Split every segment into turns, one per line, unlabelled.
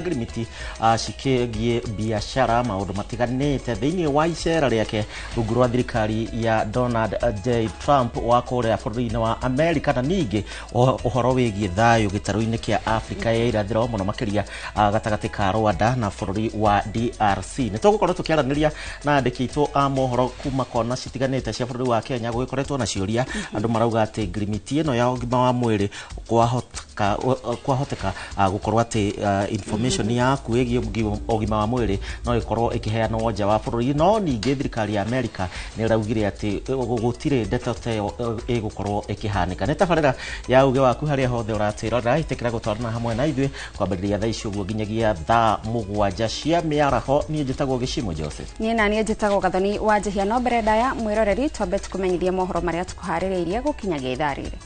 ngirimiti cikigie biashara maundu matiganite thiini wa icera riake rungu rwa thirikari ya Donald J. Trump wa kuria bũrũri-inĩ wa Amerika na ningi uhoro wigie thayu gitaru-ini kia Afrika ya irathiro muno makiria gatagati ka Rwanda na bũrũri wa DRC. Nitugukorwo tukiaraniria na andikitwo a mohoro kuma kona citiganite cia bũrũri wa Kenya gugikoretwo na ciuria andu marauga ati ngirimiti ino ya ũgima wa mwĩrĩ kwahoteka gukorwo ati information yaku ĩgiĩ ũgima wa mwĩrĩ no ikorwo ikiheanwo nja wa bũrũri, no ningĩ thirikari ya Amerika nĩ raugire ati gũtirĩ ndeto ta ĩgũkorwo ikihanika. Nĩ tabarĩra ya uge waku harĩa hothe ũratĩrora itekera gũtwarana hamwe na ithuĩ kwambĩrĩria thaa ici ũguo nginyagia thaa 7 cia mĩaraho. Niĩ njĩtagwo Gĩcimo Joseph.
Niĩ naniĩ njĩtagwo Gathoni wa Njihia. No mbere ndaya mwĩroreri twambe tũkũmenyithie mohoro marĩa tũkũharĩrĩirie gũkinyagia ithaa rĩrĩ.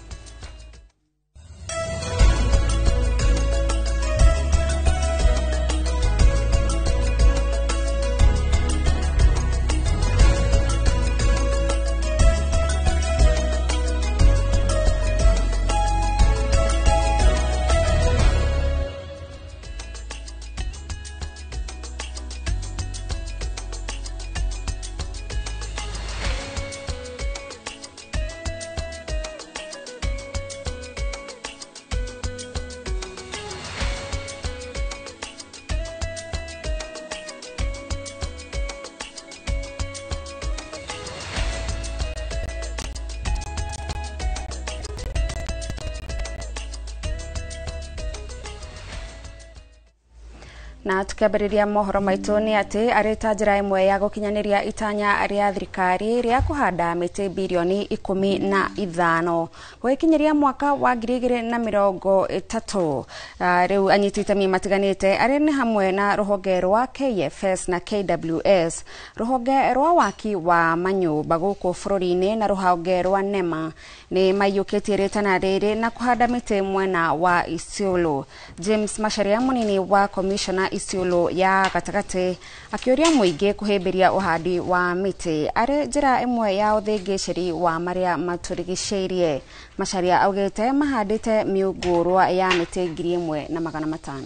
Na tukĩambĩrĩria mohoro maitũ nĩ atĩ arĩ njĩra ĩmwe ya gũkinyanĩria itanya rĩa thirikari rĩa kũhanda mĩtĩ bilioni 15 gũkinyĩria mwaka wa 2030. Rĩu anyiti itemi matiganĩte arĩ nĩ hamwe na rũhonge rwa KFS na KWS, rũhonge rwa waki wa manyũmba gũkũ bũrũri-inĩ na rũhonge rwa NEMA nĩ maiyũkĩtie rĩtana rĩrĩ na kũhanda mĩtĩ mwena wa Isiolo. James Macharia mũnini wa commissioner Isiolo ya gatagati akĩũria mũingĩ kũhĩmbĩria ũhandi wa mĩtĩ arĩ njĩra ĩmwe ya ũthĩngĩcĩri wa marĩa matũrigicĩirie. Macharia augĩte mahandĩte mĩũngũrwa ya mĩtĩ 1,500.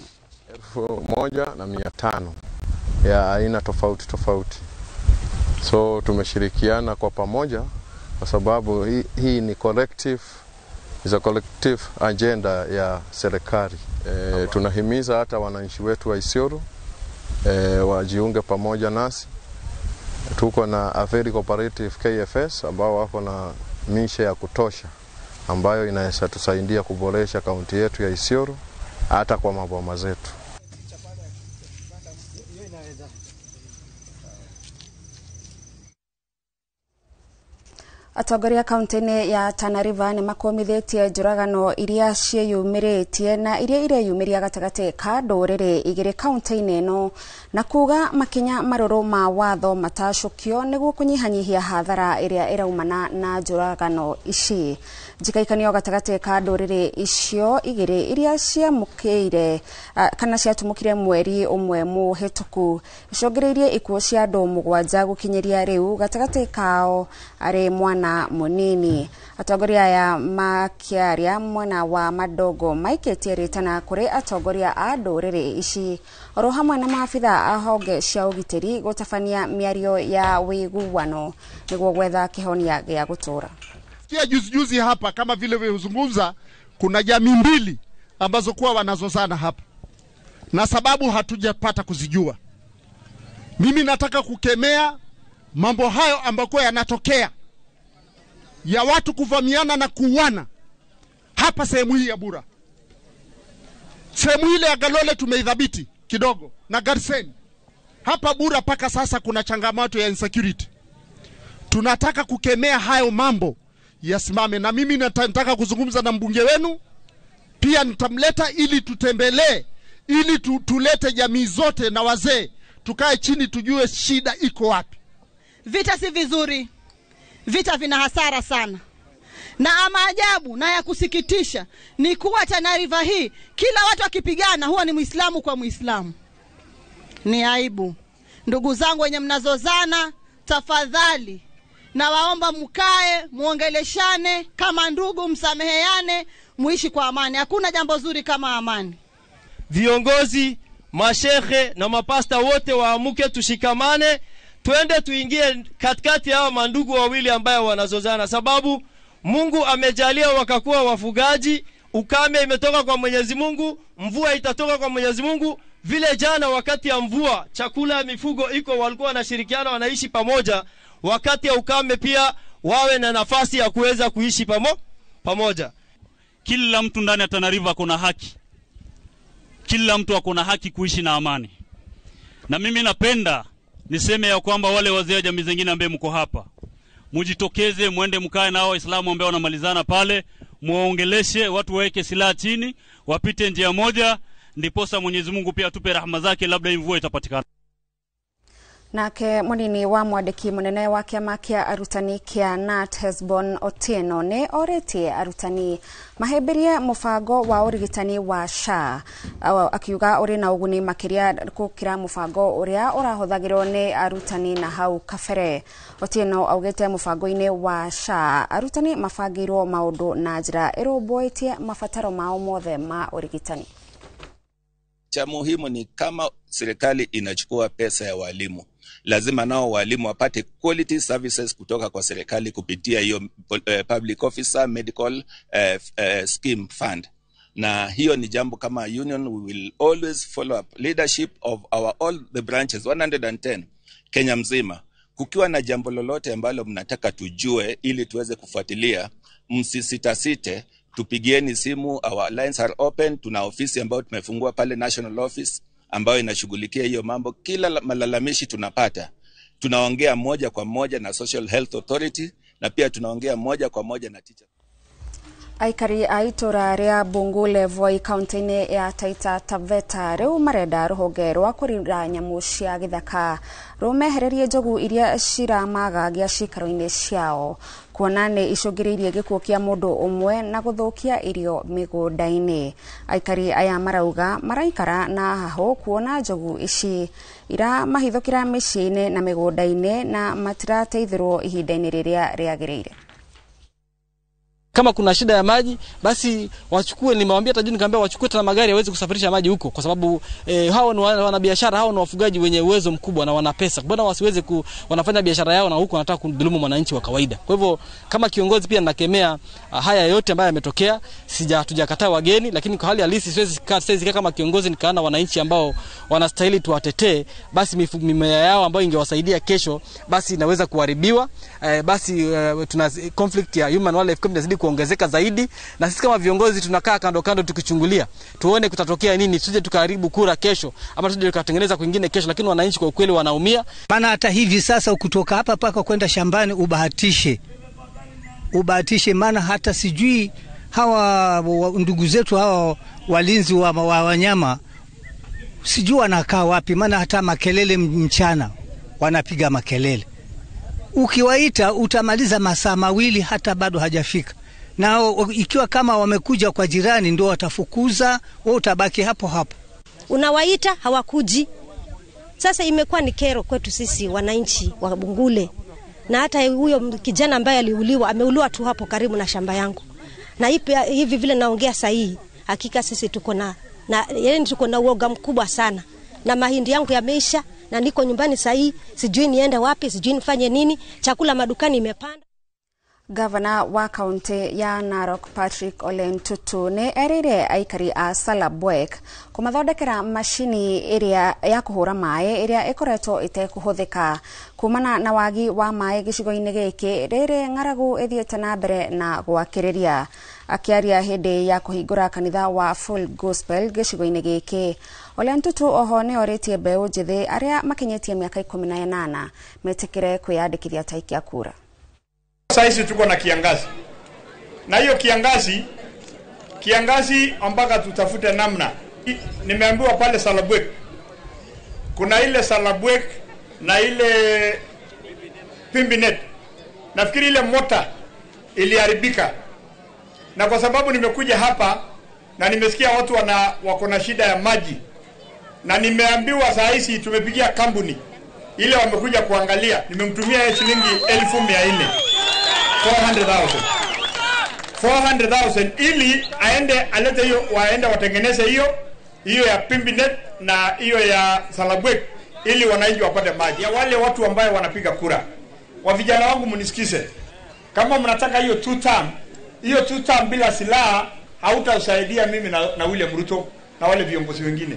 1,500 ya aina tofauti tofauti. So tumeshirikiana kwa pamoja kwa sababu hii ni collective agenda ya serikali. Tunahimiza hata wananchi wetu wa Isiolo wajiunge pamoja nasi. Tuko na a very cooperative KFS ambao wako na mishe ya kutosha ambayo inaweza tusaidia kuboresha kaunti yetu ya Isiolo hata kwa maboma zetu.
Atongoria kaunti-inĩ ya Tana River nĩ makomithitie njũragano iria ciĩyumĩrĩtie na iria ireyumĩria gatagatĩ ka ndũrĩrĩ igĩrĩ kaunti-inĩ ĩno na kuga makinya marũrũ ma watho matacũkio nĩguo kũnyihanyihia hathara ĩrĩa ĩraumana na njũragano ici. Njikaikanio gatagatĩ ka ndũrĩrĩ icio igĩrĩ iria ciamũkĩire kana ciatumũkire mweri ũmwe mũhĩtũku icũngĩrĩirie ikuũ cia andũ 7 gũkinyĩria rĩu gatagatĩ kao arĩ mwana munini. Atongoria ya makiaria mwena wa Madogo maikĩtie rĩtana kũrĩ atongoria a ndũrĩrĩ ici oro hamwe na maabitha a honge cia ũgitĩri gũtabania mĩario ya wĩiguano nĩguo gwetha kĩhonia gĩa gũtũra.
Juzi hapa kama vile wezungumza kuna jamii mbili ambazo kuwa wanazozana hapa na sababu hatujapata kuzijua. Mimi nataka kukemea mambo hayo ambako yanatokea ya watu kuvamiana na kuuana hapa sehemu hii ya Bura. Sehemu ile ya Galole tumeidhabiti kidogo na Garseni. Hapa Bura paka sasa kuna changamoto ya insecurity. Tunataka kukemea hayo mambo yasimame, na mimi nataka kuzungumza na mbunge wenu pia nitamleta ili tutembelee, ili tulete jamii zote na wazee tukae chini tujue shida iko wapi.
Vita si vizuri. Vita vina hasara sana. Na maajabu na ya kusikitisha ni kuwa Tana River hii kila watu akipigana huwa ni Muislamu kwa Muislamu. Ni aibu. Ndugu zangu wenye mnazozana, tafadhali na waomba mkae, muongeleshane kama ndugu, msameheane, muishi kwa amani. Hakuna jambo zuri kama amani.
Viongozi mashehe na mapasta wote waamuke, tushikamane, twende tuingie katikati ya mandugu wawili ambao wanazozana, sababu Mungu amejalia wakakuwa wafugaji. Ukame imetoka kwa Mwenyezi Mungu, mvua itatoka kwa Mwenyezi Mungu. Vile jana wakati ya mvua chakula ya mifugo iko, walikuwa wanashirikiana, wanaishi pamoja. Wakati ya ukame pia wawe na nafasi ya kuweza kuishi pamoja.
Kila mtu ndani ya Tana River kuna haki. Kila mtu akona haki kuishi na amani. Na mimi napenda niseme ya kwamba wale wazee wa jamii zingine ambao mko hapa, mujitokeze, muende mkae nao Waislamu ambao wanamalizana pale, muongeleshe watu, waweke silaha chini, wapite njia moja, ndiposa Mwenyezi Mungu pia atupe rahma zake, labda mvua itapatikana.
Nake munini wa mwandiki munene wa kiama kia arutani kia Nat Hesbon Otieno ne oretie arutani maheberia mufango wa urigitani wa SHA, akiuga uri na uguni makiria gukira mufango uria urahuthagirwo ni arutani na hau kabere. Otieno augete mufango-ini wa SHA arutani mafangirwo maundu na njira irumbuitie mabataro mao mothe ma urigitani.
Cha muhimu ni kama serikali inachukua pesa ya walimu, lazima nao walimu wapate quality services kutoka kwa serikali kupitia hiyo public officer medical scheme fund. Na hiyo ni jambo kama union we will always follow up leadership of our all the branches 110 Kenya mzima. Kukiwa na jambo lolote ambalo mnataka tujue ili tuweze kufuatilia, msisitasite, tupigieni simu. Our lines are open. Tuna ofisi ambayo tumefungua pale National Office ambayo inashughulikia hiyo mambo. Kila malalamishi tunapata, tunaongea moja kwa moja na Social Health Authority, na pia tunaongea moja kwa moja na teacher.
Aikari aitora ria Bungule Voi kaunti-ini ya Taita Taveta riu marenda ruhonge rwa kurira nyamu cia githaka rumehererie njogu iria ciramagagia cikaro-ini ciao, kuona ni icungiriirie gikuo kia mundu umwe na guthukia irio migunda-ini. Aikari aya marauga maraikara na haho kuona njogu ici ira mahithukira micii-ini na migunda-ini na matirateithirwo ihinda-ini riria riagirire.
Kama kuna shida ya maji, basi wachukue, nimewambia tajuni nikamwambia wachukue tena magari yaweze kusafirisha maji huko, kwa sababu hao ni wanabiashara, hao ni wafugaji wenye uwezo mkubwa na wana pesa. Mbona wasiweze wanafanya biashara yao na huko wanataka kudhulumu mwananchi wa kawaida? Kwa hivyo kama kiongozi pia nakemea haya yote ambayo yametokea. Hatujakataa wageni, lakini kwa hali halisi siwezi kama kiongozi nikaana wananchi ambao wanastahili tuwatetee, basi mimea yao ambayo ingewasaidia kesho basi inaweza kuharibiwa. Basi tuna conflict ya human wildlife community kuongezeka zaidi, na sisi kama viongozi tunakaa kando kando tukichungulia tuone kutatokea nini, tuje tukaharibu kura kesho ama tuje tukatengeneza kwingine kesho, lakini wananchi kwa ukweli wanaumia.
Maana hata hivi sasa kutoka hapa paka kwenda shambani ubahatishe, maana hata sijui hawa ndugu zetu hawa walinzi wa wanyama sijui wanakaa wapi, maana hata makelele mchana wanapiga makelele. Ukiwaita utamaliza masaa mawili hata bado hajafika. Na ikiwa kama wamekuja kwa jirani ndio watafukuza, wewe utabaki hapo hapo.
Unawaita hawakuji. Sasa imekuwa ni kero kwetu sisi wananchi wa Bungule. Na hata huyo kijana ambaye aliuliwa, ameuliwa tu hapo karibu na shamba yangu. Na hivi vile naongea sahihi, hakika sisi tuko na uoga mkubwa sana. Na mahindi yangu yameisha na niko nyumbani sahihi, sijui niende wapi, sijui nifanye nini, chakula madukani imepanda.
Gavana wa kaunti ya Narok Patrick Ole Ntutu ne erire aikari a Salabwek kumathondekera mashini iria ya kuhura mai iria ikoretwo itekuhuthika kumana na wagi wa mai gicigo-ini giki riri ng'aragu ithiete na mbere na gwakiriria. Akiaria hindi ya kuhingura kanitha wa Full Gospel gicigo-ini giki, Ole Ntutu oho ne oritie mbeu njithi aria makinyetie miaka 18 metikire kwiyandikithia taikia kura.
Sasa tuko na kiangazi. Na hiyo kiangazi mpaka tutafute namna. Nimeambiwa pale Salabwek. Kuna ile Salabwek na ile Pimbinet. Nafikiri ile mota iliharibika. Na kwa sababu nimekuja hapa na nimesikia watu wako na shida ya maji. Na nimeambiwa saa hizi tumepigia kampuni ile wamekuja kuangalia, nimemtumia shilingi 1400. 400,000 ili aende alete hiyo, waende watengeneze hiyo hiyo ya Pimbinet na hiyo ya Salabwek, ili wananchi wapate maji. Ya wale watu ambao wanapiga kura, wa vijana wangu mnisikize, kama mnataka hiyo 2 term, hiyo 2 term bila silaha hautasaidia mimi na William Ruto na wale viongozi wengine.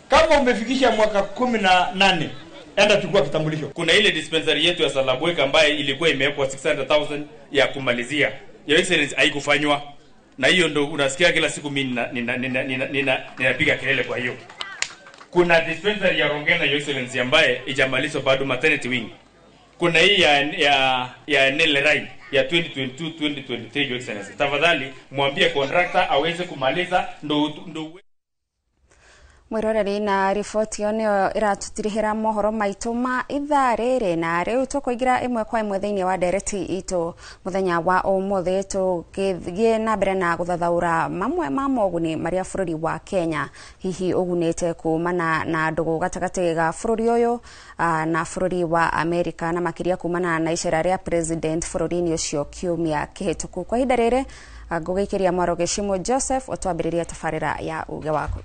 Kama umefikisha mwaka 18, enda chukua kitambulisho.
Kuna ile dispensary yetu ya Salabwek ambayo ilikuwa imewekwa 600,000 ya kumalizia. Your Excellency haikufanywa. Na hiyo ndo unasikia kila siku mimi ninapiga kelele kwa hiyo. Kuna dispensary ya Rongena, Your Excellency, ambaye ijamalizwa bado, maternity wing. Kuna hii ya Nelerai ya 2022-2023, Your Excellency. Tafadhali mwambie contractor aweze kumaliza ndo
mwiroreri na riboti yo nio iratutirihira mohoro maitu ma ithaa riri na riu tukuingira imwe kwa imwe thiini wa ndereti itu muthenya wa umuthi tugigie na mbere na guthathaura mamwe ma moguni maria bururi wa Kenya hihi ugunite kumana na ndugu gatagati ga bururi uyu na bururi wa Amerika na makiria kumana na icera ria president bururi-ini ucio kiumia kihituku. Kwa hinda riri ngugikiria mwaro Geshimo Joseph otwambiriria tafarira ya uge wako.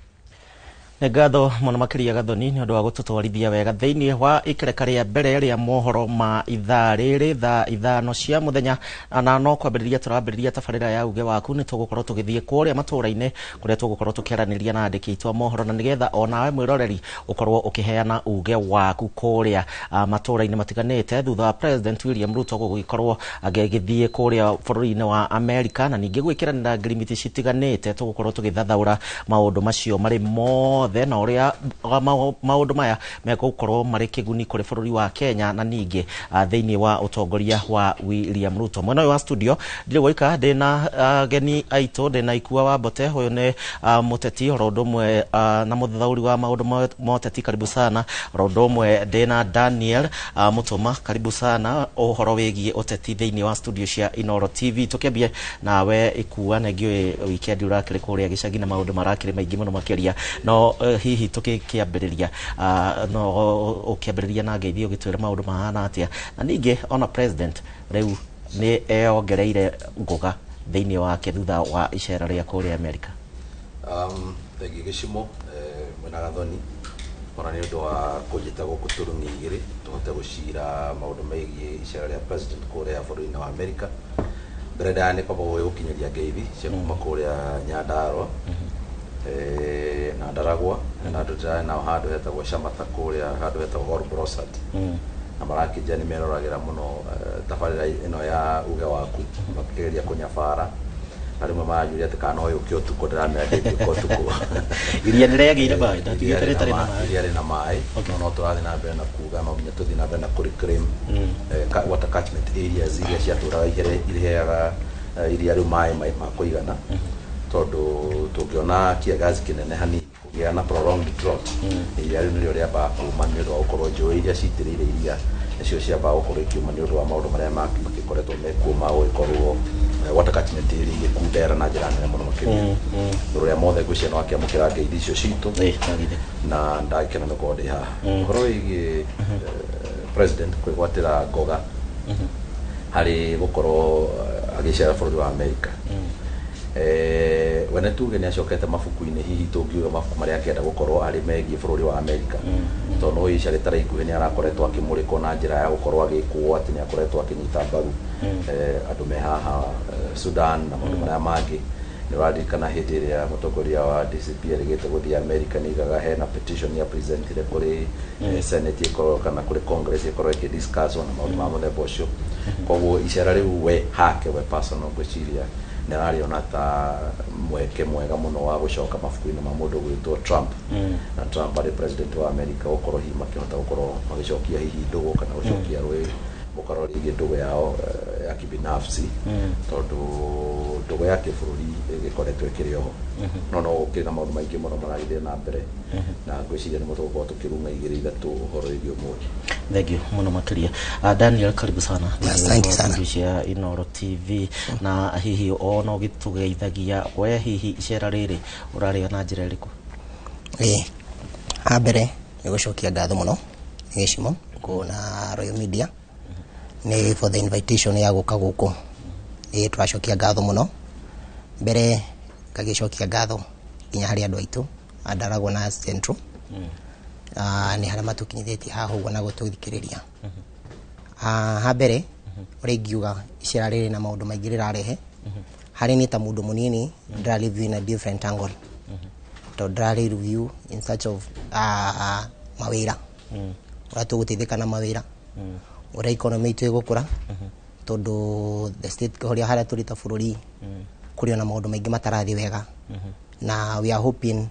Ngatho muno makiria Gathoni ni undu wa gututwarithia wega thiini wa ikereka ria mbere ria mohoro ma ithaa riri thaa ithano cia muthenya na no kwambiriria turambiriria tafarira ya uge waku ni tugukorwo tugithie kuria matura-ini kuria tugukorwo tukiaraniria na andiki aitu mohoro na nigetha onawe mwiroreri ukorwo ukiheana uge waku kuria matura-ini matiganite thutha wa President William Ruto gugikorwo agigithie kuria bururi-ini wa Amerika na ningi gwikiranira ngirimiti citiganite tugukorwo tugithathaura maundu macio mari mo na uria maundu maya megukorwo mari kiguni kuri bururi wa Kenya na ningi thiini wa utongoria wa William Ruto. Mwena wa studio ndiri goika ndina geni aito ndina Ikua wa Bote, huyo ni muteti rondomwe na muthauri wa maundu moteti. Karibu sana. Rondomwe ndina Daniel Mutuma, karibu sana uhoro wigie uteti thiini wa studio cia Inoro TV. Tukiambie nawe Ikua, na ngiwe weekend urakire kuria gicagi na maundu marakire maingi muno makiria no hihi tukiambiriria no ukiambiriria na ngeithio gitwira maundu mahana atia na ningi ona president riu ni eongereire nguga thiini wake thutha wa icera ria kuria Amerika.
Thegi Geshimo mwena Gathoni ona ni undu wa kujita guku turungi igiri tuhote gucira maundu meigie icera ria president kuria bururi-ini wa Amerika. Breda ni kwamba we ukinyiria ngeithi cia kuma kuria Nyandarua na Ndaragwa na ndutira na handu hetagwo Shamata kuria handu hetagwo Orbrosat na marakija ni meroragira muno tafarira ino ya uge waku makigeria kunyabara na rimwe majuria tikana uyu kiotuko ndiramera ndiki kotuko
iria ndireagire bai ndatigite tari na mai
iria na mai no turathi na mbere na kuga no nginya tuthi na mbere na kuriclaim water catchment areas iria ciatura ireaga iria ru mai makuigana tondu tungiona kiagazi kinene hani kugia na prolonged drought iria ru ndio riamba kuma ni ndo ukorwo njui iria citirire iria nicio ciamba ukorwo kiuma ni ndo wa maundu maria makikoretwo mekuma ukorwo water catchment area igikundera na njira nene muno makiria ruria mothe gwicia no akiamukira ngeithi icio citu na ndakena no kodi ha horo igi president kwigwatira ngoga hari gukorwo agicera bururi wa Amerika. Wena tuge ni acokete mabuku-ini hihi tungiuga mabuku maria akienda gukorwo ari megie bururi wa Amerika tono ica ritara ikuhi ni arakoretwo akimurikwo na njira ya gukorwo agikwo ati ni akoretwo akinyita mbaru andu me haha Sudan na maundu maria mangi ni radikana hindi iria mutongoria wa DCP arigite guthii Amerika ni igaga hena petition ya president ile kuri Senate ikoro kana kuri Congress ikoro ikidiscuss na maundu ma muthemba ucio koguo icera riu we hake we personal gwiciria ni ariona ta mweke mwega muno wa gucoka mabuku-ini ma mundu gwitwo Trump na Trump ari president wa Amerika ukoro hi makihota ukoro magicokia hihi ndugu kana gucokia rwi ukoro rigi ndugu yao ya kibinafsi tondu ndugu yake bururi gikoretwo ikirioho no ukina maundu maingi muno maragithie na mbere na gwiciria ni mutugo tukirunga igiri ithatu horo igio muki.
Thank you muno makiria. Daniel, karibu sana.
Asante sana.
Kushia Inoro TV na hihi ono gitugeithagia we hihi icera riri urari na njira iriku?
Habere ni gucokia ngatho muno Geshimo kuna Royal Media ni for the invitation ya guka guku turacokia ngatho muno mbere kagicokia ngatho kinya hari andu aitu Ndaragwo na Central nĩ harĩa matukinyithĩtie haha ũguo na gũtũthikĩrĩria. Ha mbere ũrĩa ingiuga icera rĩrĩ na maũndũ maingĩ rĩrarehe harĩ niĩ ta mũndũ mũnini ndĩra-review in a different angle, tondũ ndĩra-review in search of mawĩra, ũrĩa tũgũteithĩka na mawĩra, ũrĩa economy itũ ĩgũkũra, tondũ the state harĩa tũrĩ ta bũrũri kũrĩ na maũndũ maingĩ matarathiĩ wega, na we are hoping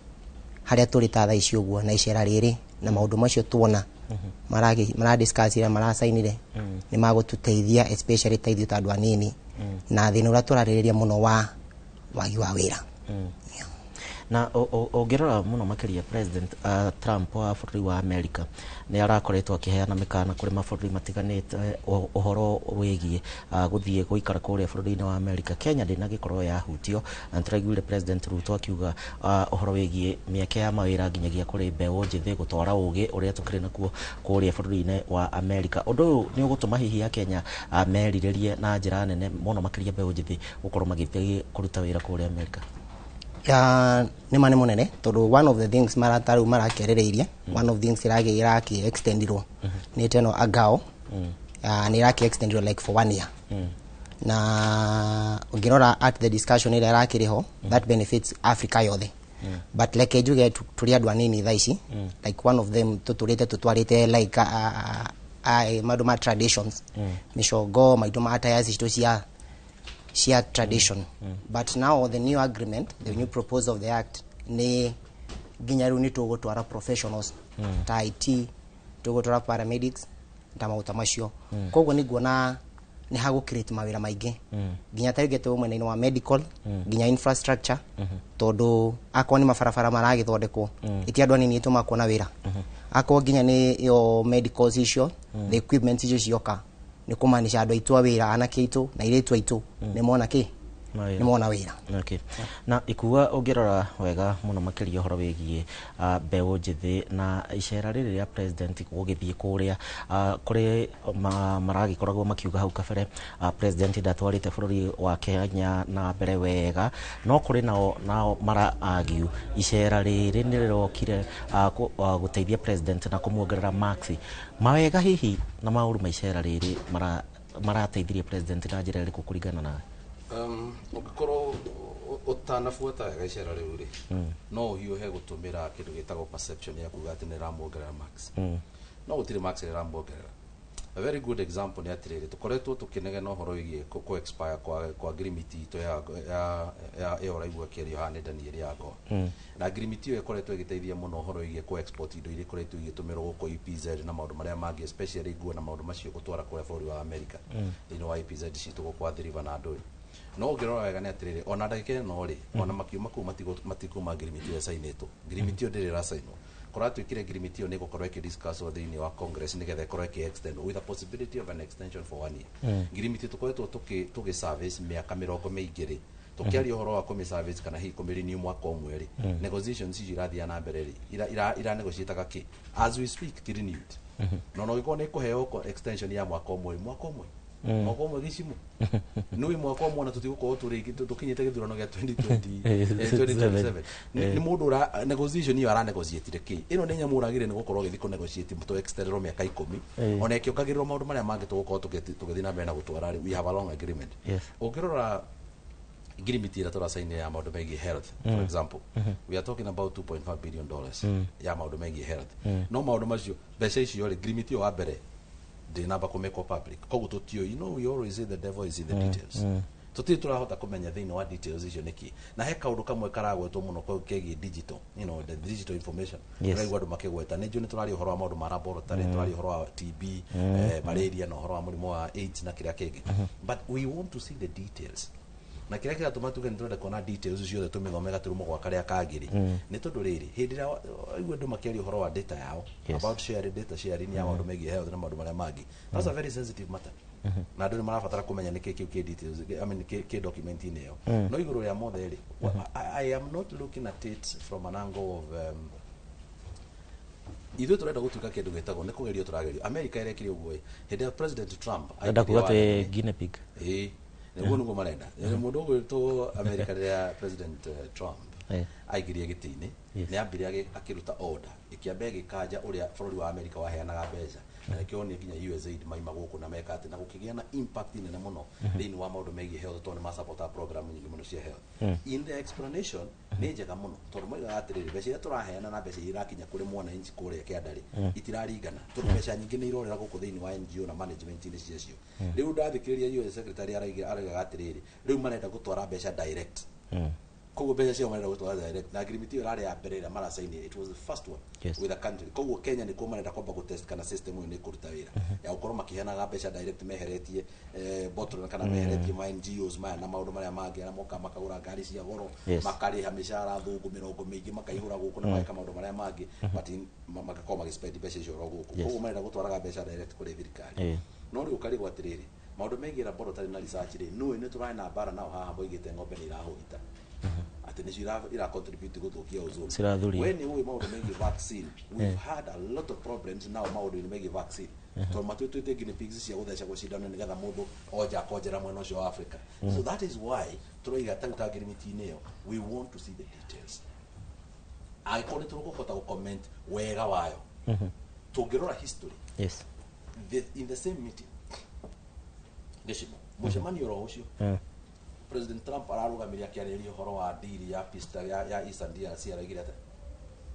harĩa tũrĩ ta thaa ici ũguo na icera rĩrĩ na maũndũ macio tuona mara-discuss ĩrĩa marasainire nĩ magũtũteithia, especially ta ithuĩ ta andũ anini, na thĩna ũrĩa tũrarĩrĩria mũno wa wagi wa wĩra.
Na ũngĩrora mũno makĩria President Trump wa bũrũri wa America nĩ arakoretwo akĩheana mĩkana kũrĩ mabũrũri matiganĩte ũhoro wĩgiĩ gũthiĩ gũikara kũrĩa bũrũri-inĩ wa America. Kenya ndĩnagĩkorwo yahutio, na tũraiguire President Ruto akiuga ũhoro wĩgiĩ mĩeke ya mawĩra nginyagia kũrĩ mbeũ njĩthĩ gũtwara ũgĩ ũrĩa tũkĩrĩ nakuo kũrĩa bũrũri-inĩ wa America. Ũndũ ũyũ nĩ ũgũtũma hihi ya Kenya merirĩrie na njĩra nene mũno makĩria mbeũ njĩthĩ gũkorwo magĩthiĩ kũruta wĩra kũrĩa America.
Nĩ mũnene tondũ one of the things marataru marakerĩrĩirie, one of the things iraki extendirwo nĩ teno agao, nĩ iraki extendirwo like for 1 year, na ũngĩrora at the discussion ĩrĩa irakĩrĩho that benefits Africa yothe, but like njuge tũrĩ andũ anini thaa ici, like one of them tũtwarĩte like maũndũ ma traditions, mĩcongo, maũndũ ma attires citũ cia tradition, but now the new agreement, the new proposal of the act ni nginya rĩu nĩ tũgũtwara professionals ta IT, tũgũtwara paramedics ta maũndũ macio, koguo nĩ nguona nĩ hagũ-create mawĩra maingĩ, nginya ta rĩngĩ mwena-inĩ wa medical, nginya infrastructure, tondũ akorwo nĩ mabarabara maragĩthondekwo iti andũ anini tũmakuona wĩra, akorwo nginya nĩ yo medicals icio, the equipment icio cioka nĩ kũmaanisha andũ aitũ a wĩra, anake aitũ na airĩtu aitũ nĩ mona nĩ mona wĩra.
Okay. Na ikuga ũngĩrora wega mũno makĩria ũhoro wĩgiĩ mbeũ njĩthĩ na icera rĩrĩ rĩa president gũgĩthiĩ kũrĩa kũrĩ maragĩkoragwo makiuga hau kabere president ndatwarĩte bũrũri wa Kenya na mbere wega, no kũrĩ nao mara-argue icera rĩrĩ nĩ rĩrokire gũteithia president na kũmuongerera marks. Mawega hihi na maũru ma icera rĩrĩ marateithirie president na njĩra ĩrĩkũ kũringana nawe?
Ũngĩkorwo ũtanabuata wega icera rĩu rĩ, no ũhiũhe gũtũmĩra kĩndũ gĩtagwo perception ya kuga atĩ nĩ ĩramwongerera marks. No gũtirĩ marks ĩramwongerera. A very good example nĩ atĩrĩrĩ, tũkoretwo tũkĩnegena ũhoro wĩgiĩ expire kwa ngirimiti itũ ya ũraigua kĩario haha nenda-inĩ ĩrĩa ya ngoa, na ngirimiti ĩyo ĩkoretwo ĩgĩteithia mũno ũhoro wĩgiĩ export indo iria ikoretwo igĩtũmĩrwo gũkũ EPZ na maũndũ marĩa mangĩ, especially nguo na maũndũ macio gũtwara kũrĩa bũrũri wa America thĩinĩ wa EPZ citũ gũkũ Athi River na Ndũĩ. No ũngĩrora wega nĩ atĩrĩrĩ, ona ndagĩka ĩno rĩ, ona makiuma kũu matikuma ngirimiti ĩyo ĩcainĩtwo, ngirimiti ĩyo ndĩrĩ ĩracainwo, koratuĩkire ngirimiti ĩyo nĩ gũkorwo ĩkĩdiscusswo thĩinĩ wa Congress nĩgetha ĩkorwo ĩkĩ-extend with a possibility of an extension for 1 year. Ngirimiti tũkoretwo tũgĩ-service mĩaka 20 mĩingĩ rĩ, tũkĩaria ũhoro wa kũmĩ-service kana hihi kũmĩ-renew mwaka ũmwe rĩ, negotiations icio irathiĩ na mbere rĩ, ira-negotiataga kĩ as we speak ti renewed, no gĩkorwo nĩ kũheo extension ya mwaka ũmwe mwaka ũmwe gĩcimu nũĩ mwaka ũmwe na tũtigũkorwo tũkinyĩte gĩthurano gĩa 2027 nĩ mũndũ negotiation iyo ara-negotiatire kĩ, ĩno nĩ nyamũ ũragire nĩ gũkorwo gĩthiĩ kũ-negotiate tũ-extenderwo mĩaka 10 ona ĩkĩongagĩrĩrwo maũndũ marĩa mangĩ tũgũkorwo tũgĩthiĩ na mbere na gũtwara rĩ, we have a long agreement. Ũngĩrora ngirimiti ĩrĩa tũracaine ya maũndũ megiĩ health, for example, we are talking about $2.5 billion ya maũndũ megiĩ health, no maũndũ macio mbeca icio rĩ, ngirimiti ĩyo wa mbere ndĩnamba kũmekwo public, koguo tũtio, you know, we always say the devil is in the details. Tũtirĩ tũrahota kũmenya thĩinĩ wa details icio nĩkĩ, na he kaũndũ kamwe karagwetwo mũno kegiĩ digital, you know, the digital information, ũraigua andũ makĩgweta, nĩ njũĩ nĩ tũraria ũhoro wa maũndũ ma laboratory, tũraria ũhoro wa TB, malaria na ũhoro wa mũrimũ wa AIDS na kĩrĩa kĩngĩ, but we want to see the details. Na kĩrĩa kĩratũma tuge nĩ tũrenda kuona details ciothe tũmĩthome gaturumo gwa karĩa kagĩrĩ, nĩ tondũ rĩrĩ, hĩndĩ ĩrĩa aigua andũ makĩaria ũhoro wa data yao, about sharing data sharing ya maũndũ megiĩ health na maũndũ marĩa mangĩ, that's a very sensitive matter, na andũ nĩ marabatara kũmenya nĩkĩ kĩu kĩ details, I mean kĩ document-inĩ ĩyo. No igũrũ rĩa mothe rĩ, I am not looking at it from an angle of ithuĩ tũrenda gũtuĩka kĩndũ gĩtagwo nĩ kũgerio tũragerio. America ĩrekire ũguo hĩndĩ ya President Trump
enda kuga twĩ guinea pig,
nĩguo nĩguo marenda mũndũ ũgwĩtwo America rĩrĩa President Trump aigirie gitini ni ambire akiruta order ikiambe gikaja uria bururi wa America waheanaga mbeca na nikio ni nginya USAID maima guku na meka ati na gukigia na impact nene muno thini wa maundu megie health to ni ma support program nyingi muno cia health in the explanation ni njega muno tondu moiga atiriri mbeca iria turaheana na mbeca irakinya kuri mwana inchi kuria kiandari itiraringana tondu mbeca nyingi ni irorera guku thini wa NGO na management ni cio riu ndathikiriria US secretary araiga atiriri riu marenda gutwara mbeca direct koguo mbeca cio marenda gutwara direct na agreement iyo rari ya mbere ira marasaini it was the first one with a country koguo Kenya ni ko marenda kwamba gutest kana system iyo ni kuruta wira ya gukorwo makiheanaga mbeca direct meheretie bottle kana meheretie ma NGOs maya na maundu maria mangi na moka makagura ngari cia goro makariha mishara thungu mirongo mingi makaihura guku na maika maundu maria mangi but makakoma magispend mbeca icio ro guku koguo marenda gutwaraga mbeca direct kuri thirikari no riu kari gwatiriri maundu megie laboratory na research ri no ni turai na bara nao haha boigite ngombe ni irahurita ati ni ira contribute guthukia uzuri when we maundu megie vaccine we've had a lot of problems now maundu megie vaccine to matutute guinea pigs cia gutheca gucindana ni getha mundu oja konjera mwena ucio wa Africa so that is why turoiga tauta agreement-ini iyo we want to see the details aikoni turukufota ku comment wega wayo tungirora history in the same meeting gishimo mucemanio ro ucio President Trump ararugamiria kiarĩrio horo wa deal ya pista ya Eastern DRC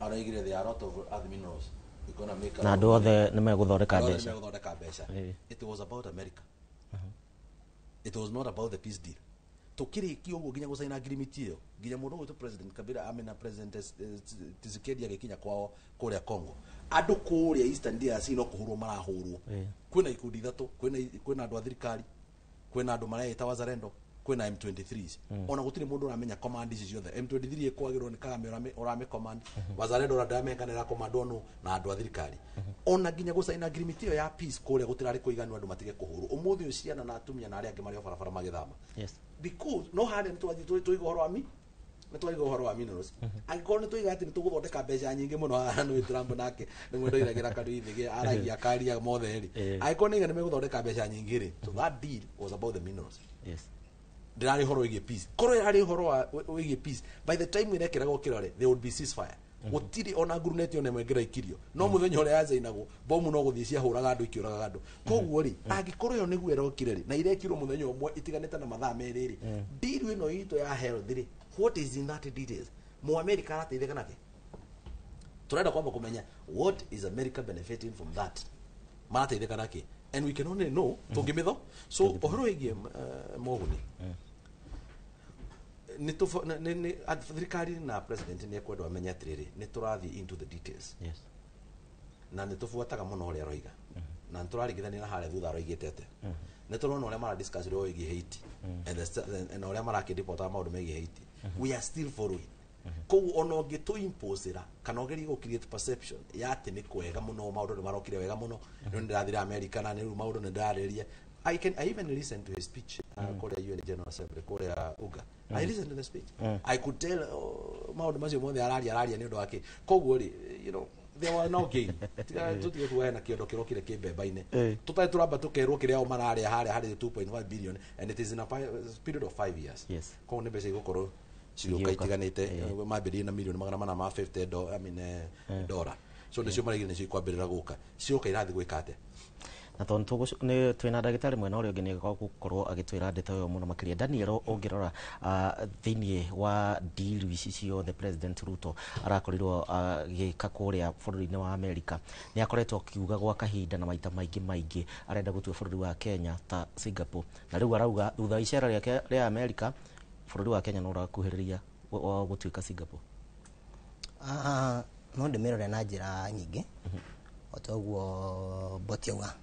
araigire there are a lot of other minerals gonna make
na ndo the nimeguthondeka mbeca
it was about America it was not about the peace deal tukirikio uguo ginya gusaina agreement iyo ginya mundu witu President Kabila amena President Tshisekedi agikinya kwao kuria Congo andu kuria Eastern DRC no kuhurwo marahurwo kwina ikundi ithatu kwina andu a thirikari kwina andu mareita wazalendo kwina M23s ona gutire mundu uramenya command ici ciothe M23 ikwagirwo ni Kagame urame command wazalendo uramenganira command onu na andu a thirikari ona ginya gusaina agreement iyo ya peace kuria gutirari kuiganu andu matige kuhuru umuthi uciana na atumia na aria angi mari barabara magithama because no hande tuigo horo ami na tuigo horo ami no angikoro ni tuiga ati ni tuguthondeka mbeca nyingi muno hano Trump nake ni mwendo iragira kandu ithige aragia karia mothe ri angikoro ni meguthondeka mbeca nyingi ri so that deal was about the minerals ndirari horo wige peace koro yari horo wige peace by the time we nekera gukirore there would be ceasefire gutiri ona guruneti ona mwengera ikirio no muthenya ore yaza inago bomu no guthii cia huraga andu ikiuraga andu koguo ri angikoro yo niguo erokire ri na irekirwo muthenya umwe itiganete na mathaa meri ri deal ino ito ya health ri what is in that details mu America arateithika nake turenda kwamba kumenya what is America benefiting from that marateithika nake and we can only know tungimitho so ohoro wige moguni ni thirikari na president ni ekwenda amenya atiriri ni turathi into the details na ni tufuataga muno uri aroiga na turarigithania na hare thutha aroigite ate ni turona uri mara discuss ro wigi Haiti and uri mara kidipota maundu megi Haiti we are still following koguo ona ungitu imposera kana ugeri go create perception ya ati ni kwega muno maundu ni marokire wega muno ni ndirathira America na ni maundu ni ndirareria I even listen to his speech korea UN General Assembly korea uga I listened to the speech I could tell maundu macio mothe araria ni undu wake koguo ri you know there were no gain tutige kuwa na kiondo kirokire kibemba-ine tutai turamba tukerwo kiria o mararia hari 2.5 billion and it is in a period of 5 years koguo ni mbeca igukoro ciuka itiganite mambiri na milioni magana ma 50 dollar so nicio marigire nicio ikwambirira guka ciuka irathi gwikate
na tondu ni twina ndagitari mwena uria ungi ni gukorwo agitwira ndeto yo muno makiria Daniel ungirora thiini wa deal ici ciothe President Ruto arakorirwo agika kuria bururi-ini wa America ni akoretwo akiuga gwa kahinda na maita maingi arenda gutua bururi wa Kenya ta Singapore na riu arauga thutha icera riake ria America bururi wa Kenya no urakuhiriria gutuika Singapore
no ndemerore na njira nyingi otoguo botiuga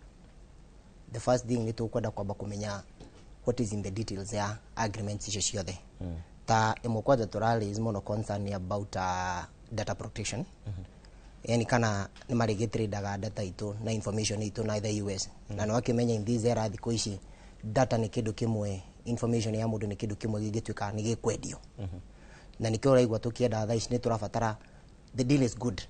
the first thing ni tukwenda kwamba kumenya what is in the details ya agreements icio ciothe ta imukwaza turali is mono concern about data protection yani kana ni maregitraga data itu na information itu na the US na no akimenya in this era thiko ici data ni kindu kimwe information ya mundu ni kindu kimwe gigituika ni gikwendio na nikio raigwa tukienda thaa ici ni turafatara the deal is good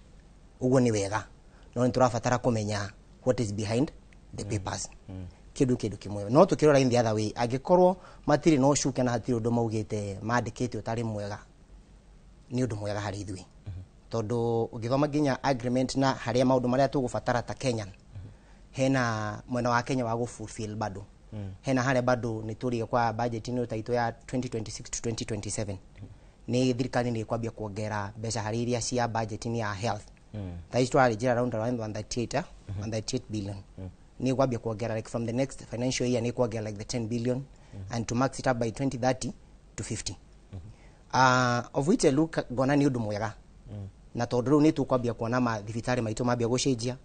uguo ni wega no ni turafatara kumenya what is behind the papers kindu kimwe no tukirora in the other way agikorwo matiri no shuke na hatiri undu maugite mandikite utari mwega ni undu mwega hari ithui tondu ugithoma nginya agreement na haria maundu maria tugubatara ta Kenya hena mwena wa Kenya wa fulfill bado hena haria bado ni turi kwa budget ni taito ya 2026 to 2027 ni thirikari ni kwambia kuongera mbeca hari iria cia budget ni ya health taisto ari jira around 138 billion ni kwambia kuongera like from the next financial year ni kuongera like the 10 billion and to max it up by 2030 to 50 of which a look gona ni undu mwega na tondu ni tukwambia kuona ma thibitari maitu mambia gucenjia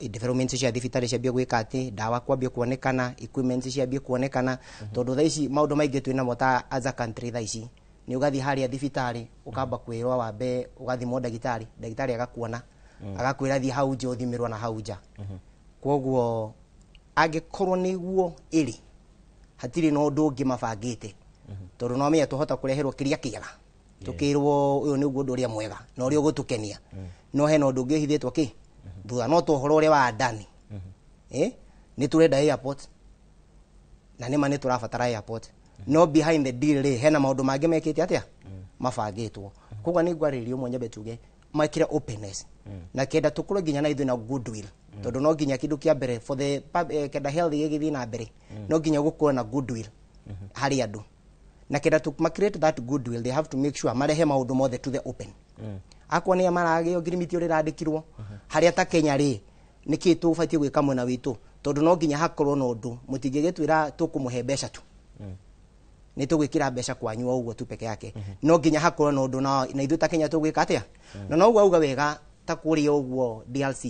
development cia thibitari ciambia gwika ati dawa kwambia kuonekana equipment ciambia kuonekana tondu thaici maundu maingi twina mota as a country thaici ni ugathi haria thibitari ukamba kwirwa wambe ugathimo dagitari agakuona agakwira thi hau nje uthimirwa na hau nja koguo angikorwo niguo iri hatiri no undu ungi mabangite tondu no menya tuhota kureherwo kiria kiega tukirwo uyu niguo undu uria mwega no uria ugutukenia no hena undu ungi hithitwo ki thutha no tuhoro uria wa ndani ni turenda airport na nima ni turabatara airport no behind the deal hena maundu mangi mekite atia mabangitwo koguo ni ngwaririo mwenye betuge makira openness na kenda tukuru nginya na ithu na goodwill tondu no nginya kindu kia mbere for the kenda health gigithi na mbere no nginya gukorwo na goodwill hari andu na kenda to create that goodwill they have to make sure marehe maundu mothe to the open akwa ni amarage ogrimiti uri randikirwo haria ta Kenya ri niki tubatie gwika mwena witu tondu no nginya hakorwo no undu mutingigitwira tukumuhe mbeca tu ni tugwikira mbeca kwanyu uguo tu peke yake no nginya hakorwo no undu na ithu ta Kenya tugwika atia na no uguo auga wega ta kuria uguo DRC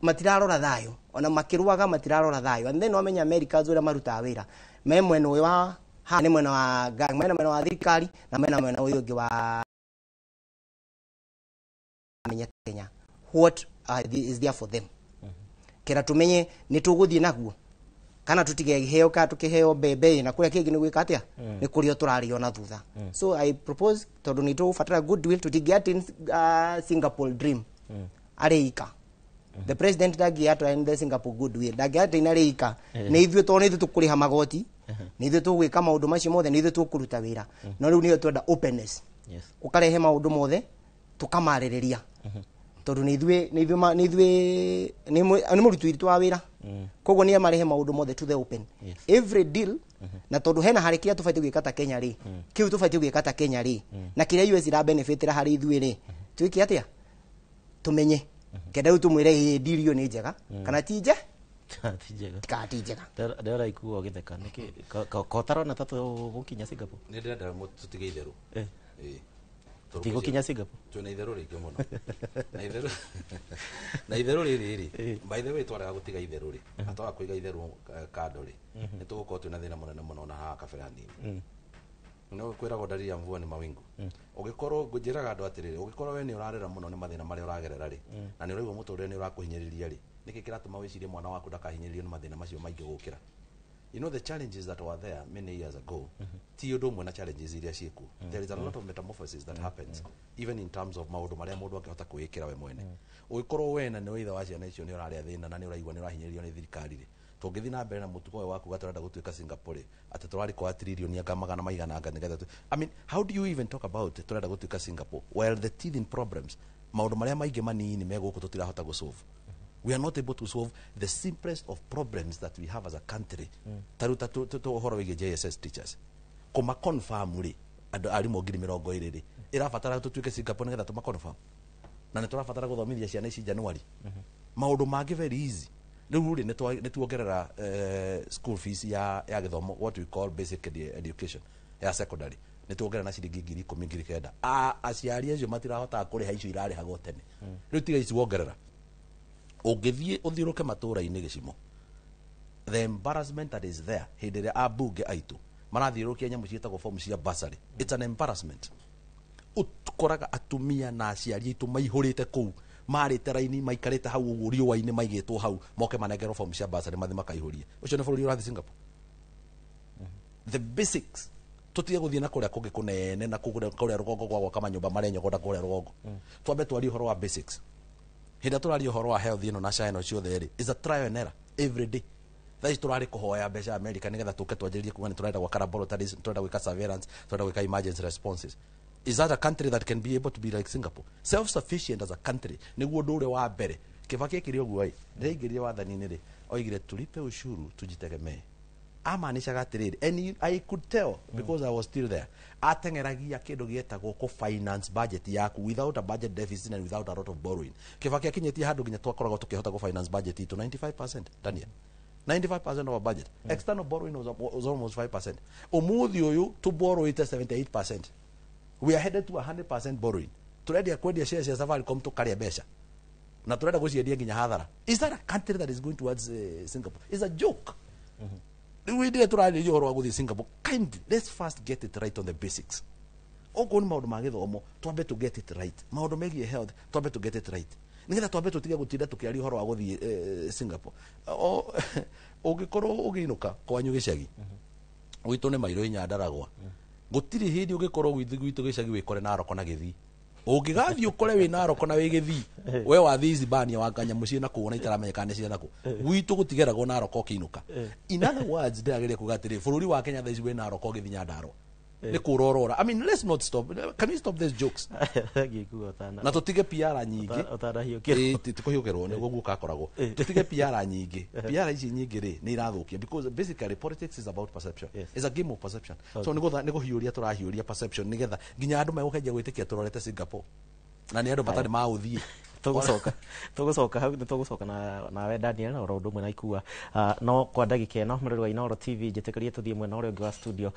matirarora thayo ona makirwaga matirarora thayo and then no menya America zura maruta wira me mwena wa ha ni mwena wa gang mwena wa thirikari na mwena uyu ungi wa menya Kenya what is there for them kera tumenye ni tuguthie naguo kana tutigeheo ka tukiheo bebe na kuria kingi ni gwika atia ni kurio turario na thutha so I propose tondu ni tufatara goodwill to get in Singapore dream areika the president dagiatwa in the Singapore goodwill dagiatwa in areika ni ithu toni ithu tukuriha magoti ni ithu tugwika maundu macio mothe ni ithu tukuruta wira no riu ni twenda openness ukarehe maundu mothe tukamaririria tondu ni ithu ni murutu witu wa wira koguo ni amarehe maundu mothe to the open every deal na tondu hena hari kiria tufaiti gwika ta Kenya ri kiu tufaiti gwika ta Kenya ri na kiria US ira benefit ra hari ithu ri twiki atia tumenye kenda utu mwire deal ni njega kana ti nje ti njega
ndera ikuo githeka niki kotarona tatu gukinya Singapore
ni ndenda tutige itheru
tigo kinya Singapore
tuna itheru ringi muno na itheru riri by the way twaraga gutiga itheru ri atwa kuiga itheru kando ri ni tugukorwo twina thina munene muno na ha kabera nini no kwirago ndari ya mvua ni mawingu ugikorwo ngujiraga andu atiriri ugikorwo we ni urarera muno ni mathina mari uragerera ri na ni uraigwa muturire ni urakuhinyiriria ri niki kiratuma wicirie mwana waku ndakahinyiririo ni mathina macio maingi gukira you know the challenges that were there many years ago ti undu mwe na challenges iria ciku there is a lot of metamorphosis that happens even in terms of maundu maria mundu angihota kuikira we mwene ugikorwo we na ni witha wa ciana icio ni uraria thina na ni uraigwa ni urahinyiririo ni thirikari ri tungithi na mbere na mutugo waku gaturenda gutuika Singapore ati turari kwa trillion ya magana maigana anga nigetha I mean how do you even talk about turenda gutuika Singapore while the teething problems maundu maria maingi manini meguku tutirahota gusolve we are not able to solve the simplest of problems that we have as a country taruta to horo wige JSS teachers kuma confirm ri andu arimu 2020 ri irabatara tutuike Singapore nigetha tuma confirm na ni turabatara guthomithia ciana ici January maundu mangi very easy riu ri ni tuongerera school fees ya githomo what we call basic education ya secondary ni tuongerera na ciringi 10,000 aciari acio matirahota kuriha icio irari hago tene riu tiga ici wongerera ungithie uthiruke matura-ini gicimo the embarrassment that is there hindire abunge aitu marathirukia nyamu cietagwo form cia bursary it's an embarrassment ukoraga atumia na aciari aitu maihurite kuu marite raini maikarite hau uguo riũa-inĩ maigĩtwo hau moke manengerwo form cia bursary mathi makaihurie ucio nĩ bũrũri ũrathi Singapore the basics tutige guthie na kuria kungi kunene na kuria rugongo gwa gwaka manyumba marenyogoda kuria rugongo twambe twari uhoro wa basics hinda turari uhoro wa health ino na China ciothe ri is a trial and error every day thai turari kuhoya mbeca America nigetha tuke twanjiririe kuga ni turenda gwaka laboratories turenda gwika surveillance turenda gwika emergency responses Is that a country that can be able to be like Singapore? Self-sufficient as a country. Niguo ndure wa mbere. Kibaki ekire uguo ai. Ndaigirie wathani-ini ri. Oigire tulipe ushuru tujitegemee. Amanishaga atiriri. And I could tell because I was still there. Atengeragia kindu gietagwo ku finance budget yaku without a budget deficit and without a lot of borrowing. Kibaki akinyetie handu nginya twakoragwo tukihota ku finance budget itu 95%. Daniel. 95% of our budget. External borrowing was almost 5%. Umuthi uyu to borrow it 78%. We are headed to 100% borrowing. Turedia kwendia shares ya Safaricom tukaria besha. Na tureda guciendia nginya hathara. Is that a country that is going towards Singapore? It's a joke. We did turadi yo ro guthi Singapore. Kindly, let's first get it right on the basics. Ogo ni maundu magithomo, twambe to get it right. Maundu megie health, twambe to get it right. Nigetha twambe tutige gutinda tukiari horo wa guthi Singapore. Ugikorwo ugiinuka kwanyu gicagi. Uitu ni mairo inyandaragwa. Gutiri hindi ugikorwo gwitu gicagi wikore Naroko na Githii. Ungigathi ukore wi Naroko na wi Githii. We wathi Zibania wakanya mucii na kuona itaramenyekana cia naku. Gwitu gutigeragwo Naroko kiinuka. In other words, ndagire kugatiri bururi wa Kenya thaici wi Naroko Githii Nyandarua. Ni kurorora. I mean, let's not stop. Can we stop these jokes? Na tutige PR nyingi. Tikuhiukerwo ni gugu kakoragwo. Tutige PR nyingi. PR ici nyingi ri ni irathukia because basically politics is about perception. It's a game of perception. So ni guhiuria turahiuria perception nigetha nginya andu megukenja gwitikia turorete Singapore. Na ni andu batari mauthie.
Tugucoka hau ni tugucoka na we Daniel na ro ndumwe na ikua no kwa ndagika ino muriro wa Inooro TV njitikirie tuthie mwena uria ungi wa studio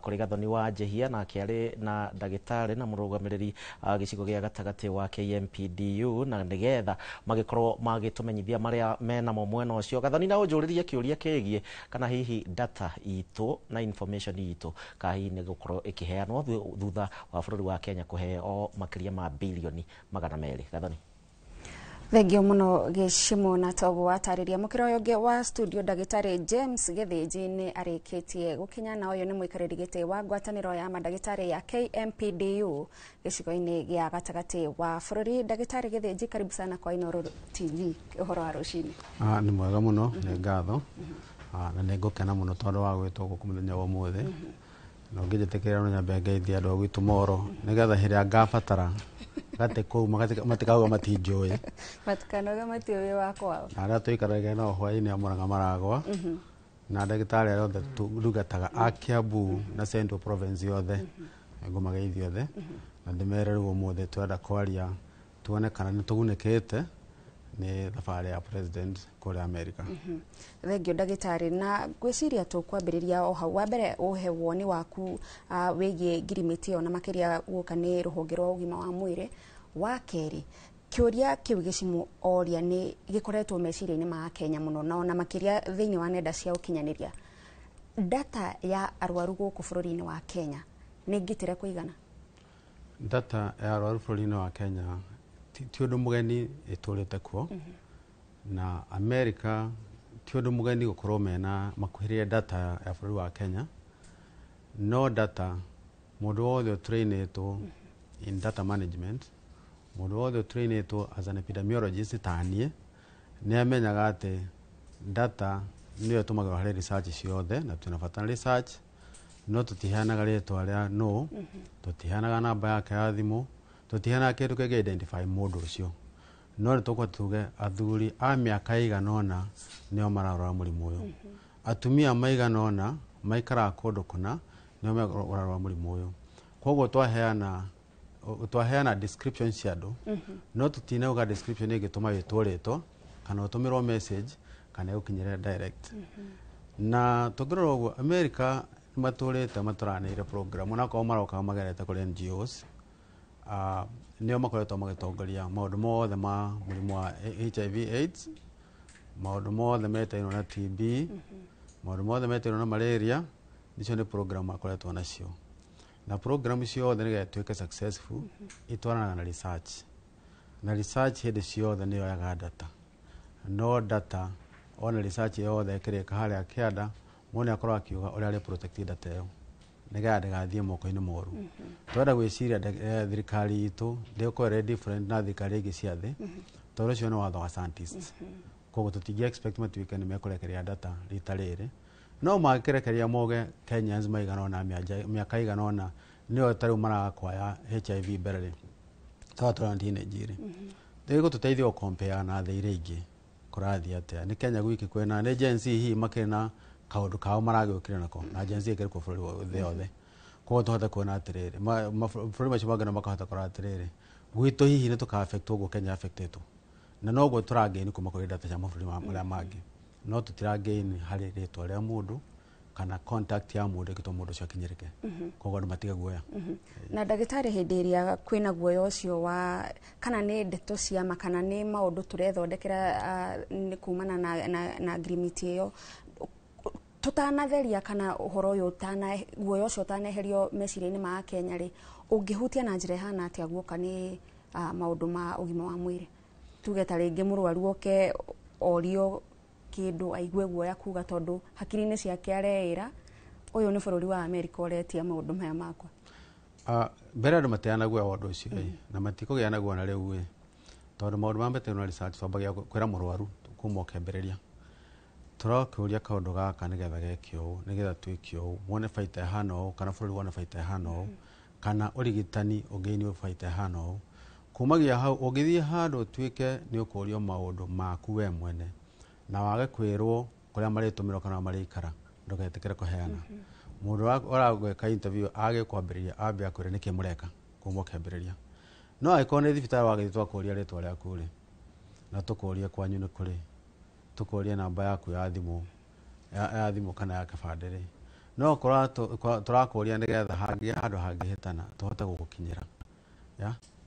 kuri Gathoni wa Njehia na kiari na ndagitari na murugamiriri gicigo gia gatagati wa KMPDU na nigetha magikorwo magitumenyithia maria mena mo mwena ucio. Gathoni na unjuririe kiuria kigie kana hihi data itu na information itu kahi ni gukorwo ikiheanwo thutha wa bururi wa Kenya kuheo makiria ma bilioni 200. Gathoni.
Thengio muno Gishimo na togo watariria mukiro yoge wa studio ndagitari James Githiji ni arikitie gukinya na uyu ni mwikariri gite wa ngwataniro ya madagitari ya KMPDU gicigo-ini gia gatagati wa bururi. Ndagitari Githiji, karibu sana kwa Inooro TV uhoro wa rucini.
Ni mwega muno ni ngatho na ni ngukena muno tondu wa gwitwo guku muthenya wa umuthi no ngijitikira no nyambe ngeithia andu agwitu moro nigetha hiria ngabatara gate ko matikauga matinjoe
matikanoga matioe wako
ara tuikaraga no hwaini amuranga maragwa na ndagitari yothe ndugataga Akiambu na Central Province yothe ngumageithio yothe na ndimererwo umuthi twenda kwaria tuone kana nitugunekete ni thabari ya president kuri America.
Thengio ndagitari, na gwiciria tukwambiriria o hau wa mbere uhe woni waku wigie ngirimiti ona makiria guka ni ruhonge rwa ugima wa mwiri. Wa keri kiuria kiu Gishimo oria ni gikoretwo meciria-ini ma Kenya muno na ona makiria thiini wa nenda cia ukinyaniria. Data ya arwaru guku bururi-ini wa Kenya ni ngitire kuigana?
Data ya arwaru bururi-ini wa Kenya ti undu mugeni iturite kuo na America ti undu mugeni gukorwo mena makuhiria data ya bururi wa Kenya. No data mundu wothe trainetwo in data management, mundu wothe trainetwo as an epidemiologist tanie ni amenyaga ati data niyo tumagirwo hari research ciothe na tunabatana research no tutiheanaga ritwa ria no tutiheanaga namba yake ya thimu tutihana kindu kege identify mundu ucio no nitukwa tuge athuri a miaka iganona nio mararora murimu uyu atumia maiganona maikara kundu kuna nio mararora murimu uyu koguo twaheana description cia andu no tutinauga description igituma witũrĩtwo kana utumirwo message kana ukinyire direct na tugirwo uguo America maturite maturanire program na kwa maroka magerete kuri NGOs nio makoretwo magitongoria maundu mothe ma murimu wa HIV AIDS, maundu mothe metaino na TB, maundu mothe metaino na malaria. Nicio ni program makoretwo nacio na program ciothe nigetwike successful itwaranaga na research na research hindi ciothe niyo yaga data no data ona research yothe kireka haria kianda mone akorwo akiuga uri ari protected data yo nigetha ndigathie moko-ini moru. Twenda gwiciria thirikari itu ndikore different na thirikari ingi cia thi tondu cio ni watho wa scientists koguo tutingi expect matuike ni mekurekeria data rita riri no makirekeria moge Kenyans maiganona miaka iganona nio tari marakwaya HIV mbere tawa twana teenage ri ndego tuteithio compare na the iregi kurathi atia ni Kenya gwiki kwena agency hi makena kaundu kao maragukira nako na agency ikere ko bũrũri the othe ko tuhota kuona atiriri bũrũri macio mangĩ makahota kora atiriri gwitũ hihi nĩ tuka affect ũguo Kenya affected na noguo tũragain kuma kũrĩ data cia mabũrũri marĩa mangĩ no tũtiragain harĩ rĩtwa rĩa mũndũ kana contact ya mũndũ gĩtwa mũndũ ũcio akinyĩrĩke koguo andũ matiga guoya
na ndagĩtarĩ hĩndĩ ĩrĩa kwĩna guoya ũcio wa kana nĩ ndeto cia ma kana nĩ maũndũ tũrethondekera nĩ kumana na agreement ĩyo tutanatheria kana ũhoro ũyũ guoya ũcio ũtaneherio meciria-inĩ ma Kenya rĩ ũngĩhutia na njĩra ihana atĩa guoka nĩ maũndũ ma ũgima wa mwĩrĩ tuge ta rĩngĩ mũrwaru oke orio kindu aigue guoya kuga tondu hakiri-inĩ ciake areĩra ũyũ nĩ bũrũri wa America ũretia maũndũ maya makwa
mbere andũ mateana guoya wa ũndũ ũcio na matikũgĩa na guoya na rĩu tondu maũndũ ma mbete na research twambagia kwĩra mũrwaru kuma ũkĩambĩrĩria tũrakũria kaũndũ gaka nĩgetha gekio ũũ nĩgetha twĩkio ũũ muone baita ihana ũũ kana bũrũri wone baita ihana ũũ kana ũrigitani ũngĩini baita ihana ũũ kumagia hau ũngĩthiĩ handũ ũtuĩke nĩ ũkũrio maũndũ maku we mwene na wage kwĩrwo kũrĩa marĩtũmĩrwo kana marĩikara ndũgetĩkĩre kũheana mũndũ ũragwĩka interview age kwambĩrĩria ambia kwĩra nĩkĩ mũreka kuma ũkĩambĩrĩria no angĩkorwo nĩ thibitarĩ wagĩthiĩ twakũria rĩtwa rĩaku rĩ na tũkũrie kwanyu nĩ kũrĩ tũkũria namba yaku ya thimũ kana ya kĩbandĩ rĩ no tũrakũria nĩgetha hangĩ handũ hangĩhĩtana tũhote gũgũkinyĩra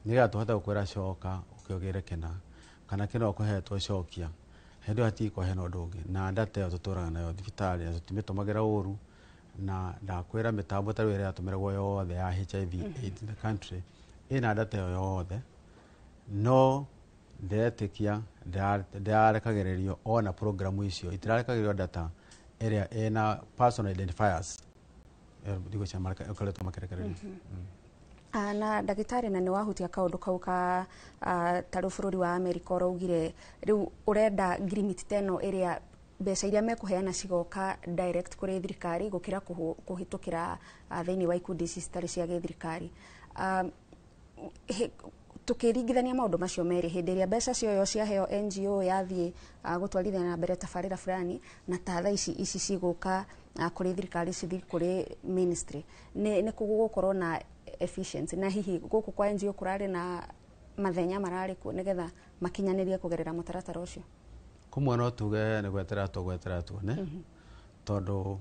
nĩgetha tũhote gũkwĩra coka ũkĩogĩre kĩna kana kĩna ũkũhetwo cokia hĩndĩ hatii kũheana ũndũ ũngĩ na data ĩyo tũtũraga nayo thibitarĩ na tũtimĩtũmagĩra ũru na ndakwĩra mĩtambo ta rĩu ĩrĩa yatũmĩragwo yothe ya HIV AIDS in the country ĩna data ĩyo yothe no ndĩretĩkia ndĩrarekagĩrĩrio ona programu icio itirarekagĩrĩrio data ĩrĩa ĩna personal identifiers ndigo cia marekaretwo makerekererio
na ndagĩtarĩ na nĩ wahutia kaũndũ kau ka tarĩ bũrũri wa America ũraugire rĩu ũrenda agreement teno ĩrĩa mbeca iria mekũheana cigoka direct kũrĩ thirikari gũkĩra kũhĩtũkĩra thĩinĩ wa ikundi ici citarĩ cia gĩthirikari tukĩringithania maũndũ macio merĩ hĩndĩ ĩrĩa mbeca cioyo ciaheo NGO yathiĩ gũtwarithia na mbere tabarĩra fulani na tatha ici cigũka kũrĩ thirikari cithi kũrĩ ministry nĩ kũgũkorwo na efficiency na hihi gũkũ kwa NGO kũrarĩ na mathenya mararĩ kuo nĩgetha makinyanĩrie kũgerera mũtaratara ũcio
kumwe no tuge nĩ gwetera tuone tondũ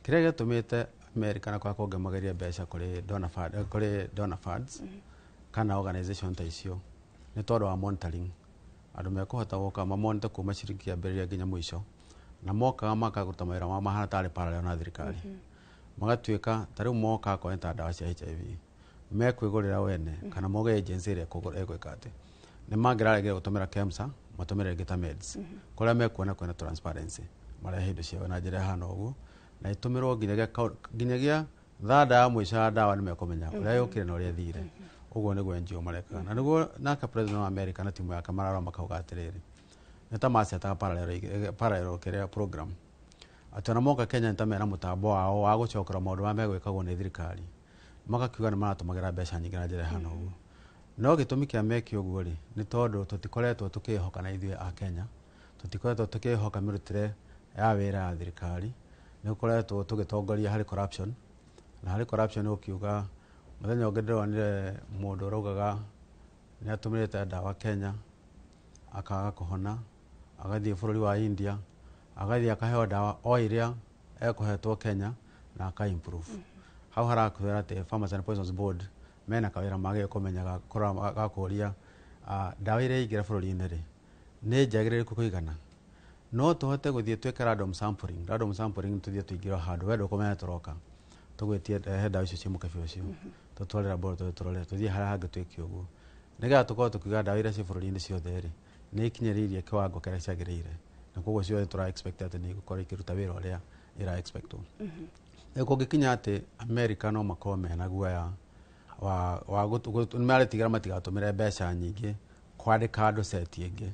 kĩrĩa gĩtũmĩte America na kwa kũngemageria mbeca kũrĩ donor funds kana organization ta icio nĩ tondũ wa monitoring andũ mekũhota gũka mamonite kuma ciringi kĩambĩrĩria nginya mũico na mokaga makaruta mawĩra mao mahana tarĩ parallel na thirikari magatuĩka ta rĩu moka kwenta ndawa cia HIV mekwĩgũrĩra wene kana moge agency ĩrĩa egwĩka atĩ nĩ mangĩraregera gũtũmĩra KEMSA matũmĩre rĩngĩ ta meds kũrĩa mekuona kwĩna transparency marehe indo ciao na njĩra hana ũguo na itũmĩrwo nginyagia thanda ya mũico ya ndawa nĩ mekũmenya ũrĩa yũkire na ũrĩa thire ũguo nĩguo NGO marekaga na nĩguo nake president wa America na timu yake mararora makauga atĩrĩrĩ nĩ ta macetaga parallel kĩrĩa program atĩ ona moka Kenya nĩtamena mũtambo wao wa gũcokera maũndũ marĩa megwĩkagwo nĩ thirikari magakiuga nĩ maratũmagĩra mbeca nyingĩ na njĩra hana ũguo no gĩtũmi kĩa meke ũguo rĩ nĩ tondũ tũtikoretwo tũkĩhoka na ithuĩ a Kenya tũtikoretwo tũkĩhoka mĩrutĩre ya wĩra ya thirikari nĩ gũkoretwo tũgĩtongoria harĩ corruption na harĩ corruption ũkiuga mũthenya ũngĩ ndĩronire mũndũ ũraugaga nĩ atũmĩrĩte ndawa Kenya akaga kũhona agathiĩ bũrũri wa India agathiĩ akaheo ndawa o iria ekũhetwo Kenya na aka improve hau harakwĩra atĩ Pharmacy and Poisons Board mena kawĩra magĩrĩire kũmenya gakũria ndawa iria ingĩra bũrũri-inĩ rĩ nĩ njagĩrĩrĩku kũigana no tũhote gũthiĩ twĩke random sampling tũthiĩ tũingĩra handũ wenda ũkũmenya tũroka tũgwĩtie he ndawa icio cia mũkebe ũcio tũtware laboratory tũrore tũthiĩ harĩa hangĩ twĩke ũguo nĩgetha tũkorwo tũkiuga ndawa iria ciĩ bũrũri-inĩ ciothe rĩ nĩ ikinyĩrĩirie kĩwango kĩrĩa ciagĩrĩire na koguo ciothe tũra expect atĩ nĩ igũkorwo ikĩruta wĩra ũrĩa ĩra expectwo kũngĩkinya atĩ America no makorwo mena guoya nĩmaretigĩra matigatũmĩre mbeca nyingĩ kwandĩka andũ seti ĩngĩ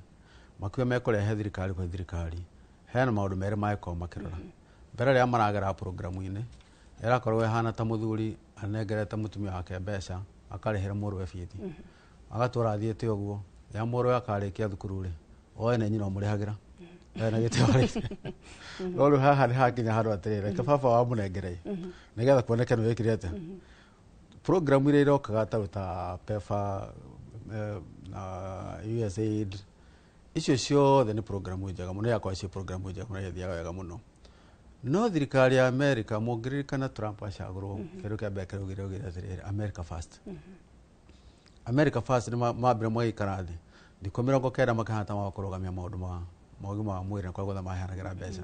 makiuga mekũrehe thirikari kwa thirikari hena maũndũ merĩ magĩkorwo makĩrora mbere rĩrĩa maragera programu-inĩ irakorwo hana ta muthuri anengerete mutumia wake mbeca akarihira mũrũ bithi agatwara athiĩte ũguo ya mũrũ akarĩkia thukuru ri oene nyina mũrĩhagira na gĩtĩo no rĩu haha nĩ hakinya handũ atĩrĩrĩ ka baba wa mũnengerei nĩgetha kuoneke nĩ wĩkire atĩa program iria irokaga ta PEPFAR na USAID icio ciothe nĩ program njega mũno yakwa icio program njega mũno yathiaga wega mũno no thirikari ya America mũngĩririkana Trump acagũrwo kĩrĩa kĩambere kĩrugire atĩrĩrĩ America first America first nĩ mambire mũgĩikara thĩ thikũ 90 makahata makũrũgamia maũndũ ma ũgima wa mwĩrĩ kwa gũtha maheanagira mbeca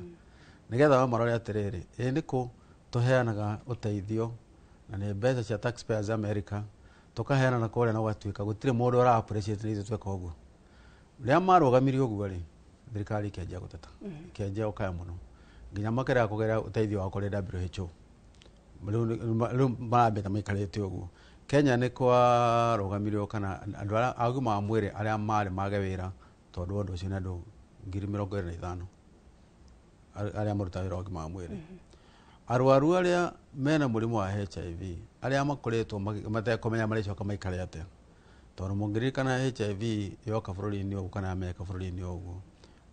nĩgetha marore atĩrĩrĩ nĩkũ tũheanaga ũteithio na nĩ mbeca cia taxpayers America tukaheana na kũrĩa na gwatuĩka gũtirĩ mũndũ ara appreciate nĩ tweka ũguo rĩa marũgamirio ũguo rĩ thirikari kĩanjia gũteta kĩanjia ũkaya mũno nginya makera kũgera ũteithio wa kũrĩ WHO rĩu marambeta maikarĩte ũguo Kenya nĩ kwa rũgamirio kana andũ arĩa agima wa mwĩrĩ arĩa marĩ mage wĩra tondũ ũndũ ũcio nĩ andũ 25,000 arĩa marutaga wĩra wa ũgima wa mwĩrĩ arwaru arĩa mena mũrimũ wa HIV arĩa makoretwo matekũmenya marĩcoka maikare atĩa tondũ mũngĩririkana HIV yoka bũrũri-inĩ ũguo kana Amerika bũrũri-inĩ ũguo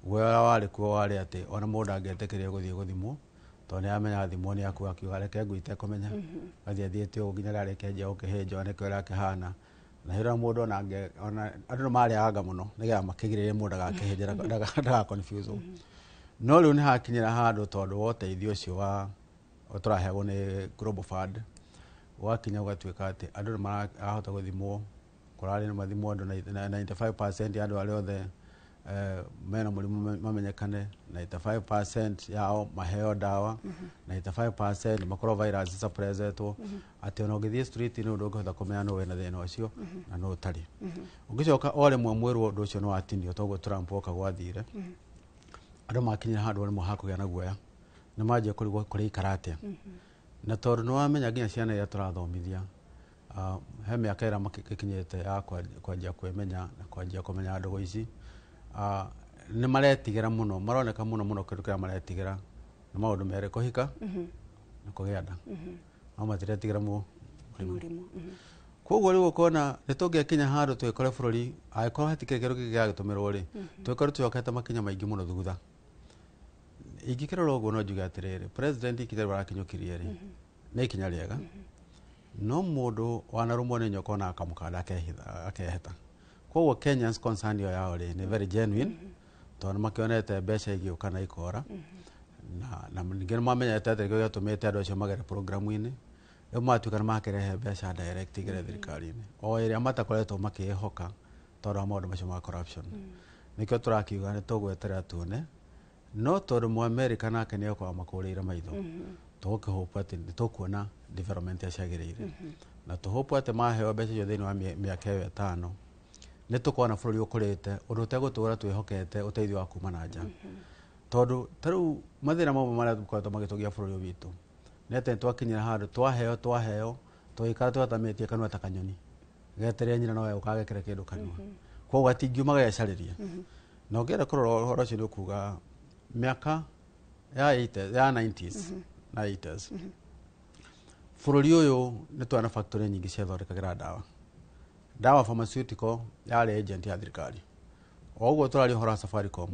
guoya warĩ kuo warĩ atĩ ona mũndũ angĩetĩkĩria gũthiĩ gũthimwo tondũ nĩamenya thimwo nĩ akuo akiuga reke ngui itekũmenya athiĩte ũguo nginya rĩarĩ kĩanjia gũkĩhĩnjwo nĩkĩo ĩrakĩhana na hĩndĩ mũndũ ona andũ nĩmarĩaga mũno nĩgetha makĩgirĩrĩrie mũndũ agakĩhĩnja ndagakonfuse no rĩu nĩ hakinyĩra handũ tondũ wa ũteithio ũcio wa tũraheagwo nĩ Global Fund wakinya ũgatuĩka atĩ andũ nĩmarahota gũthimwo kũrarĩ nĩ mathimwo andũ 95% ya andũ arĩa othe mena mũrimũ mamenyekane 95% yao maheo dawa 95% makorwo virus suppressetwo atĩ ona ũngĩthiĩ street nĩ ũndũ ũngĩhota kũmenya nũ wĩna thĩna ũcio na nũ ũtarĩ ũngĩcoka o rĩmwe mwĩrwo ũndũ ũcio nĩ watinio toguo Trump oka gwathire andũ makinyira handũ rĩmwe hakũgĩa na guoya nĩ manjia kũrigwo kũrĩa ikara atĩa na tondũ nĩ wamenya nginya ciana iria tũrathomithia he mĩaka ĩrĩa makĩkinyĩte ya kwanjia kwĩmenya na kwanjia kũmenya ndũgũ ici nĩ maretigĩra mũno maroneka mũno kĩndũ kĩrĩa maretigĩra nĩ maũndũ merĩ kũhika na kũgĩa nda no matiretigĩra mũrimũ koguo rĩu ũkona nĩ tũngĩkinya handũ twĩkore bũrũri angĩkorwo hatikĩrĩ kĩndũ kĩngĩ gĩagĩtũmĩrwo rĩ twĩkore twĩhokete makinya maingĩ mũno thutha ingĩkĩrora ũguo no njuge atĩrĩrĩ president ikinya rĩu arakinyũkirie rĩ nĩ ikinya rĩega no mũndũ wanarũmwo nĩ nyoka ona akamũkanda akeheta koguo Kenyans concern yo yao rĩ nĩ very genuine tondũ makĩonete mbeca igĩũka na ikora na ningĩ nĩ mamenyete atĩ gĩkĩo gĩatũmĩte andũ acio magere programu-inĩ rĩu matuĩka nĩ makĩrehe mbeca direct igere thirikari-inĩ o ĩrĩa matakoretwo makĩhoka tondũ wa maũndũ macio ma corruption nĩkĩo tũrakiuga nĩ tũgweterera tuone no tondũ Mũamerika nake nĩ okorwo makũrĩire maitho tũgũkĩhope atĩ nĩ tũkuona development yaciagĩrĩire na tũhope atĩ maheo mbeca icio thĩinĩ wa mĩaka ĩyo 5 nĩ tũkona bũrũri ũkũrĩte ũndũ ũtegũtũra twĩhokete ũteithio wa kuma na nja tondũ tarĩu mathĩna mamwe marĩa tũkoretwo magĩtũgia bũrũri witũ nĩ atĩ twakinyira handũ twaheo tũgĩikara twatamĩtie kanua ta kanyoni geterea nyina no ũkagekĩra kĩndũ kanua koguo atingiuma gacarĩria na ũngĩenda kũrora ũhoro ũcio nĩ ũkuga mĩaka ya 90s na 80s bũrũri ũyũ nĩ twana factory nyingĩ ciathondekagĩra dawa pharmaceutical yarĩ agent ya thirikari o ũguo tũrari ũhoro wa Safaricom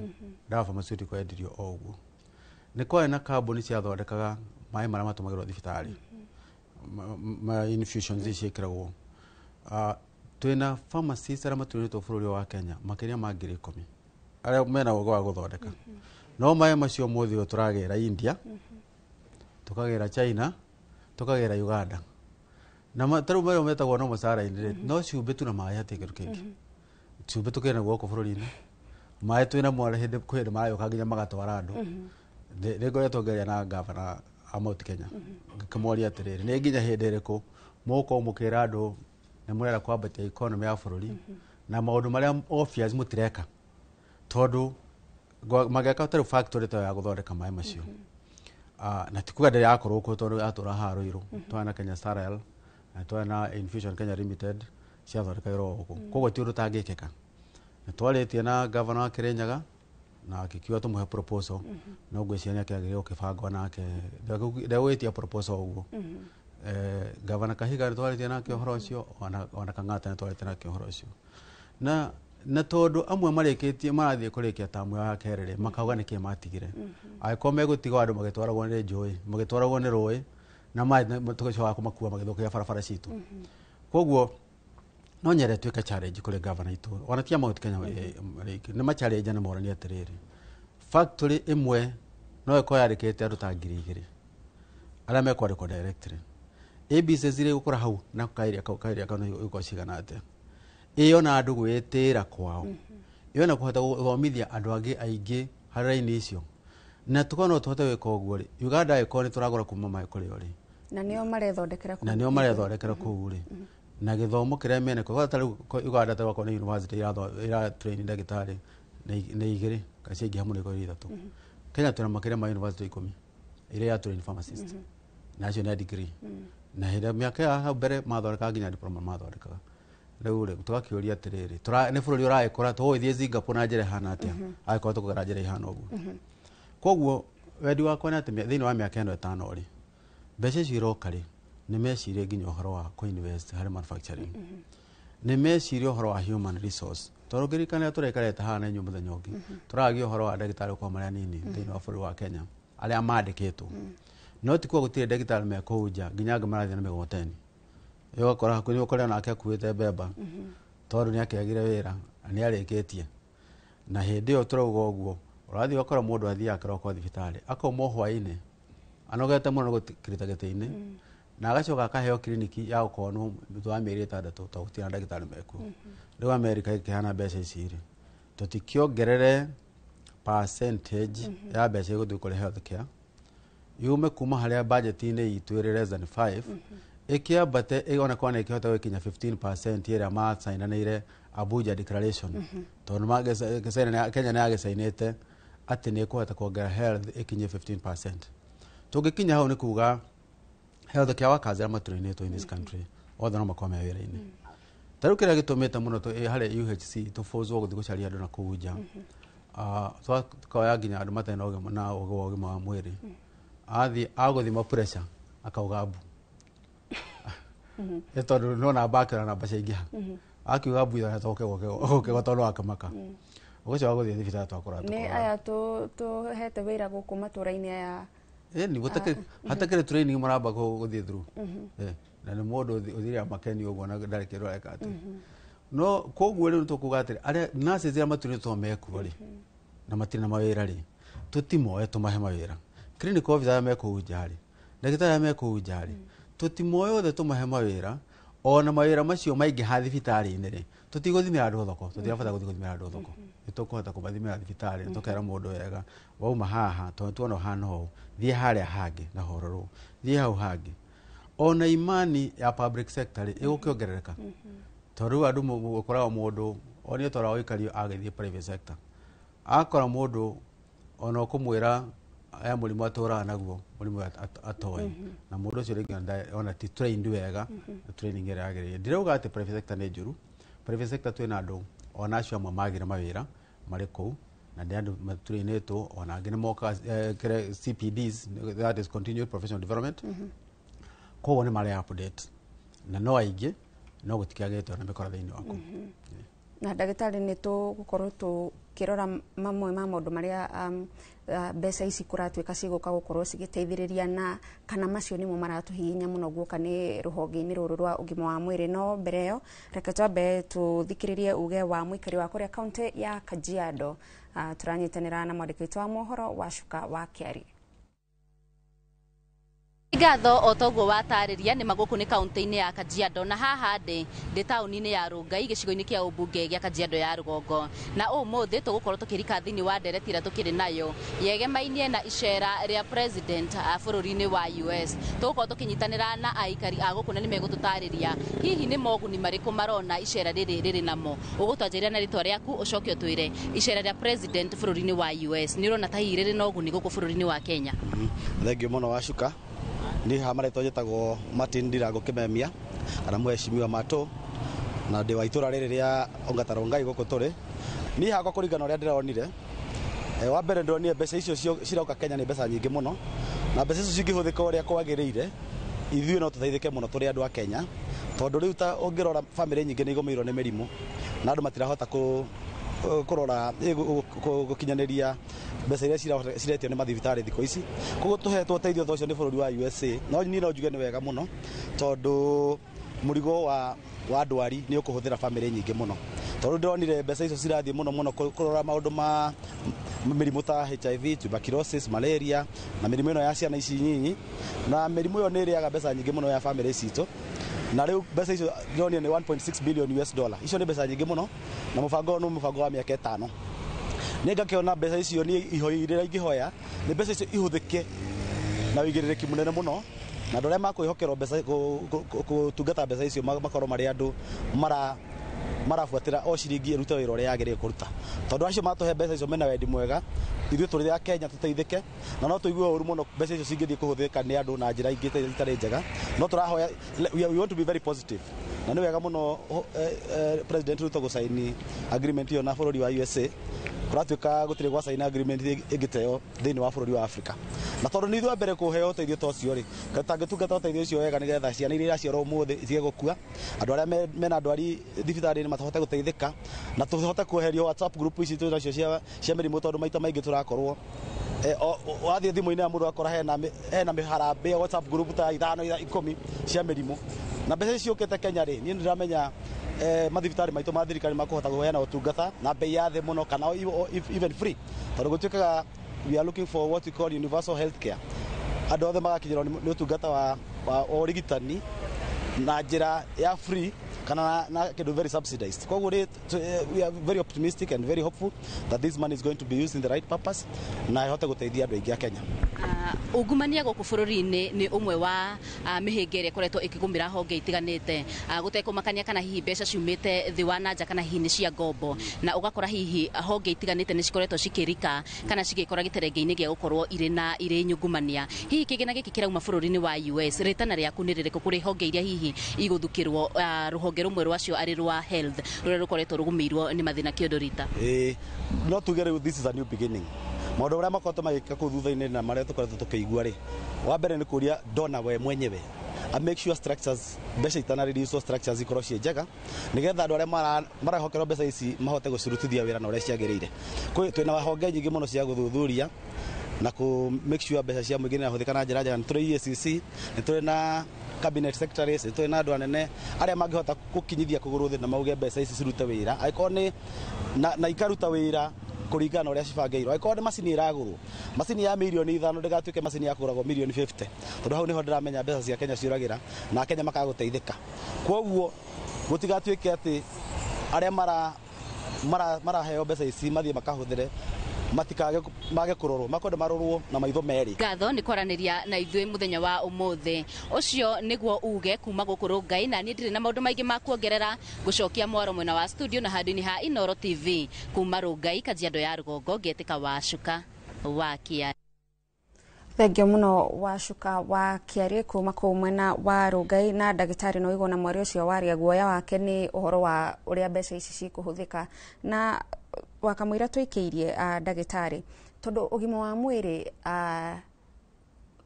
dawa pharmaceutical yendirio o ũguo nĩ kwarĩ na kambuni ciathondekaga maĩ marĩa matũmagĩrwo thibitarĩ infusions ici ciĩkĩragwo twĩna pharmacies arĩa matũrĩtwo bũrũri wa Kenya makĩria ma 10,000 arĩa mena ũgĩ wa gũthondeka no maĩ macio mũthĩ ũyũ tũragĩra India tukagĩra China tukagĩra Uganda na tarĩu maĩ metagwo no mũcara-inĩ no ciumbĩ tu na maĩ hatirĩ kĩndũ kĩngĩ ciumbĩ tũkĩrĩ guoko bũrũri-inĩ maĩ twĩna mo hĩndĩ kwĩrĩ maragĩũka nginya magatwara andũ nĩngoretwo ngĩaria na gavana a Mount Kenya ngĩkĩmoria atĩrĩrĩ nĩ nginya hĩndĩ ĩrĩkũ mũgũkorwo mũkĩra andũ nĩ mũrenda kwambatia economy ya bũrũri na maũndũ marĩa obvious mũtireka tondũ magĩaka tarĩu factory ta ya gũthondeka maĩ macio na tikuga ndĩrĩ yakorwo kuo tondũ yatũra harũirwo twana Kenya Starrel na twana Infusion Kenya Limited ciathondekagĩrwo gũkũ koguo ti ũndũ tangĩkĩka nĩ twarĩtie na gavana wa Kĩrĩnyaga na kikiwa tumuhe proposal no gwiciania kiagire ukibangwa nake ndagwitia proposal uguo Gavana Kahiga twaritie nake uhoro ucio ona Kang'ata twaritie nake uhoro ucio na tondu amwe mareketie marathie kurikia tamu ya kerere makauga niki matigire aiko megutiga andu magitwaragwo ni njui magitwaragwo ni rui na tugicoka kumakua magithukia barabara citu koguo no nyere tuika challenge kuri governor itu ona tia Mount Kenya ni ma challenge na morani atiriri factory imwe no iko yarikete andu ta 2,000 ala mekwa ko directly ABC zire gukora hau na kairia kana uko cigana ate iyo na andu gwitira kwao iyo na kuhota guthomithia andu aingi haraini icio na tukona tuhote wika uguo ri Uganda iko ni turagura kuma mai kuri ori
na nio marethondekera
kuu ri na githomo kiria mene ko tari Uganda tari ko ni university ira train ndagitari na igiri kacingi hamwe ko ithatu Kenya tuna makiria ma university 10 ire ya train pharmacist national degree na hira miaka ya mbere mathoreka nginya diploma mathoreka riu tugakiuria atiriri ni bururi uraikora tuithie Singapore na njere hana atia aiko tukugera njere hana uguo koguo wendi wakwa ni ati thiini wa miaka 5 ri mbeca ciroka ri ni mecirie nginya uhoro wa co-invest hari manufacturing ni mecirie uhoro wa human resource torogirikana turekareta hana nyumba the nyogi turagi uhoro wa ndagitari kwa maria nini thiini wa bururi wa Kenya aria mandikitwo no tikuo gutire ndagitari me kuja nginya ngamarathi na migoteni yo kora kuni ukore nake akuite beba tondu ni akegire wira ni arikitie na hindi yo turogo uguo urathi wakora mundu athia akiroko thibitari akauma hwaini anogete muno gukirita giteini na agacoka akaheo kliniki ya ukono thwa mieri 6 to gutira ndagitari meku riu America ikihana mbeca iciri tutikiongerere percentage ya mbeca iguthiĩ kũrĩ health care yume kuma haria budget-inĩ itu ĩrĩ less than 5 ikiambate igona kwana ikihota gũkinya 15% ĩrĩa masainanĩire Abuja Declaration tondu Kenya nĩ yagisainĩte atĩ nĩ ĩkũhota kuongerera health ikinye 15%. Tũngĩkinya hau nĩ kuga health care workers arĩa matũrĩnĩtwo in this country othe no makorwo me wĩra-inĩ. Tarĩu kĩrĩa gĩtũmĩte mũno harĩa UHC tũbũzwo gũthiĩ gũcaria andũ na kũu nja tũkoya nginya andũ matarĩ na ũgima wa mwĩrĩ athiĩ agũthima pressure akauga mbu tondu nona bakira na mbaca ingĩha akiuga mbu ithana tũgũkĩgota no akamaka ũgũcoka gũthiĩ thibitarĩ twakũra
nĩ aya tũhete wĩra gũkũ matũra-inĩ aya
ni hatakĩrĩ training maramba gũthiĩ through na nĩ mũndũ ũthiria makeni ũguo na ndarĩ kĩndũ areka atĩ no koguo rĩu tũkuga atĩrĩ arĩa nurses arĩa matũrĩtwo mekuo rĩ na matirĩ na mawĩra rĩ tũtimoe tũmahe mawĩra clinic officer mekũu nja rĩ ndagĩtarĩ mekũu nja rĩ tũtimoe othe tũmahe mawĩra ona mawĩra macio maingĩha thibitarĩ-inĩ rĩ tũtigũthimĩra andũ thoko tũtirabata gũthiĩ gũthimĩra andũ thoko nĩtũkũhota kũmathimĩra thibitarĩ tũkera mũndũ wega wauma haha tondũ tuona hana ũũ thiĩ harĩa hangĩ na hororwo thiĩ hau hangĩ ona imani ya public sector rĩ ĩgũkĩongerereka tondũ andũ ũkoraga mũndũ onio twara ũikario agĩthiĩ private sector akora mũndũ ona ũkũmwĩra aya mũrimũ atũraga naguo mũrimũ atoĩ na mũndũ ũcio rĩngĩ ona ti trained wega training ĩrĩa yagĩrĩire ndirauga atĩ private sector nĩ njũru private sector twĩna andũ ona acio amwe magĩra mawĩra marĩ kũu na ndĩ andũ matũrĩnĩtwo ona angĩ nĩ moka CPDs that is continued professional development koguo nĩ marĩ update na no aingĩ no gũtikĩagĩte ona mĩkora thĩinĩ wako
na ndagĩtarĩ nĩ tũgũkorwo tũkĩrora mamwe ma maũndũ marĩa mbeca ici kũratuĩka cigũka gũkorwo cigĩteithĩrĩria na kana macio nĩmo maratũhihinya mũno guoka nĩ rũhonge-inĩ rũrũ rwa ũgima wa mwĩrĩ no mbere ĩyo reke twambe tũthikĩrĩrie uge wa mũikari wa kũrĩa kaunti ya Kajiado tũranyitanĩra na mwandĩki wa mohoro Wacuka wa Kĩari.
Ngatho otoguo watarĩria nĩ magũkũ nĩ kaunti-inĩ ya Kajiado na haha ndĩ taũni-inĩ ya Rungai gĩcigo-inĩ kĩa ũmbunge gĩa Kajiado ya rũgongo na ũmũthĩ tũgũkorwo tũkĩrika thĩinĩ wa ndereti ĩrĩa tũkĩrĩ nayo yegemainie na icera rĩa president bũrũri-inĩ wa US tũgũkorwo tũkĩnyitanĩra na aikari a gũkũ na nĩ megũtũtarĩria hihi nĩ moguni marĩkũ marona icera rĩrĩ namo ũgũtwanjĩrĩra na rĩtwa rĩaku ũcoke ũtwĩre icera rĩa president bũrũri-inĩ wa US nĩ ũrona ta hihi rĩrĩ na ũguni gũkũ bũrũri-inĩ wa Kenya.
Thengiũ mũno Wacuka ni ha maretwo njĩtagwo Martin Ndirango Kĩmemia kana Mheshimiwa Mato na ndĩ wa itũra rĩrĩ rĩa Ongata Rongai gũkũ tũrĩ ni hakwa kũringana ũrĩa ndĩronire Wa mbere ndonire mbeca icio ciroka Kenya nĩ mbeca nyingĩ mũno, na mbeca icio cingĩhũthĩka ũrĩa kwagĩrĩire ithuĩ no tũteithĩke mũno tũrĩ andũ a Kenya, tondũ rĩu ta ũngĩrora famĩlĩ nyingĩ nĩ igũmĩirwo nĩ mĩrimũ na andũ matirahota kũrora gũkinyanĩria mbeca iria ciretio nĩ mathibitarĩ thikũ ici. Koguo tũhetwo ũteithio ũcio nĩ bũrũri wa USA, no niĩ no njuge nĩ wega mũno tondũ mũrigo wa ndwari nĩ ũkũhũthĩra famĩlĩ nyingĩ mũno, tondũ ndĩronire mbeca icio cirathiĩ mũno kũrora maũndũ ma mĩrimũ ta HIV, tuberculosis, malaria na mĩrimũ ĩno ya ciana ici nyinyi, na mĩrimũ ĩyo nĩ ĩrĩaga mbeca nyingĩ mũno ya famĩlĩ citũ, na rĩu mbeca icio ndĩronire nĩ 1.6 billion US dollar. Icio nĩ mbeca nyingĩ mũno na mũbango nĩ mũbango wa mĩaka 5. Nĩ ngakĩona mbeca icio nĩ ihoire ingĩhoya nĩ mbeca icio ihũthĩke na wĩigĩrĩrĩki mũnene mũno, na andũ arĩa makwĩhokerwo mbeca gũtungata mbeca icio makorwo marĩ andũ marabuatĩra o ciringi ĩrute wĩra ũrĩa yagĩrĩire kũruta, tondũ acio matũhe mbeca icio mena wendi mwega ithuĩ tũrĩ a Kenya tũteithĩke, na no tũigue ũru mũno mbeca icio cingĩthiĩ kũhũthĩka nĩ andũ na njĩra ingĩ itarĩ njega. No tũrahoya, we want to be very positive, na nĩ wega mũno President Ruto gũcaini agreement ĩyo na bũrũri wa USA, kũratuĩka gũtirĩ gwa saini agreement ĩngĩteo thĩinĩ wa bũrũri wa Africa, na tondũ nĩ ithuĩ mbere kũheo ũteithio ta ũcio rĩ, tangĩtungata ũteithio ũcio wega nĩgetha ciana iria iraciarwo ũmũthĩ itige gũkua, andũ arĩa mena ndwari thibitarĩ-inĩ mahote gũteithĩka, na tũhote kweheria WhatsApp group ici nacio cia mĩrimũ, tondũ maita maingĩ tũrakorwo wathiĩ thimũ-inĩ ya mũndũ akora hena mĩharambĩ WhatsApp group ta 5 10 cia mĩrimũ, na mbeca ici ciũkĩte Kenya rĩ, niĩ ndĩramenya mathibitarĩ maitũ ma thirikari makũhota kũheana ũtungata na bei ya thĩ mũno kana even free, tondũ gũtuĩkaga we are looking for what we call universal health care, andũ othe magakinyĩrwo nĩ ũtungata wa ũrigitani na njĩra ya free kana na kĩndũ very subsidized. Koguo we are very optimistic and very hopeful that this money is going to be used in the right purpose na ihote gũteithia andũ aingĩ a Kenya.
Ungumania gũkũ bũrũri-inĩ nĩ ũmwe wa mĩhĩnga ĩrĩa ĩkoretwo ĩkĩgũmĩra honge itiganĩte, gũtekũmakania kana hihi mbeca ciumĩte thĩ wa nanja kana hihi nĩ cia ngombo, na ũgakora hihi honge itiganĩte nĩ cikoretwo cikĩrika kana cigĩkora gĩterenge-inĩ gĩa gũkorwo irĩ nyungumania. Hihi kĩgĩna gĩkĩ kĩrauma bũrũri-inĩ wa US, rĩtana rĩaku nĩ rĩrĩkũ kũrĩ honge iria hihi igũthukĩrwo rũhonge rũmwe rwacio arĩ rwa health rũrĩa rũkoretwo rũgũmĩirwo nĩ mathĩna kĩondo rita?
No tuge rĩu this is a new beginning. Maũndũ marĩa makoretwo magĩka kũu thutha-inĩ na marĩa tũkoretwo tũkĩigua rĩ, wa mbere nĩ kũria ndona we mwenyewe make sure structures mbeca itanarĩrĩcio structures ikorwo ciĩ njega, nĩgetha andũ arĩa marahokerwo mbeca ici mahote gũcirutithia wĩra na ũrĩa ciagĩrĩire. Twĩna honge nyingĩ mũno cia gũthuthuria na ku make sure mbeca cia mũingĩ nĩirahũthĩka na njĩra njega. Nĩ tũrĩ EACC, nĩ tũrĩ na cabinet secretaries, nĩ tũrĩ na andũ anene arĩa mangĩhota gũkinyithia kũgũrũ thĩ na mauge mbeca ici cirute wĩra, angĩkorwo nĩ na ikaruta wĩra kũringana na ũrĩa cibangĩirwo. Angĩkorwo nĩ macini ĩragũrwo, macini ya mirioni 5 ndĩgatuĩke macini ya kũgũragwo mirioni 50, tondũ hau nĩho ndĩramenya mbeca cia Kenya ciũragĩra na Kenya makaga gũteithĩka. Koguo gũtigatuĩke atĩ arĩa maraheo mbeca ici mathiĩ makahũthĩre matikage mage kũrorwo, makwenda marorwo na maitho merĩ.
Ngatho nĩ kwaranĩria na ithuĩ mũthenya wa ũmũthĩ. Ũcio nĩguo uge kuma gũkũ Rongai, na niĩ ndirĩ na maũndũ maingĩ ma kuongerera. Gũcokia mwaro mwena wa studio na handũ-inĩ ha Inooro TV kuma Rongai, Kajiado ya Rũgongo, Ngetĩka Wacuka wa Kĩarĩ.
Thengio mũno Wacuka wa Kĩarĩ kuma kũu mwena wa Rongai, na ndagĩtarĩ no igona mwari ũcio warĩa guoya wake nĩ ũhoro wa ũrĩa mbeca ici cikũhũthĩka, na wakamwĩra tũikĩirie ndagĩtarĩ, tondũ ũgima wa mwĩrĩ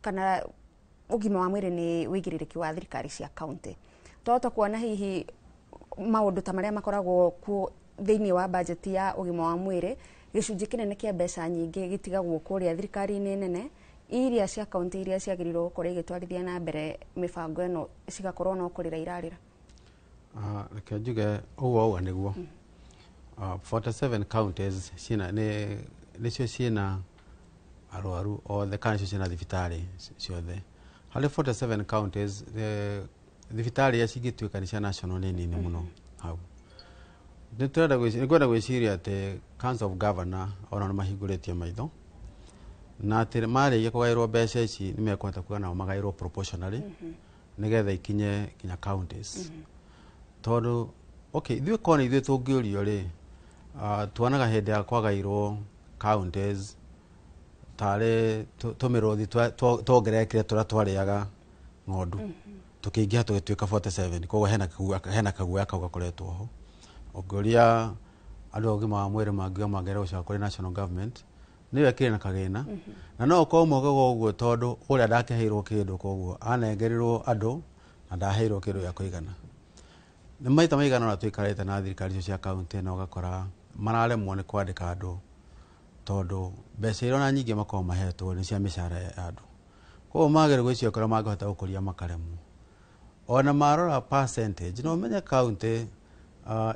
kana ũgima wa mwĩrĩ nĩ wĩigĩrĩrĩki wa thirikari cia kaunti. Twahota kuona hihi maũndũ ta marĩa makoragwo thĩinĩ wa bajeti ya ũgima wa mwĩrĩ, gĩcunjĩ kĩnene kĩa mbeca nyingĩ gĩtigagwo kũrĩa thirikari-inĩ nene iria cia kaunti iria ciagĩrĩirwo gũkorwo igĩtwarithia na mbere mĩbango ĩno cigakorwo no kũrĩra irarĩra.
Reke njuge ũguo nĩguo 47 counties nĩcio ciĩna arwaru othe kana nĩcio ciĩna thibitarĩ ciothe. Harĩ 47 counties thibitarĩ iria cingĩtuĩka nĩ cia national nĩ nini mũno hau. Nĩngwenda gwĩciria atĩ Council of Governor ona nĩ mahingũrĩtie maitho na atĩ marĩkia kũgaĩrwo mbeca ici nĩ mekũhota kuga nao magaĩrwo proportionally nĩgetha ikinye kinya counties. Tondũ ithuĩ kona ithuĩ tũngĩũrio rĩ, tuonaga hĩndĩ ya kwagaĩrwo counties tarĩ tũmĩrũthi tuongererekire tũrĩa twarĩaga ng'ondu tũkĩingĩha tũgĩtuĩka 47. Koguo hena kaguoya kau gakoretwo ho. Ũngĩũria andũ a ũgima wa mwĩrĩ mangiuga mangĩenda gũcoka kũrĩ national government niwe kire na kagena na no ko mo gogo tondu uria ndakeheirwo kindu koguo anengerirwo andu na ndaheirwo kindu ya kuigana ni maita maigana na twikarite na thirikari cia county na ugakora mararemwo ni kwandika andu tondu mbeca irona nyingi makoma mahetwo ni cia mishara ya andu koguo magere gwicio kora mangihota gukuria makaremwo ona marora percentage no menye county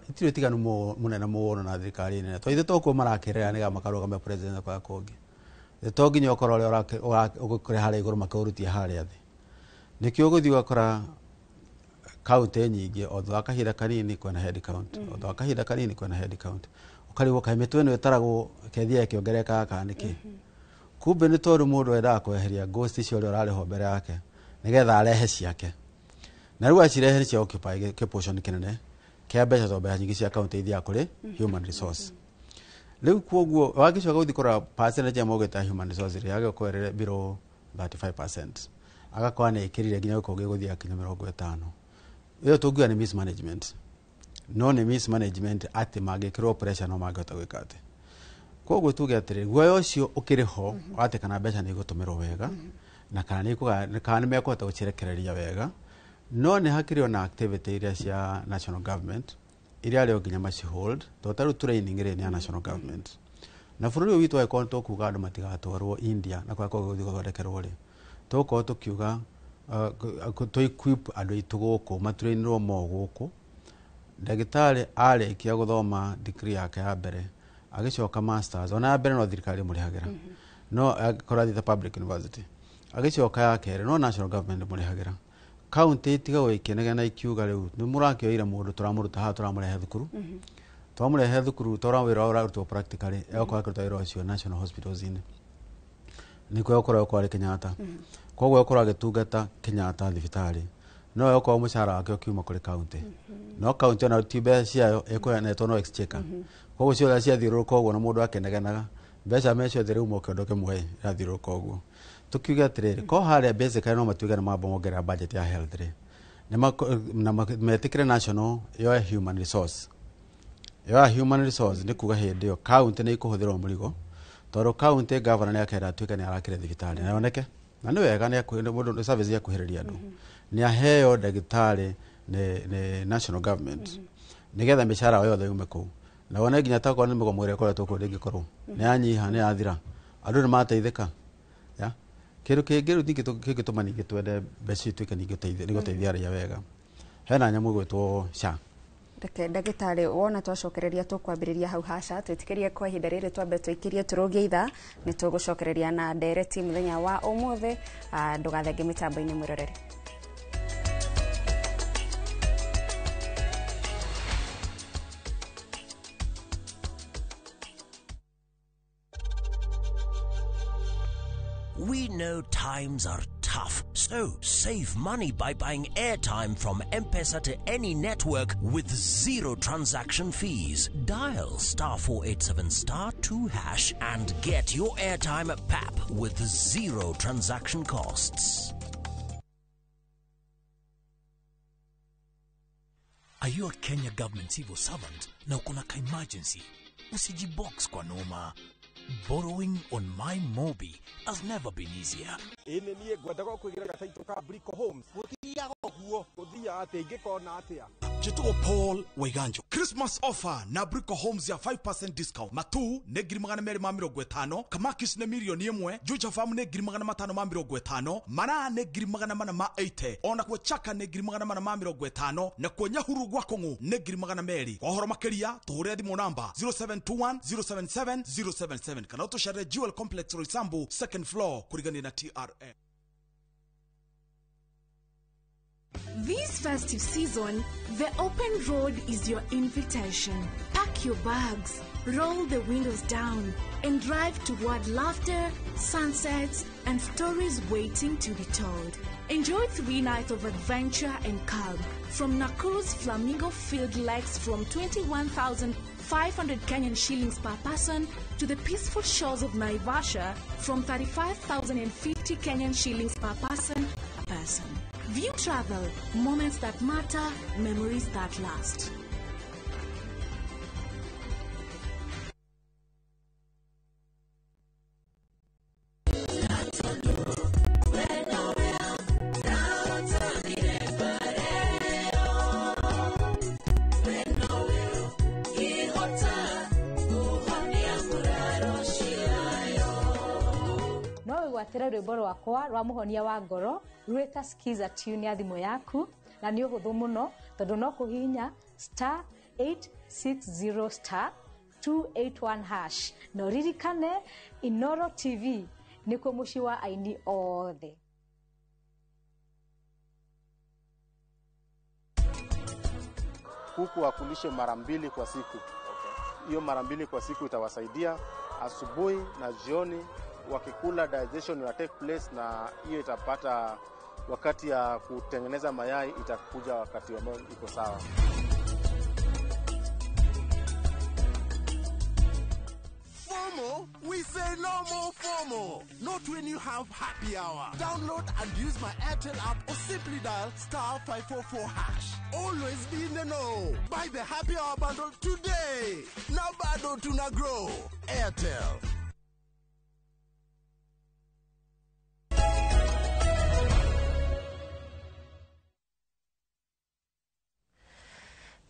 itire tiganu munene muno na thirikari nene to ithe toko marakirera niga makaruga me president kwa kongi to nginya okoro ore ugukure hare iguru makarutia hare athi nikio guthi gakora county nyingi otho akahinda kanini kwena head count otho akahinda kanini kwena head count ukariwo kai mitwe no etaragwo kethia kiongereka kaniki kumbe ni tondu mundu enda kweheria ghost icio ri orariho mbere yake nigetha arehe ciake na riu acirehe cia occupy ke portion kinene kia mbeca to mbeca nyingi cia county ithia kuri human resource riu koguo wagicoka guthi kora percentage ya mogeta human resource ri yage kwerere below 35% agakwa ne ikirire ginya ko guthi akinya 50 iyo tugiwa ni mismanagement no ni mismanagement ati magikirwo pressure no magota gwikate koguo tuge atiri guoyo cio ukiriho ate kana mbeca ni gutumirwo wega na kana ni mekota gucirekereria wega no ni hakiri na activity iria cia national government iria leo ginya maci hold totaru training ire ni national government na bururi witu wa konto kuga andu matigatwarwo India na kwa guthi guthorekerwo ri toko tukiuga to equip andu ituguku matrainirwo mo guku ndagitari arikia guthoma degree yake ya mbere agicoka masters ona mbere no thirikari murihagira no akora the public university agicoka ya kere no national government murihagira county tiga wikenega na ikiuga riu ni murakioira mundu turamuruta ha turamurehe thukuru turamurehe thukuru turawira urarutwo practically ekwa kuruta wira ucio national hospitals ine niko yakora kwa Kenyatta koguo yakora agitungata Kenyatta thibitari no yakora mushara wake ukiuma kuri county no county na tibe ciayo ekoya na tono exchequer koguo cio cia thiru koguo na mundu akenegenaga mbeca mecio thiru mo kiondoke muhe ya thiru koguo tukiuga atiriri ko hare basic no matuiga na mambo mongerera budget ya health ri na metikire national yo human resource ni kuga hindi yo county ni ikuhuthirwo murigo toro county governor ni akera tuika ni arakire thibitari na yoneke na ni wega ni mundu service ya kuhiriria andu ni aheo ndagitari ni national government nigetha mishara yo yothe yume ku na wona ginya ta kwa ni mugomwire kora to kundi gikorwo ni anyiha ni athira andu ni mateithika ya kiru kingiru kingituma ningi twende mbeca tuika ningi teithia nigo teithia ria wega hena nyamu gwetwo sha
ndagitari wona twacokereria tukwambiriria hau hasha twitikirie kwa ihinda riri twambe twikirie turugie itha ni tugucokereria na ndereti muthenya wa umuthi ndugathenge mitambo-ini mwiroreri.
We know times are tough, so save money by buying airtime from M-Pesa to any network with zero transaction fees. Dial *487*2# and get your airtime PAP with zero transaction costs.
Are you a Kenya government civil servant na uko na emergency? Usijibox kwa noma. Borrowing on MyMobi has never been easier.
Jituo Paul Waiganjo. Christmas offer na Brico Homes ya 5% discount. Matu ne girimagana mere mamiro gwetano. Kamakis ne milioni yemwe. Juja famu ne girimagana matano mamiro gwetano. Mana ne girimagana mana ma 80. Ona kwa chaka ne girimagana mana mamiro gwetano. Na kwa nyahuru gwakongu ne girimagana meri. Kwa horo makeria, tuhurea dimo namba 0721 077 077. Kanoto share Jewel Complex Roysambu, second floor, kurigani na TRM.
This festive season, the open road is your invitation. Pack your bags, roll the windows down, and drive toward laughter, sunsets, and stories waiting to be told. Enjoy 3 nights of adventure and calm. From Nakuru's Flamingo Field Lakes from 21,500 Kenyan shillings per person to the peaceful shores of Naivasha from 35,050 Kenyan shillings per person. View travel, moments that matter, memories that last.
gwatĩra rwĩmbo rwakwa rwa mũhonia wa ngoro rwĩta skiza tune ya thimũ yaku, na nĩ ũhũthũ mũno tondũ no kũhihinya *860*281# na ririkane Inoro TV nĩkuo mũciĩ wa aini othe.
Kuku wakulishe mara 2 kwa siku. Hiyo mara 2 kwa siku itawasaidia asubuhi na jioni, wakikula digestion will take place, na hiyo itapata wakati ya kutengeneza mayai itakuja wakati ambao iko sawa.
FOMO? We say no more FOMO. Not when you have happy hour. Download and use my Airtel app or simply dial *544#. Always be in the know. Buy the happy hour bundle today. Now bado tuna grow. Airtel.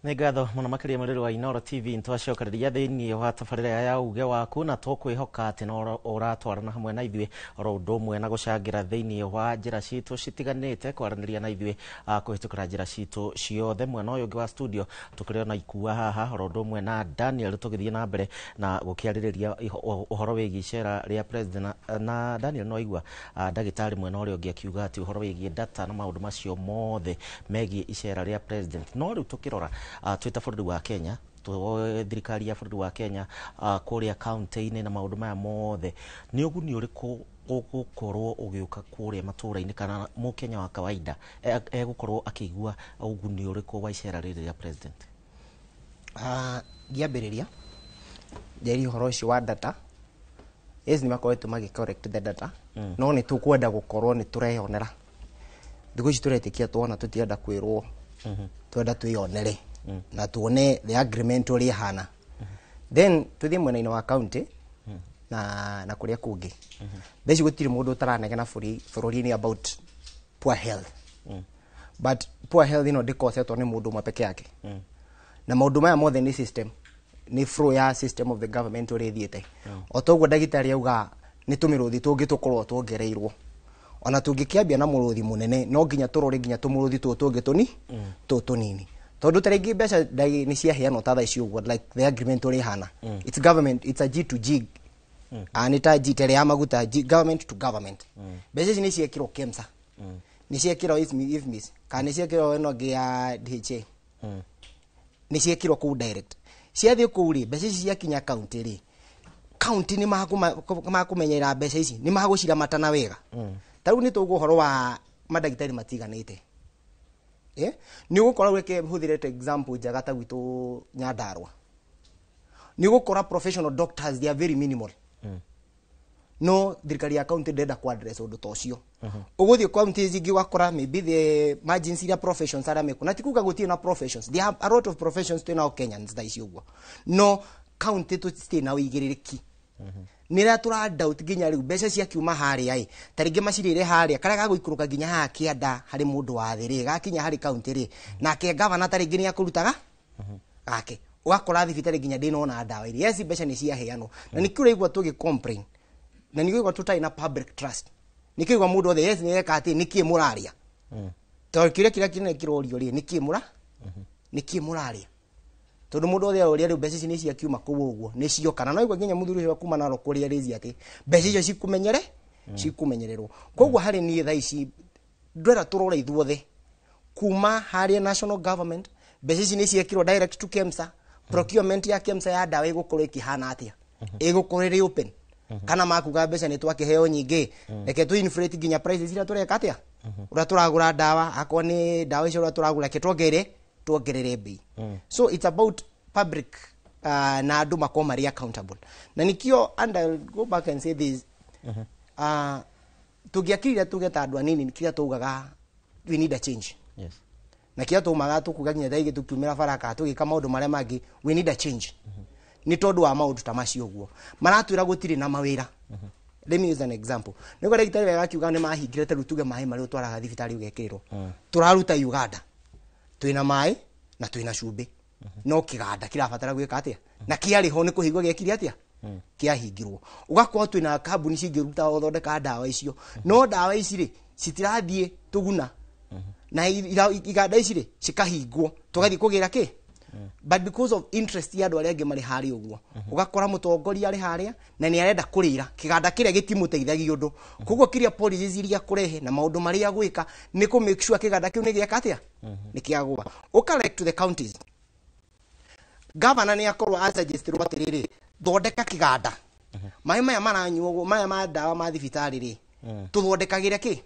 Nĩ ngatho mũno makĩria mũrĩrĩ wa Inoro TV ntwacokereria thĩinĩ wa tabarĩra ya uge waku, na tũkwĩhoka atĩ no ũratwarana hamwe na ithuĩ oro ũndũ ũmwe na gũcangĩra thĩinĩ wa njĩra citũ citiganĩte, kwaranĩria na ithuĩ kũhĩtũkĩra njĩra citũ ciothe. Mwena ũyũ ũngĩ wa studio tũkĩrĩ na Ikua haha oro ũndũ ũmwe na Daniel, tũgĩthiĩ na mbere na gũkĩarĩrĩria ũhoro wĩgiĩ icera rĩa president. Na Daniel, no igua ndagĩtarĩ mwena ũrĩa ũngĩ akiuga atĩ ũhoro wĩgiĩ data na maũndũ macio mothe megiĩ icera rĩa president. No rĩu tũkĩrora twita bũrũri wa Kenya, thirikari ya bũrũri wa Kenya kũrĩa kaunti-inĩ na maũndũ maya mothe, nĩ ũguni ũrĩkũ ũgũkorwo ũgĩũka kũrĩa matũũra-inĩ, kana mũkenya wa kawaida egũkorwo akĩigua ũguni ũrĩkũ wa icera rĩrĩ rĩa president?
Ngĩambĩrĩria njeri ũhoro ũcio wa data, yes nĩ makoretwo magĩ-correct the data, no nĩ tũkwenda gũkorwo nĩ tũreyonera. Thikũ ici tũretĩkia tuona tũtienda kwĩrwo, twenda twĩyonere na tuone the agreement ũrĩa hana. Then tuthie mwena-inĩ wa county na kũrĩa kũngĩ. Thaici gũtirĩ mũndũ ũtaranegena bũrũri-inĩ about poor health. But poor health ĩno ndĩkosetwo nĩ mũndũ ũmwe peke yake. Na maũndũ maya mothe nĩ system, nĩ flow ya system of the government ũrĩa ĩthiĩte. O toguo ndagĩtarĩ auga nĩ tũmĩrũthi tũngĩ tũkorwo tuongereirwo. Ona tũngĩkĩambia na mũrũthi mũnene, no nginya tũrore nginya tũmũrũthi tũngĩ tũnini. Tondũ tarĩngĩ mbeca nĩ ciaheanwo ta thaa ici ũguo, like the agreement ũrĩa hana. It's government, it's a G to G. Nĩ ta G ya maguta, government to government. Mbeca ici nĩ ciekĩrwo KEMSA, nĩ ciekĩrwo IFMIS, kana nĩ ciekĩrwo ĩno ĩngĩ ya DHA, nĩ ciekĩrwo kũu direct. Ciathiĩ kũu rĩ, mbeca ici ciakinya county rĩ, county nĩ makũmenyera mbeca ici, nĩ magũciramatana wega. Tarĩu nĩ tũguo ũhoro wa mandagĩtarĩ matiganĩte. Nĩ ũgũkora weke hũthĩrĩte example njega ta gwitũ Nyandarua. Nĩ ũgũkora professional doctors, they are very minimal. No thirikari ya county ndenda ku address ũndũ ta ũcio. Ũgũthiĩ county zingĩ wakora maybe the emergency professions arĩa mekuo. Na ti kuga gũtirĩ na professions. There are a lot of professions twĩnao Kenyans thaa ici ũguo. No county tũtirĩ na ũigĩrĩrĩki. Nĩra tũra doubt nginya rĩu mbeca ciakiuma harĩa ĩ, tarĩngĩ macirĩre harĩa karĩa gagũikũrũka nginya haha kĩanda harĩ mũndũ wa thĩ rĩ, gakinya harĩ county rĩ, nake gavana tarĩngĩ nĩ akũrutaga gake, ũgakora thibitarĩ nginya ndĩnona ndawa iria yes mbeca nĩ ciaheanwo. Na nĩ kĩũria igua tũgĩ complain, na nĩ igua tũtarĩ na public trust. Nĩ kĩũria mũndũ othe yes nĩ eka atĩ nĩ kĩĩ mũraria, tondũ kĩrĩa kĩrorio rĩ, nĩ kĩĩ mũraria. Tondũ mũndũ othe ũrĩa rĩu mbeca ici nĩ ciakiuma kũu ũguo nĩ cio, kana no igua nginya mũthuri ũcio kuma naro kũrĩa rĩzi atĩ mbeca icio cikumenyererwo. Koguo harĩ niĩ thaa ici ndwera tũrora ithuothe kuma harĩ national government, mbeca ici nĩ ciekirwo direct to KEMSA. Procurement ya KEMSA ya ndawa ĩgũkorwo ĩkĩhana atĩa, ĩgũkorwo ĩrĩ open, kana makuga mbeca nĩ twakĩheo nyingĩ, reke tũ inflate nginya prices iria tũreka atĩa, ũrĩa tũragũra ndawa, akorwo nĩ ndawa icio ũrĩa tũragũra reke tuongerere bei. So it's about public na andũ makorwo marĩ accountable. Na nikio, and I'll go back and say this, tũngĩakirire tuge ta andũ anini kĩrĩa tũgaga we need a change.
Yes.
Na kĩrĩa tũmaga tũkuga nginya thaigĩ tũkiumĩra baraka tũgĩka maũndũ marĩa mangĩ we need a change. Nĩ tondũ wa maũndũ ta macio ũguo maratwĩra gũtirĩ na mawĩra. Let me use an example. Nĩguo ndagĩtarĩ wega akiuga nĩ mahingire tarĩu tuge maĩ marĩa ũtwaraga thibitarĩ ũgekĩrĩrwo. Tũraruta Uganda twĩna maĩ na twĩna cumbĩ, no kĩganda kĩrabatara gwĩka atĩa, na kĩarĩ ho nĩ kũhingwo gĩekire atĩa, kiahingirwo ugakora twina kambuni cingiruta uthondeka ndawa icio no ndawa ici ri citirathie tuguna na iganda ici ri cikahingwo tugathie kugira ki but because of interest ya andu aria angi mari hari uguo ugakora mutongoria ari haria na ni arenda kurira kiganda kiria gitimuteithagia undu koguo kiria policies iria kurehe na maundu maria gwika ni ku make sure kiganda kiu ni giaka atia ni kiagwa ukarect to the counties governor ni akorwo asuggested atiriri thondeka kiganda mai maya maranyuo maya ma dawa ma thibitari ri tuthondekagire ki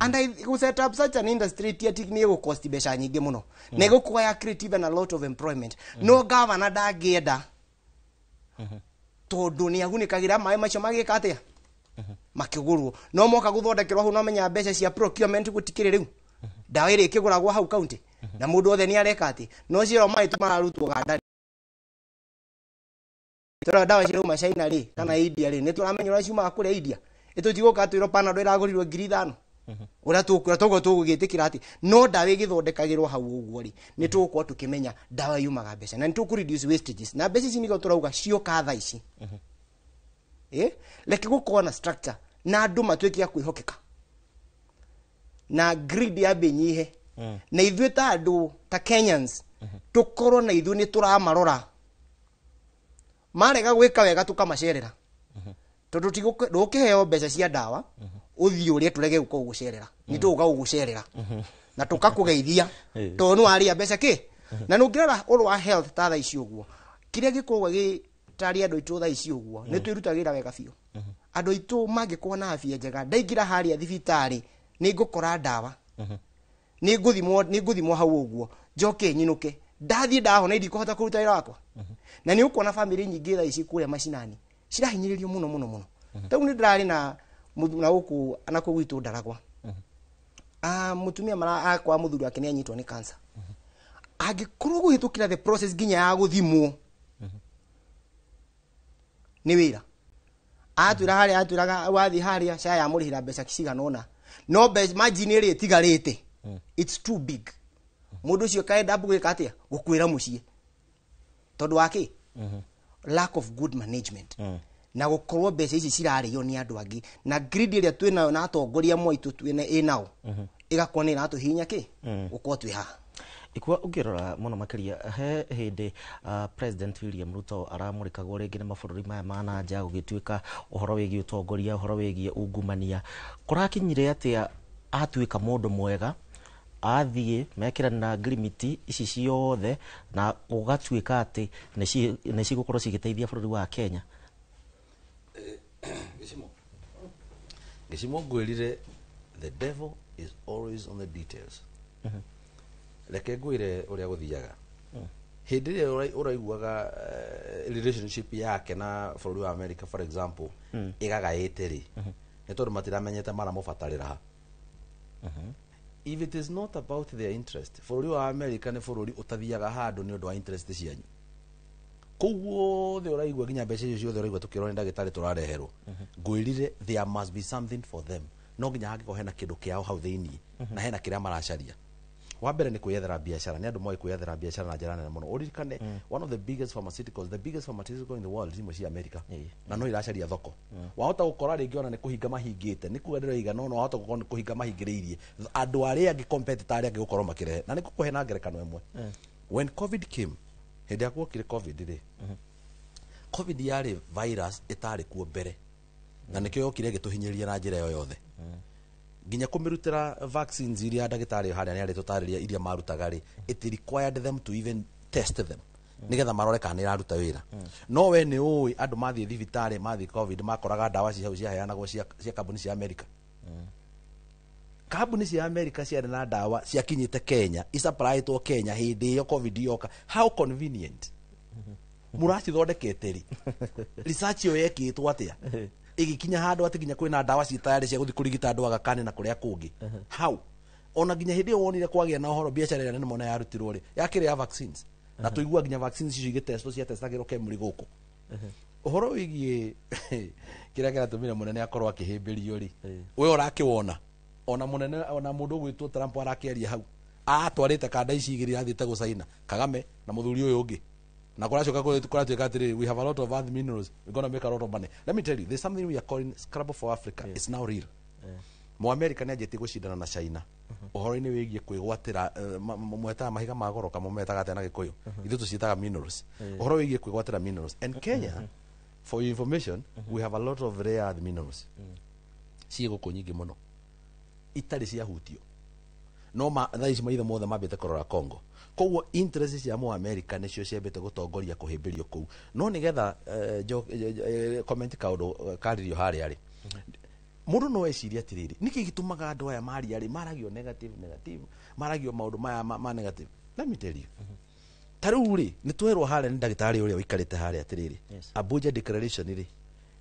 and I go set up such an industry tiatiknie go cost besha nyingi muno na go kuya creative and a lot of employment no governor dagienda tondu ni agunikagira mai macio magika atia makigurwo no moka guthondekerwa hu no menya mbeca cia procurement gutikire riu dawa iri kiguragwo hau county na mundu othe ni areka ati no ciro mai tumararutwo ganda tora dawa ciro ma China ri kana India ri ni turamenya ura ciuma kure India itutigoka twiro panado iragurirwo 5,000 ura tukura togo tugugitikira ati no dawa igithondekagirwo hau uguo ri ni tukwo tukimenya dawa yumaga mbeca na ni tuku reduce wastages na mbeca ici nigo turauga cio ka tha ici leke gukorwo na structure na andu matwiki ya kwihokeka na grid ya benyihe na ithuĩ ta andu ta Kenyans tukorwo na ithuĩ ni turamarora marega gwika wega tukamacerera tondu tigukiheo mbeca cia dawa uthii uria turege guko gucerera ni tuga gucerera na tukakugeithia tondu ari mbeca ki na nungirara uru wa health ta tha ici uguo kiria gikorwo gitari andu itu tha ici uguo ni twirutagira wega biu andu itu mangikorwo na afya njega ndaingira haria thibitari ni ngukora dawa ni nguthimwo hau uguo njoke nyinuke ndathie ndaho na ndikuhota kuruta wira wakwa na ni ukona family nyingi tha ici kuria macinani cirahinyiririo muno tau ni ndirari na muthuna uku anako gwitu ndaragwa mutumia mara akwa muthuri wake ni anyitwo ni cancer agikorwo guhitukira the process ginya ya guthimwo ni wira atwiraga wathi haria cha ya murihira mbeca cigana ona no margin iri tigarite it's too big mundu ucio kaenda gwika atia gukwira mucie tondu wake lack of good management na gukorwo mbeca ici cirario ni andu angi na grid iria twina na atongoria moitu twina inao igakorwo ni natuhinya ki gukorwo twi haha
ikwa ungirora muno makiria he hindi President William Ruto aramurikagwo ringi ni mabururi maya mana nja gugituika uhoro wigi utongoria uhoro wigi ungumania kurakinyire atia atuika mundu mwega athie mekira na agreement ici ciothe na ugatuika ati neci gukorwo cigiteithia bururi wa Kenya
Gishimo ngwirire the devil is always on the details leke ngwire uria guthiaga hindi ria uraiguaga relationship yake na bururi wa America for example igagaite ri ni tondu matiramenyete maramubatarira ha if it is not about their interest bururi wa America ni bururi utathiaga handu ni undu wa interest cianyu koguo the uraigua ginya mbeca icio ciothe uraigua tukirwo ni ndagitari turareherwo ngwirire there must be something for them no ginya hangiko hena kindu kiao hau thiini na hena kiria maracaria wa mbere ni kwiyethera biashara ni andu moi kwiyethera biashara na njira nene muno uririkane one of the biggest pharmaceutical in the world imwe cia America na no iracaria thoko wahota gukora ringi ona ni kuhinga mahingite ni kuga ndiro igana no wahota gukora ni kuhinga mahingiriirie andu aria angi competitor aria angi gukorwo makirehe na ni kukuhe na ngerekano imwe when covid came hindi ya kuokire covid ri covid yari virus itari kuo mbere na nikyo yokire gituhinyiria na njira yo yothe ginya kumirutira vaccines iria ndagitari haria ni ari tutariria iria marutaga ri it required them to even test them nigetha marore kana iraruta wira no we ni ui andu mathie thibitari mathie covid makoraga dawa cia hau cia heanagwo cia kambuni cia America kambuni cia America ciarĩ na dawa ciakinyĩte Kenya isupplyĩtwo Kenya hĩndĩ ĩyo covid yoka how convenient muracithondekete ri research yo yekĩtwo atia igikinya handu ati ginya kwina dawa citayari cia guthi kurigita andu agakane na kuria kungi how ona ginya hindi yo wonire kwagia na uhoro biashara ĩrĩa nene mona yarutirwo ri yakire ya vaccines na tuigua ginya vaccines icio igitestwo cia testagirwo kemuri guku uhoro wigie kiria kiratumire munene akorwo akihimbirio ri we urakiwona ona munene ona mundu gwitwo Trump arakiaria hau atwarite kanda ici igiri athite gucaina Kagame na muthuri uyu ungi
na kuracoka kuratuika atiri we have a lot of earth minerals, we're going to make a lot of money. Let me tell you, there's something we are calling Scrabble for Africa. It's now real. Mo America ni ajeti gucindana na China uhoro-ini wigie kwigwatira mweta mahiga magoro kama metaga tena gikuyu ithu tucitaga minerals uhoro wigie kwigwatira minerals. And Kenya, for your information, we have a lot of rare earth minerals cigo kunyingi muno itari cia hutio no ma thaici maitho mothe mambite korora Congo. Koguo interest cia mo America nicio ciambite gutongoria kuhimbirio kuu. No nigetha comment kaundo karirio hari ari mundu no eciria atiriri niki gitumaga andu aya maragio negative maragio maundu maya ma negative. Let me tell you, taruri ni twerwo hare ni ndagitari uria wikarite hare atiriri Abuja Declaration ri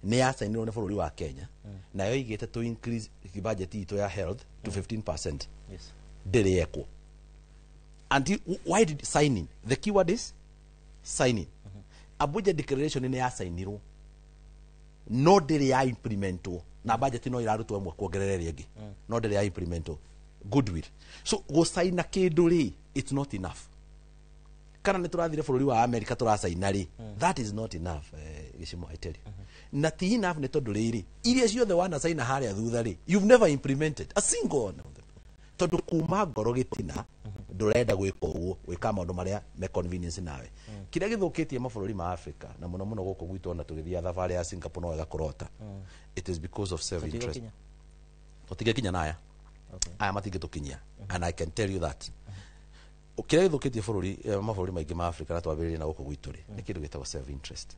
ni asainirwo ni bururi wa Kenya na yo igite to increase budget ito ya health to 15%. Ndiri yekwo until why did signing, the keyword is signing. Abuja Declaration ni asainirwo no ndiri ya implementwo na budget no irarutwo mwe kuongerera ringi no ndiri ya implementwo goodwill. So go sign kindu ri it's not enough. Kana ni turathire bururi wa America turasaina ri that is not enough. Gicimo I tell you na ti enough ni tondu riri iria ciothe wana saina haria thutha ri you've never implemented a single one of them tondu kuma ngoro gitina ndurenda gwika uguo wika maundu maria me convenience nawe kiria githukitie mabururi ma Africa na muno muno guku gwitu na tugithia thabari ya Singapore no wega kurota it is because of self interest. Otige kinya naya aya matige tukinyia and I can tell you that kiria githukitie bururi mabururi maingi ma Africa na twabiririe na guku gwitu ri ni kindu gitagwo self interest.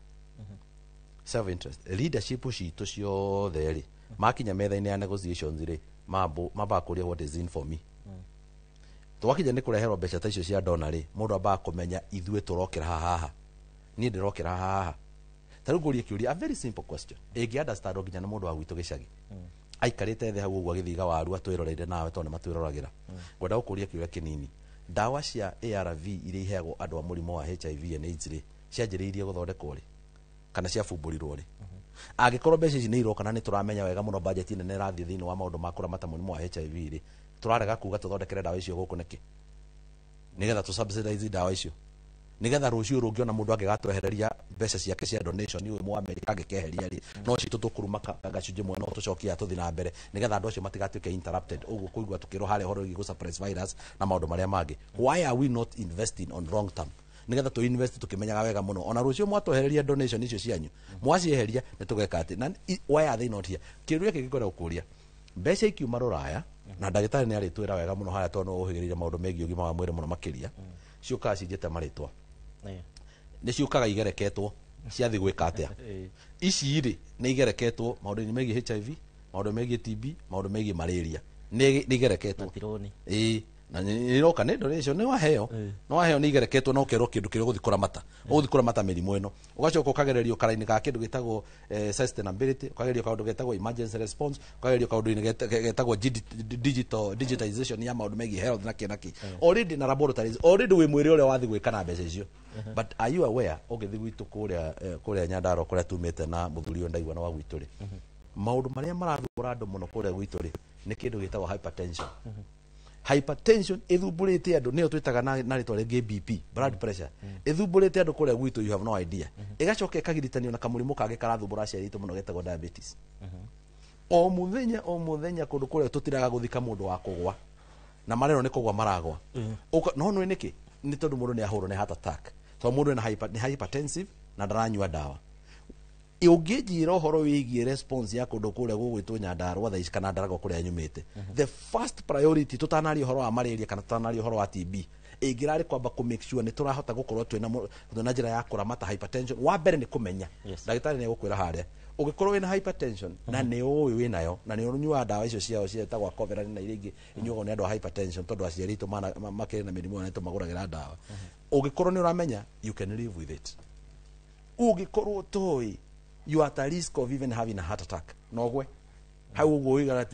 Self interest leadership citu ciothe ri makinya metha-ini ya negotiations ri mamba kuria what is in for me. Twakija ni kureherwo mbeca ta icio cia dona ri mundu amba kumenya ithue turokira haha ni ndirokira haha. Taru ngurie kiuria a very simple question igi understand nginya na mundu wa gwitu gicagi aikarite the hau uguo agithiga waru atwiroreire nawe tondu matwiroragira ngwenda gukuria kiuria kinini dawa cia ARV iria iheagwo andu a murimo wa HIV and AIDS ri cianjiriirie guthondekwo ri kana cia fumburirwo ri agikorwo mbeca ici ni iroka na ni turamenya wega muno budget nene rathi thini wa maundu ma kuramata murimo wa HIV ri turarega kuga tuthondekere dawa icio guku niki nigetha tu subsidize dawa icio nigetha rucio rungiona mundu angigatwehereria mbeca ciake cia donation ni mu America agikeheria ri no citu tukuruma gacunje mwe no tucokia tuthi na mbere nigetha andu acio matigatuike interrupted uguo kuigua tukiro hare horo igi suppress virus na maundu maria mangi. Why are we not investing on long term nigetha tu invest tukimenyaga wega muno ona rucio mwatwehereria donation icio cianyu mwacieheria ni tugeka ati na why are they not here. Kiruria kigikora ukuria mbeca ikiuma ruraya na ndagitari ni aritwira wega muno haya tondu uhigirire maundu megi ugima wa mwiri muno makiria ciukaga cinjite maritwa ni ciukaga igereketwo ciathi gwika atia ici ri ni igereketwo maundu ni megi HIV maundu megi TB maundu megi malaria ni igereketwo na niroka ni donation ni waheo ni igereketwo no kero kindu kiri guthi kuramata uthi kuramata mirimo ino ugacoka ukagererio karaini ka kindu gitagwo sustainability ukagererio kaundu getagwo emergency response ukagererio kaundu getagwo digitization ya maundu megi health na kinaki already na laboratories already we mwiri ule wathi gwika na mbeca icio. But are you aware ugithi gwitu kuria Nyandaro kuria tumite na muthuri ndaigwa na wa gwitu ri maundu maria marathura andu muno kuria gwitu ri ni kindu gitagwo hypertension. Hypertension ithumburite andu niyo twitaga na ritwa ringi BP blood pressure ithumburite andu kuria gwitu you have no idea igacoka ikagiritanio na kamurimu kage karathumbura ciaritu muno getagwo diabetes. O muthenya kundu kuria tutiraga guthika mundu wa kugwa na marero ni kugwa maragwa no no niki ni tondu mundu ni ahuro ni heart attack so mundu ni hypertensive na ndaranyua dawa iungijira uhoro wigie response ya kundu kuria gugwitu Nyandarua thaici kana Ndarago kuria nyumite the first priority tutanari uhoro wa malaria kana tutanari uhoro wa TB ingirari kwamba ku make sure ni turahota gukorwo twina njira ya kuramata hypertension. Wa mbere ni kumenya ndagitari ni gukwira haria ugikorwo wina hypertension na ni uyu winayo na ni unyua dawa icio ciao cietagwa Coveran na iringi inyugo ni andu wa hypertension tondu aciaritu makiri na mirimu na tumaguragira dawa ugikorwo ni uramenya you can live with it. Ugikorwo toy you are at risk of even having a heart attack no gwe how ugo igara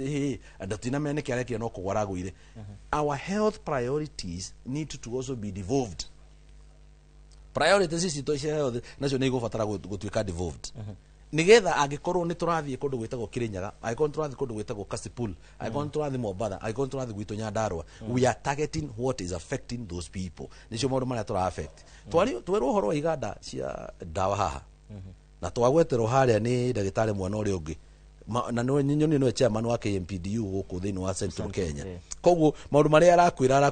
and tina mene kiareke no kugwara gwire. Our health priorities need to also be devolved. Priorities is to health nacio ni gubatara gutuika devolved nigetha angikorwo ni turathie kundu gwitagwo Kirinyaga, angikorwo turathie kundu gwitagwo Kasipul, angikorwo turathie Mombatha, angikorwo turathie gwitu Nyandarua, we are targeting what is affecting those people. Nicio maundu maria tura affect. Twerwo horo iganda cia dawa haha. Na twagweterwo haria ni ndagitari mwana uri ungi. Na nyoni no chairman wa KMPDU guku thini wa Central Kenya. Koguo maundu maria arakwira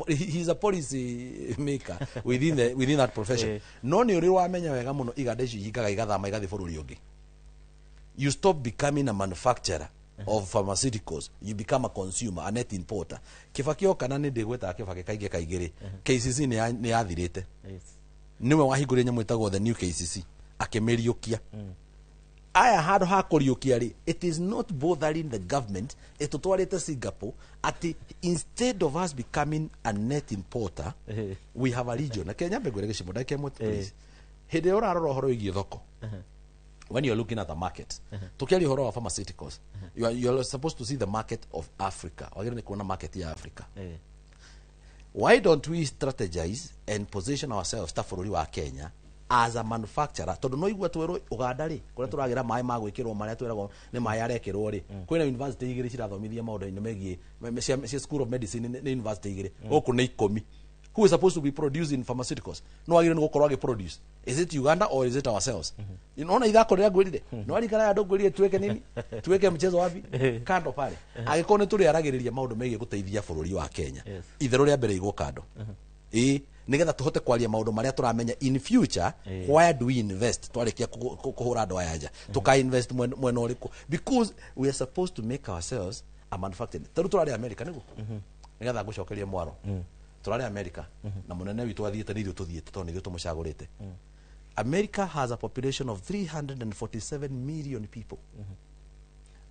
he is a policy maker within that profession. No ni uri wamenya wega muno iganda ici igaga igathama igathi bururi ungi. You stop becoming a manufacturer of pharmaceuticals, you become a consumer, a net importer. Kibaki okana ni ndigweta kibaki kaigiri KCC ni yathirite. Niwe wahingure nyamu itagwo the new KCC akemeriukia. Aya hado hakoriukia ri, it is not bothering the government etutwarite Singapore ati instead of us becoming a net importer we have a region. Na Kenya begwere gishimoda kemwe please. Hede ora roro horo igi thoko. When you're looking at the market, tukiali horo wa pharmaceuticals, you're supposed to see the market of Africa. Wagire ni kuona market ya Africa. Why don't we strategize and position ourselves ta bururi wa Kenya as a manufacturer? Tondu no igwa twero Uganda ri kuria turagira mai ma gwikirwo maria twiragwo ni mai arekirwo ri kwina university igiri cirathomithia maundu ni megie cia school of medicine ni university igiri oku ni 10. Who is supposed to be producing pharmaceuticals? No agire ni gukorwo agi produce. Is it Uganda or is it ourselves? Inaona ithako ria gwirire no ari kana andu gwirire tuweke nini tuweke mchezo wapi kando pale agikone turi aragiriria maundu megie guteithia bururi wa Kenya itherũ ria mbere igwo kando nigetha tuhote kwaria maundu maria turamenya in future. Where do we invest twarikia kuhura andu aya nja tuka invest mwena uriku, because we are supposed to make ourselves a manufacturing. Taru turari America nigu nigetha gucokeria mwaro turari America na munene witu athiete nithio tuthiete tondu nithio tumucagurite. America has a population of 347 million people.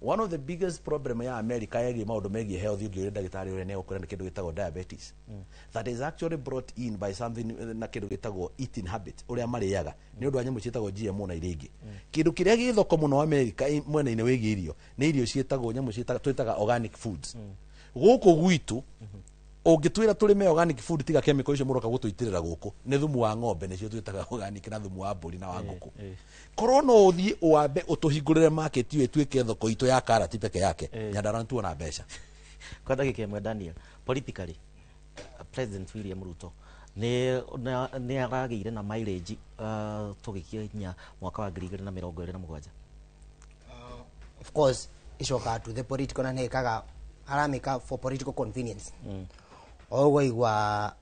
One of the biggest problem ya America yegi maundu megie health ugire ndagitari ure ne ukura kindu gitagwo diabetes. That is actually brought in by something na kindu gitagwo eating habit uria mariaga ni undu anyamu cietagwo GMO na iringi. Kindu kiria githoko muno America mwena ine wigi irio ni irio cietagwo nyamu twitaga organic foods. Guku gwitu ungitwira turime organic food tiga chemical icio muroka gutuitirira guku ni thumu wa ng'ombe nicio twitaga organic na thumu wa mburi na wa nguku. Korono uthie uambe utuhingurire market iyo itwike thoko itu ya karati peke yake Nyandarua tuona mbeca.
Kwa dakika imwe Daniel, politically President William Ruto ni aragire na mileage tugikinya mwaka wa 2027.
Of course ishoka to the political na nekaga aramika for political convenience. Ogo igwa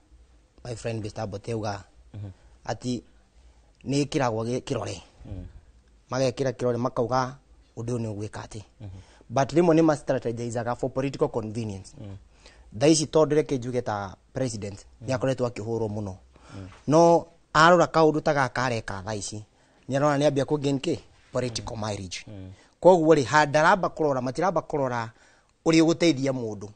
my friend Mr. Boteuga ati ni kiragwo kirore magekira kirore makauga undu ni ugwika ati but rimwe ni strategize for political convenience. Thaici tondire kijuge ta president ni akoretwo akihurwo muno no arora kaundu ta gakareka thaici ni arona ni ambia ku gain political mileage. Koguo ri handaramba kurora matiramba kurora uri guteithia mundu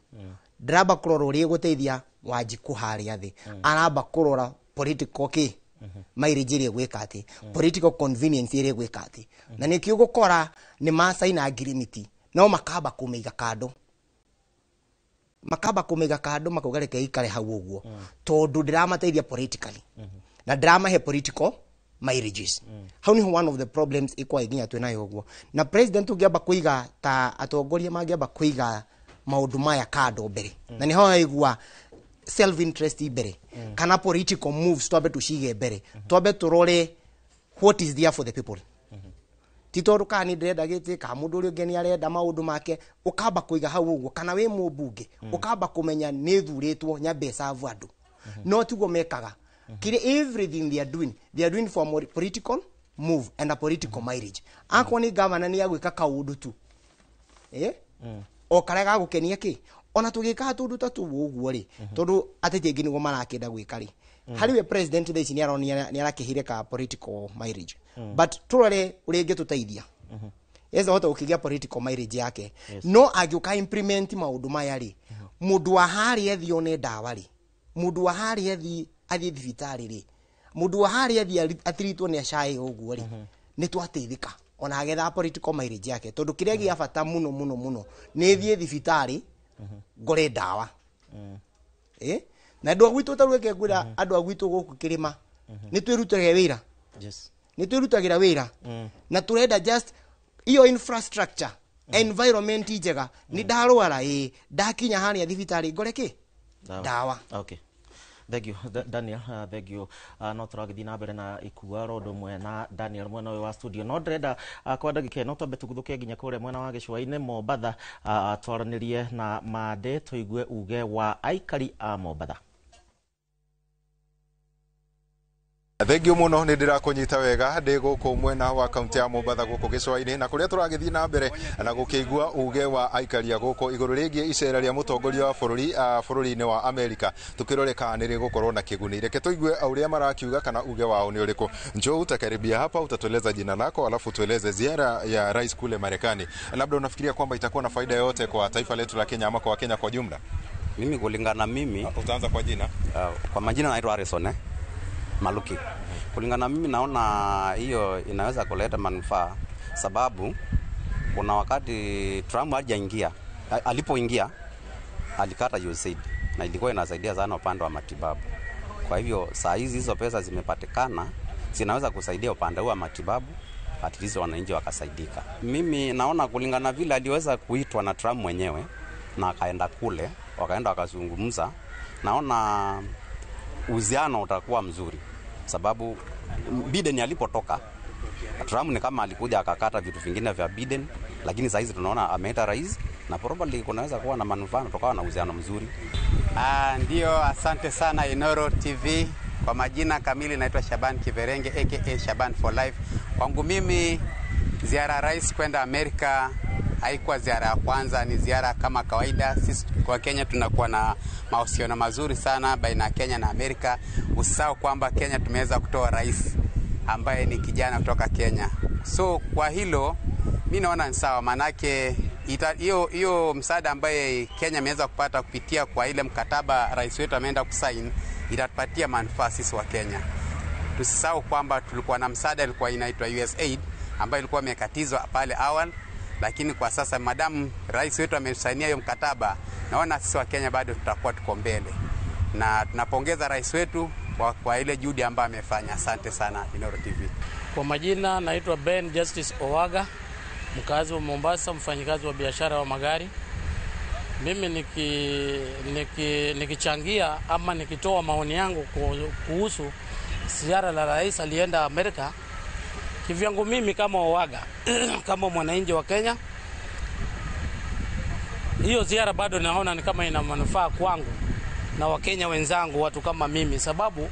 ndaramba kurora uri guteithia Wanjiku haria thi aramba kurora political mileage iri gwika ati political convenience iri gwika ati na nikio gukora ni masaina agreement no makamba kumiga kando makugareke ikare hau uguo tondu ndiramateithia politically na drama he political mileages. How ni one of the problems ikwa iginya twenayo uguo na president ungiamba kuiga ta atongoria mangiamba kuiga maundu maya kando mbere na ni ho igwa self interest ibere kana political moves twabe tushige mbere twabe turore what is there for the people. Titoru kani ndenda giti ka mundu uri ngeni arenda maundu make ukamba kuiga hau uguo kana we mubunge ukamba kumenya ni thuritwo nyambe serve andu no tugo mekaga kire everything they are doing for more political move and a political mileage. Akoni governor ni agwika kaundu tu o karega gukenia ki ona tugika tundu ta tu uguo ri tondu atete ngini go marakenda gwika ri hariwe president this ni arakihire ka political mileage but turore uringe tuteithia eza hota ukigia political mileage yake no agiuka implement maundu maya ri mundu wa hari ethio ne dawa ri mundu wa hari ethi athi thibitari ri mundu wa hari ethi athiritwo ni acai uguo ri ni twateithika ona agetha political mileage yake tondu kiria gia bata muno ni thie thibitari ngore dawa na andu agwitu taruke ngwira andu agwitu guku kirima ni twirutege wira ni twirutagira wira na turenda just iyo infrastructure environment njega ni ndarwara ndakinya hania thibitari ngoreke dawa.
Okay, thank you Daniel, thank you. No turagithii na mbere na ikua rondo mwe na Daniel mwena wa studio, no ndrenda kwa ndagika no twambe tuguthuke nginya kure mwena wa Gicũa-inĩ Mombatha, twaranirie na Made tuigue uge wa aikari a Mombatha.
Thank you muno, ni ndirakunyita wega ndi guku mwena wa kaunti ya Mombatha guku Gicũa-inĩ na kuria turagithii na mbere na gukigua uge wa aikaria guku iguru rigie icera ria mutongoria wa bururi-ini wa Amerika tukiroreka niri gukorwo na kiguni. Reke tuigue uria marakiuga kana uge wao ni uriku. Njoo utakaribia hapa, utatueleza jina lako alafu tueleze ziara ya rais kule Marekani. Labda unafikiria kwamba itakuwa na faida yote kwa taifa letu la Kenya ama kwa Kenya kwa jumla?
Mimi kulingana mimi,
utaanza kwa jina?
Kwa majina naitwa Harrison Maluki. Kulingana mimi naona hiyo inaweza kuleta manufaa, sababu kuna wakati Trump alipoingia alikata USAID na ilikuwa inasaidia sana upande wa matibabu. Kwa hivyo saa hizi hizo pesa zimepatikana, zinaweza kusaidia upande wa matibabu, at least wananchi wakasaidika. Mimi naona kulingana vile aliweza kuitwa na Trump mwenyewe na akaenda kule, wakaenda wakazungumza, naona uhusiano utakuwa mzuri, sababu Biden alipotoka Trump ni kama alikuja akakata vitu vingine vya Biden, lakini sasa hizi tunaona ameita rais na probably kunaweza kuwa na manufaa kutokana na uhusiano mzuri.
Ndio, asante sana Inoro TV. Kwa majina kamili naitwa Shaban Kiverenge aka Shaban for life. Kwangu mimi ziara rais kwenda Amerika haikuwa ziara ya kwanza, ni ziara kama kawaida. Sisi kwa Kenya tunakuwa na mahusiano mazuri sana baina ya Kenya na Amerika. Usisahau kwamba Kenya tumeweza kutoa rais ambaye ni kijana kutoka Kenya. So kwa hilo mimi naona ni sawa, manake hiyo msaada ambaye Kenya imeweza kupata kupitia kwa ile mkataba rais wetu ameenda kusaini itatupatia manufaa sisi wa Kenya. Tusisahau kwamba tulikuwa na msaada ilikuwa inaitwa USAID ambayo ilikuwa imekatizwa pale awali, lakini kwa sasa madamu rais wetu amesainia hiyo mkataba, naona sisi wa Kenya bado tutakuwa tuko mbele. Na tunapongeza rais wetu kwa ile juhudi ambayo amefanya. Asante sana Inoro TV.
Kwa majina naitwa Ben Justice Owaga, mkazi wa Mombasa, mfanyikazi wa biashara wa magari. Mimi nikichangia ama nikitoa maoni yangu kuhusu ziara la rais alienda Amerika. Kivyangu mimi kama Owaga kama mwananchi wa Kenya, hiyo ziara bado naona ni kama ina manufaa kwangu na Wakenya wenzangu, watu kama mimi, sababu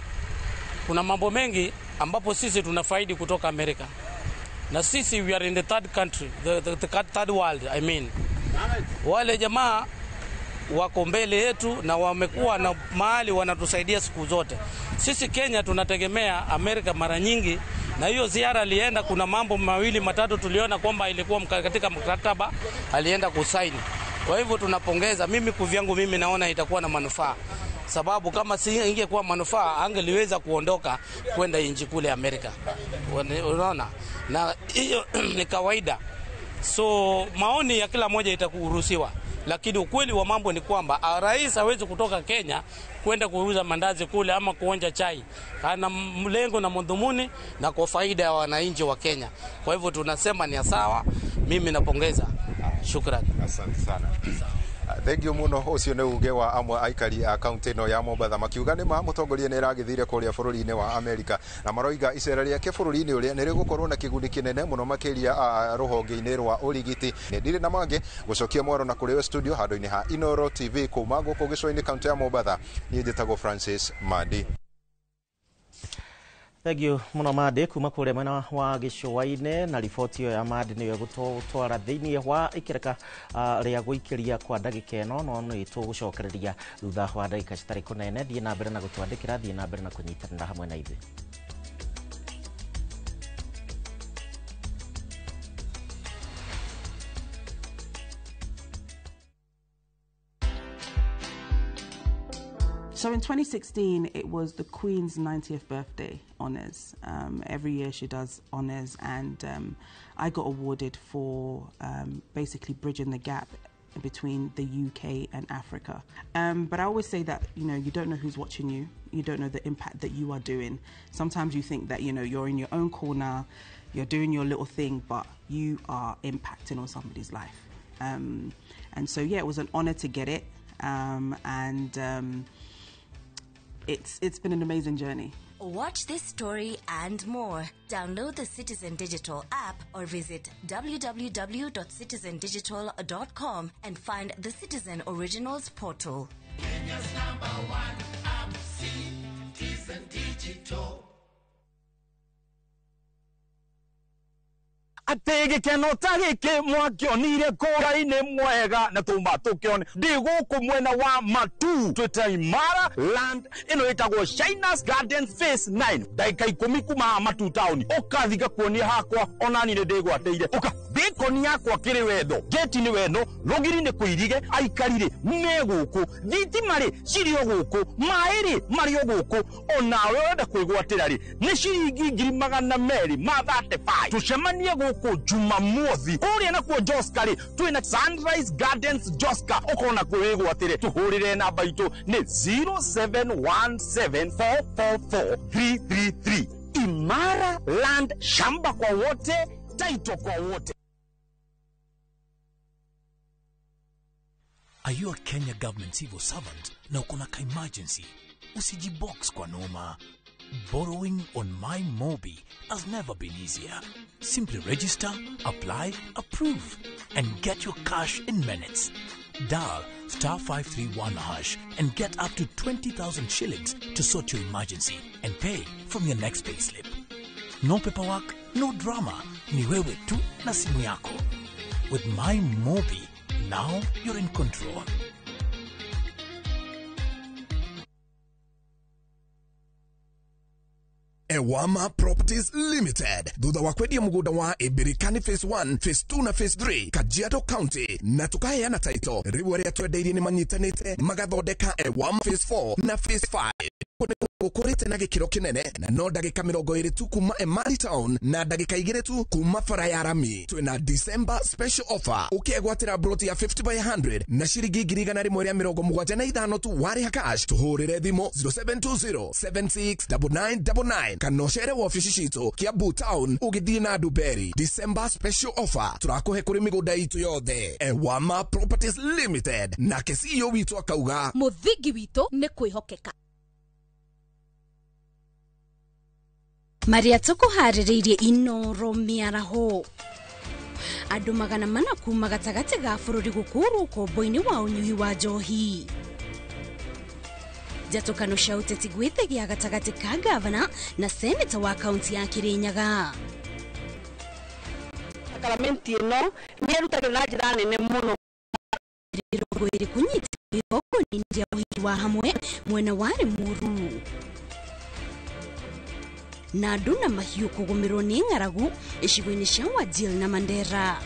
kuna mambo mengi ambapo sisi tunafaidi kutoka Amerika. Na sisi we are in the third country, the third world, I mean. Wale jamaa wako mbele yetu na wamekuwa na mahali wanatusaidia siku zote. Sisi Kenya tunategemea Amerika mara nyingi, na hiyo ziara alienda, kuna mambo mawili matatu tuliona kwamba ilikuwa katika mkataba alienda kusaini. Kwa hivyo tunapongeza. Mimi kuvyangu mimi naona itakuwa na manufaa, sababu kama si ingekuwa manufaa angeliweza kuondoka kwenda nchi kule Amerika. Unaona? Na hiyo ni kawaida. So maoni ya kila moja itakuruhusiwa, lakini ukweli wa mambo ni kwamba rais hawezi kutoka Kenya kwenda kuuza mandazi kule ama kuonja chai. Ana mlengo na madhumuni na kwa faida ya wananchi wa Kenya. Kwa hivyo tunasema ni sawa. Mimi napongeza. Shukrani.
Asante sana. Thank you muno. Ucio ni uge wa amwe aikari a kaunti no ya Mombatha makiuga ni mutongoria ni ragithire kuria bururi-ini wa Amerika na maroiga icera riake bururi-ini uria ni rigukorwo na kiguni kinene muno makiria ruhonge-ini rwa urigiti. Ni ndire na mange gucokia mwaro na kuri studio handu-ini ha Inoro TV kuma guku Gicũa-inĩ kaunti ya Mombatha. Ni njitagwo Francis Madi.
Thank you muno Made kuma kure mwena wa Gicũa-inĩ, na riboti ya Made niyo gutwara thiini wa ikereka ria guikiria kwa ndagika ino, no ni tugucokereria thutha wa ndagika citari kunene. Thie na mbere na gutwandikira, thie na mbere na kunyitanira hamwe na ithuĩ.
So in 2016, it was the Queen's 90th birthday honours. Every year she does honours, and I got awarded for basically bridging the gap between the UK and Africa. But I always say that, you know, you don't know who's watching you. You don't know the impact that you are doing. Sometimes you think that, you know, you're in your own corner, you're doing your little thing, but you are impacting on somebody's life. And so, yeah, it was an honor to get it. It's been an amazing journey.
Watch this story and more. Download the Citizen Digital app or visit www.citizendigital.com and find the Citizen Originals portal.
Kenya's #1 app, Citizen Digital.
Atege kenotage ke mwakionire kora-ine mwega na tumba tukione ndiguku mwena wa Matu twita Imara land ino itagwo Shainas Gardens Phase 9 daika 10 kuma Matu town ukathiga kuonia hakwa onani ne ndigwateire uka bikoni yakwa kiri wendo geti ni wendo rogiri ni kuirige aikarire meguku thitimari cirio guku mairi mario guku onawe wenda kwigwatira ri ni ciringi 235 tucemanie guku Jumamothi uria na kwa Joska ri twina Sunrise Gardens Joska ukona kwigwatire tuhurire namba itu ni 0717444333 Imara land shamba kwa wote taito kwa wote.
Are you a Kenya government civil servant na uko na emergency? Usijibox kwa noma. Borrowing on MyMobi has never been easier. Simply register, apply, approve, and get your cash in minutes. Dial *531# and get up to 20,000 shillings to sort your emergency and pay from your next payslip. No paperwork, no drama. Ni wewe tu na simu yako. With MyMobi, now you're in control.
Ewama Properties Limited. Thutha wa kwendia mugunda wa Ibirikani Phase 1, Phase 2 na Phase 3 Kajiado County na tukaheana title riu aria twendeirie ni manyitanite magathondeka Ewama Phase 4 na Phase 5 ukurite na gikiro kinene na no ndagika 20 tu kuma Emali Town na ndagika 2 tu kuma Bara ya Rami. Twina December special offer ukegwatira broti ya 50 by 100 na shiringi 175 tu wari cash. Tuhurire thimo 0720769999 kanochere wa ofisi cito Kiambu Town ugithii na Duberi. December special offer turakuhe kuri migunda itu yothe. Ewama Properties Limited na kesio witu akauga
muthingi witu ni kwihokeka.
Maria tukuhaririirie inoro miaraho andu 400 kuma gatagati ga bururi gukuru kombo-ini wa unyui wa njohi. Njatũkano cia ũteti gwĩthigia gatagati ka gavana na seneta wa kaunti ya Kirinyaga.
Parlamenti ĩno nĩ ĩrutagĩra na njĩra nene mũno
ĩrĩ kũnyita igongona rĩa ũhiki wa hamwe mwena wa Limuru. Na andũ na mahiũ kũgũmĩrwo nĩ ng'aragu icigo-inĩ cia Wajir na Mandera.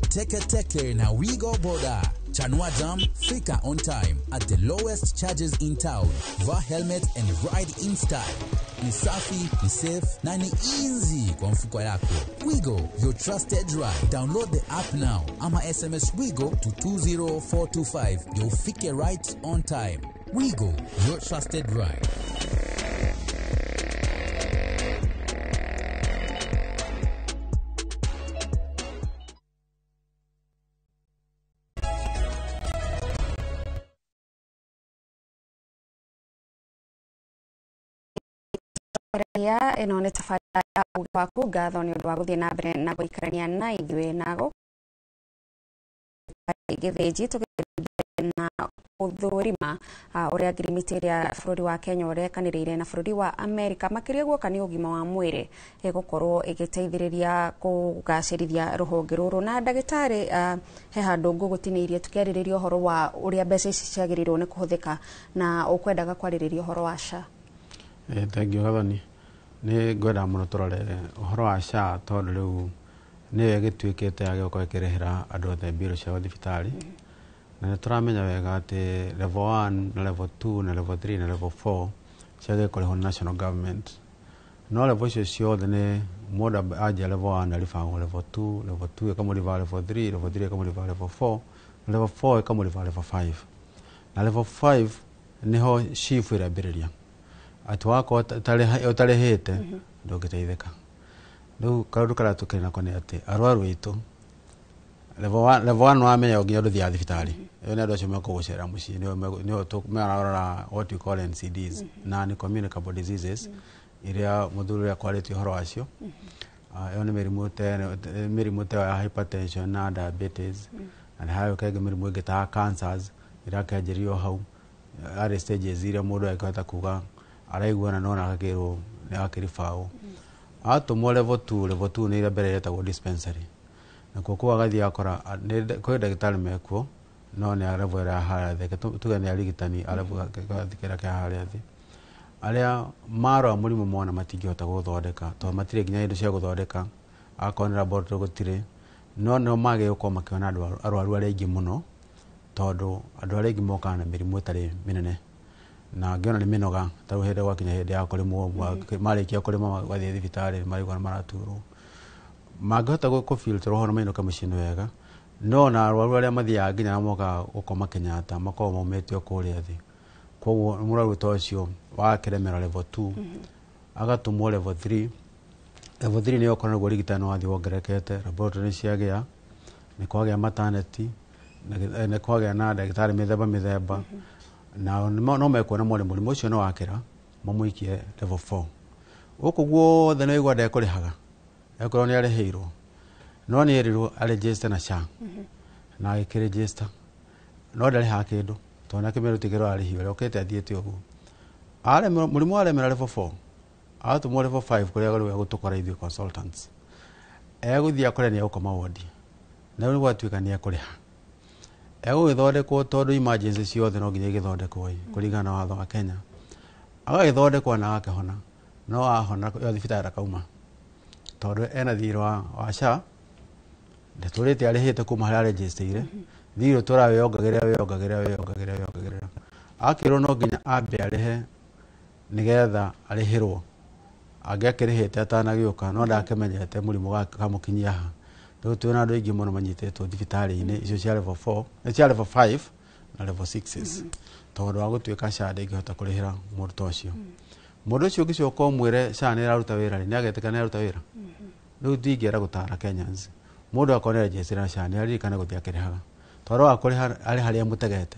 Teke na Wigo Boda. Chanua Jam, fika on time at the lowest charges in town. Vaa helmet and ride in style. Ni safi, ni safe, na ni easy kwa mfuko yako. Wigo, your trusted ride. Download the app now. Ama SMS Wigo to 20425. You'll fike right on time. Wigo, your trusted ride.
ya ino nĩ tabarĩra ya waku ngatho nĩ ũndũ wa gũthiĩ na mbere na gũikarania na ithuĩ na gĩthĩnji tũgĩthĩnji na gũthũrima ũrĩa ngirimiti ĩrĩa bũrũri wa Kenya ũrekanĩrĩire na bũrũri wa Amerika makĩria guoka nĩ ũgima wa mwĩrĩ gũkorwo ĩgĩteithĩrĩria kũgacĩrithia rũhonge rũrũ. Na ndagĩtarĩ he handũ ngũgũtinĩirie tũkĩarĩrĩria ũhoro wa ũrĩa mbeca ici ciagĩrĩirwo nĩ kũhũthĩka na ũkwendaga kwarĩrĩria ũhoro wa SHA.
Thank you Gathoni. Nĩ ngwenda mũno tũrore ũhoro wa SHA tondũ rĩu nĩyo ĩgĩtuĩkĩte ya gũkorwo ĩkĩrĩhĩra andũ othe mbirũ cia thibitarĩ, na nĩ tũramenya wega atĩ level 1 na level 2 na level 3 na level 4 ciagĩrĩirwo kũrĩhwo national government, no level icio ciothe nĩ mũndũ anja level 1 alifangwo level 2 level 2 ĩkamũriva level 3 level 3 ĩkamũriva level 4 level 4 ĩkamũriva level 5 na level 5 niho chief ĩrambĩrĩria atĩ wakorwo ũtarĩhĩte ndũngĩteithĩka rĩu kaũndũ karĩa tũkĩrĩ nako nĩ atĩ arwaru aitũ level 1 wamenya nginya ndũthiaga thibitarĩ ĩyo nĩ andũ acio mekũgũcera mũciĩ nĩo mararora what we call NCDs non-communicable diseases iria mũthuri ũrĩa kwarĩtie ũhoro wacio ĩyo nĩ mĩrimũ ta ya hypertension na diabetes na hayo kaingĩ mĩrimũ ĩngĩ ta cancers irakanjĩrio hau arĩ stages iria mũndũ akĩhota kuga araiguana no nakagĩrwo nĩ akĩribaũ atũmwo level 2 nĩ ĩrĩa mbere yetagwo dispensary na kuo agathiĩ akora kwĩ ndagĩtarĩ mekuo no nĩ level ĩrĩa harĩa thĩ tuge nĩ arigitani kĩrĩa kĩa harĩa thĩ arĩa marũa mũrimũ mona matingĩhota gũthondeka tondũ matirĩ nginya indo cia gũthondeka akorwo nĩ laboratory gũtirĩ no magĩrĩirwo gũkorwo makĩona arwaru arĩa aingĩ mũno tondũ andũ arĩa aingĩ mokaga na mĩrimũ ĩtarĩ mĩnene na ngĩona nĩ mĩnoga tarĩu hĩndĩ gwakinya hĩndĩ ya kũrĩmwo marĩkia kũrĩmwo mathiĩ thibitarĩ marigwa maraturwo mangĩhota gũfilter ũhoro mainũka mũciĩ wega no na arwaru arĩa mathiaga nginya moka gũkoma Kenyatta makorwo maumĩte kũrĩa thĩ koguo mũrwaru ta ũcio wakĩremera level 2 agatũmwo level 3 level 3 nĩ ũkorwo nĩguo ũrigitani wathiĩ wongererekete laboratory ciagĩa nĩ kwagĩa maternity nĩ kwagĩa na ndagĩtarĩ mĩthemba na no mekuona mũrimũ ũcio nĩ wakĩra mamũikie level 4 gũkũ guothe nĩ igwa ndekũrĩhaga ekorwo nĩ arĩhĩirwo no nĩ erirwo register na SHA na agĩkĩregister no ndarĩhaga kĩndũ tondũ nake mĩrutigĩro arĩhio ũrĩa ũkĩte athiĩte ũguo mũrimũ waremera level 4 atũmwo level 5 kũrĩa rĩu egũtũkora ithuĩ consultants egũthiĩ akore nĩ egũkoma wodi na rĩu gwatuĩka nĩ ekũrĩha egũgĩthondekwo tondũ emergency ciothe no nginya igĩthondekwo kũringana na watho wa Kenya agagĩthondekwo na agakĩhona no ahona yo thibitarĩ akauma tondũ ena thirĩ wa SHA ndetũrĩte arĩhĩte kuma harĩa register thirĩ tũrawĩongagĩrĩra akĩrwo no nginya ambe arĩhe nĩgetha arĩhĩrwo angĩakĩrĩhĩte atanagĩũka no ndakĩmenyete mũrimũ kamũkinyia ha rĩu twĩna andũ aingĩ mũno manyitĩtwo thibitarĩ-inĩ icio cia level 4 cia level 5 na level 6 tondũ wa gũtuĩka SHA ndĩngĩhota kũrĩhĩra mũndũ ta ũcio mũndũ ũcio ũngĩcoka ũmwĩre SHA nĩ ĩraruta wĩra nĩ agetĩka nĩ aruta wĩra rĩu ndingĩera gũtara Kenyans mũndũ akorwo nĩ register na SHA nĩ aririkane gũthiĩ akĩrĩhaga tondũ wa kũrĩha arĩ harĩa mũtegete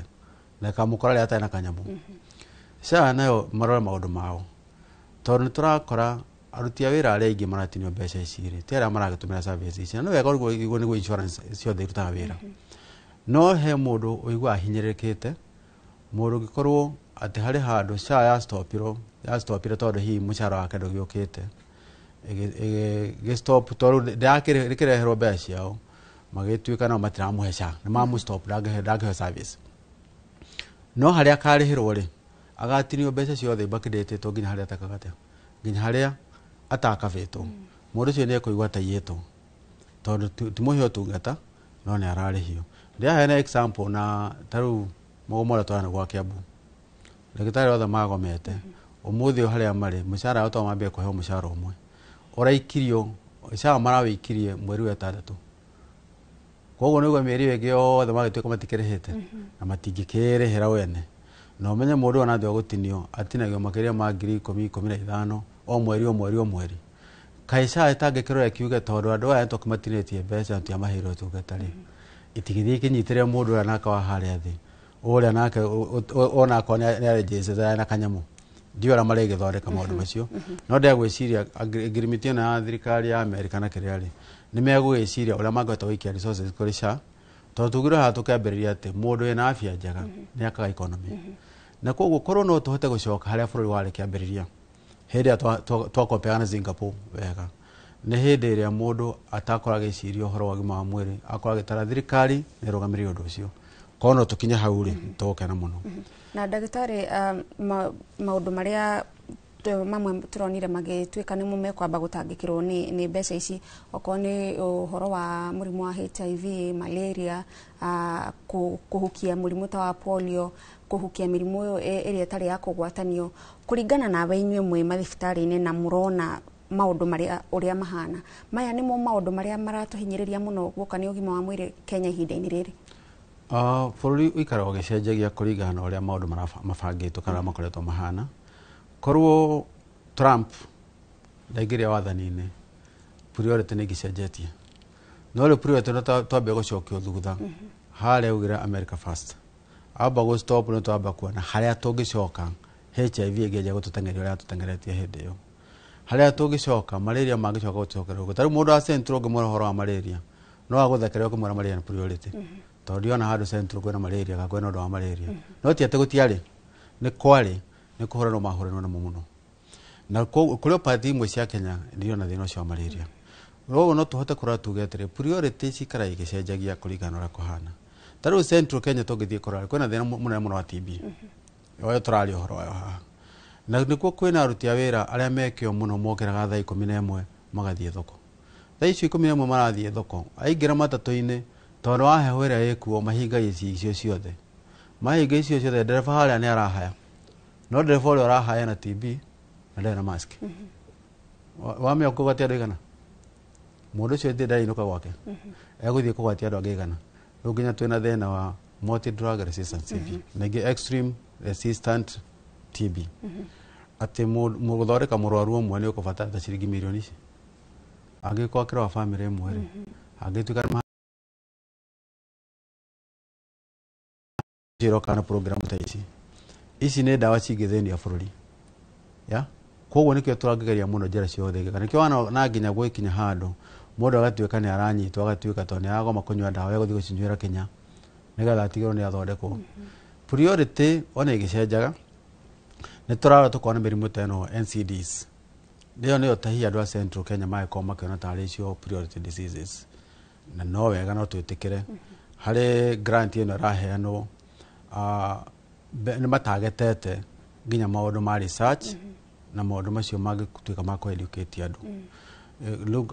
na kamũkora rĩa atarĩ na kanyamũ SHA nayo marore maũndũ mao tondũ nĩ tũrakora aruti a wĩra arĩa aingĩ maratinio mbeca ici rĩ ti arĩa maragĩtũmĩra service ici no wega ũguo nĩguo insurance ciothe irutaga wĩra no he mũndũ ũiguaga ahinyĩrĩrĩkĩte mũndũ ũngĩkorwo atĩ harĩ handũ SHA yastopire tondũ hihi mũcara wake ndũgĩũkĩte ĩgĩstop tondũ ndĩrakĩreherwo mbeca ciao magĩtuĩka nao matiramũhe SHA nĩ mamũstop ndangĩhe service no harĩa akarĩhĩrwo rĩ agatinio mbeca ciothe ibakĩndĩtĩtwo nginya harĩa atakagate nginya harĩa atakabĩtwo mũndũ ũcio nĩ ekũigua ataiyĩtwo tondũ ti mũhe ũtungata no nĩ ararĩhio ndĩraheana example na tarĩu mũgũmora twana gwa Kiambu ndagĩtarĩ othe magomete ũmũthĩ harĩa marĩ mũcara wao mambia kũheo mũcara ũmwe ũraikirio SHA marawĩkirie mweri wa 6 koguo nĩguo mĩeri ĩngĩ yothe magĩtuĩka matikĩrĩhĩte na matingĩkĩrĩhĩra wene na ũmenye mũndũ ona thĩ gũtinio atinagio makĩria ma 10,000-15,000 o mweri kaĩ SHA ĩtangĩkĩrora kiuge tondũ andũ aya tũkĩmatinĩtie mbeca tũtiamaheirwo ũtungata rĩ itigithie kinyitĩre mũndũ ũrĩa nake wa harĩa thĩ ũrĩa nake ona akwa nĩ register na kanyamũ ndiora marĩ gĩthondeka maũndũ macio no ndagwĩciria agreement ĩno ya thirikari ya Amerika na kĩrĩa rĩ nĩ megũgĩciria ũrĩa mangĩhota gũikia resources kũrĩ SHA tondũ tugire haha tũkĩambĩrĩria atĩ mũndũ ena afya njega nĩ akaga economy na koguo korwo no tũhote gũcoka harĩa bũrũri warĩ kĩambĩrĩria hĩndĩ ĩrĩa twakopeana Singapore wega nĩ hĩndĩ ĩrĩa mũndũ atakoragwo agĩciria ũhoro wa ũgima wa mwĩrĩ akoragwo agĩtara thirikari nĩ ĩrũgamĩrĩire ũndũ ũcio korwo no tũkinye hau rĩ tũgũkena mũno
na ndagĩtarĩ maũndũ marĩa mamwe tũronire magĩtuĩka nĩ mekwamba gũtangĩkĩrwo nĩ mbeca ici okorwo nĩ ũhoro wa mũrimũ wa HIV malaria kũhukia mũrimũ ta wa polio kuhukia mirimu yo ĩrĩa ĩtarĩ ya kũgwatanio kuringana na inyuĩ mwe mathibitarĩ-inĩ na mũrona maũndũ marĩa ũrĩa mahana maya nĩmo maũndũ marĩa maratuhinyĩrĩria mũno gũka nĩ ũgima wa mwĩrĩ Kenya ihinda-inĩ rĩrĩ?
Bũrũri ũikaraga ũgĩcenjagia kũringana na ũrĩa maũndũ mabangĩtwo kana makoretwo mahana. Korwo Trump ndaingĩria wathani-inĩ priority nĩ igĩcenjetie, no rĩu priority twambia gũcokio thutha harĩa augĩra America first, amba gũstop nĩ twamba kuona harĩa tũngĩcoka HIV ĩngĩanjia gũtũteng'eria ũrĩa tũteng'eretie hĩndĩ ĩyo, harĩa tũngĩcoka malaria mangĩcoka gũtũcokera ũguo. Tarĩu mũndũ wa Central ũngĩmwĩra ũhoro wa malaria no agũthekereria ũkĩmwĩra malaria nĩ priority, tondũ ndiona handũ Central kwĩna malaria kana kwĩna ũndũ wa malaria. No ti atĩ gũtiarĩ, nĩ kwarĩ, nĩ kũhũranwo mahũranwo namo mũno, na kũrĩ pati imwe cia Kenya ndiona thĩna ũcio wa malaria. Ũguo no tũhote kũrora tuge atĩrĩ priority cikara igĩcenjagia kũringana na ũrĩa kũhana. Tarĩu Central Kenya tũngĩthiĩ kũrora kwĩna thĩna mũnene mũno wa TB, oyo tũrarĩ ũhoro wayo haha, na nĩkuo kwĩna aruti a wĩra arĩa mekĩo mũno mokĩraga thaa 11 magathiĩ thoko. Thaa icio 11 marathiĩ thoko, aingĩra matatũ-inĩ tondũ wa heho ĩrĩa ĩkuo mahinga icio ciothe, mahinga icio ciothe ndereba harĩa nĩ arahaya, no ndereba ũrĩa arahaya na TB na ndarĩ na mask. Wamĩa kũgwatia andũ igana, mũndũ ũcio ndainũka gwake egũthiĩ kũgwatia andũ angĩ igana. Rĩu nginya twĩna thĩna wa multi drug resistant TB na extreme resistant TB, atĩ mũgũthondeka mũrwaru ũmwe nĩ ũkũbatara ta ciringi mirioni ici, angĩkorwo akĩrĩ wa famĩlĩ ĩmwe rĩ, angĩtuĩka kana program ta ici nĩ ndawa cingĩthĩnia bũrũri ya. Koguo nĩkĩo tũrangĩgeria mũno njĩra ciothe, kana nĩkĩo na nginya gwĩkinya handũ mũndũ agatuĩka nĩ aranyitwo, agatuĩka tondũ nĩ aragoma kũnyua ndawa ya gũthiĩ gũcinyuĩra Kenya nĩgetha atigĩrwo nĩ athondekwo. Priority ona ĩgĩcenjaga nĩ tũrarora tũkona mĩrimũ ta ĩno NCDs, nĩyo tahia andũ a Central Kenya magĩkorwo makĩona tarĩ icio priority diseases, na no wega no twĩtĩkĩre harĩ grant ĩno ĩraheanwo nĩ matagetete nginya maũndũ ma research na maũndũ macio mangĩtuĩka ma kũ-educate andũ.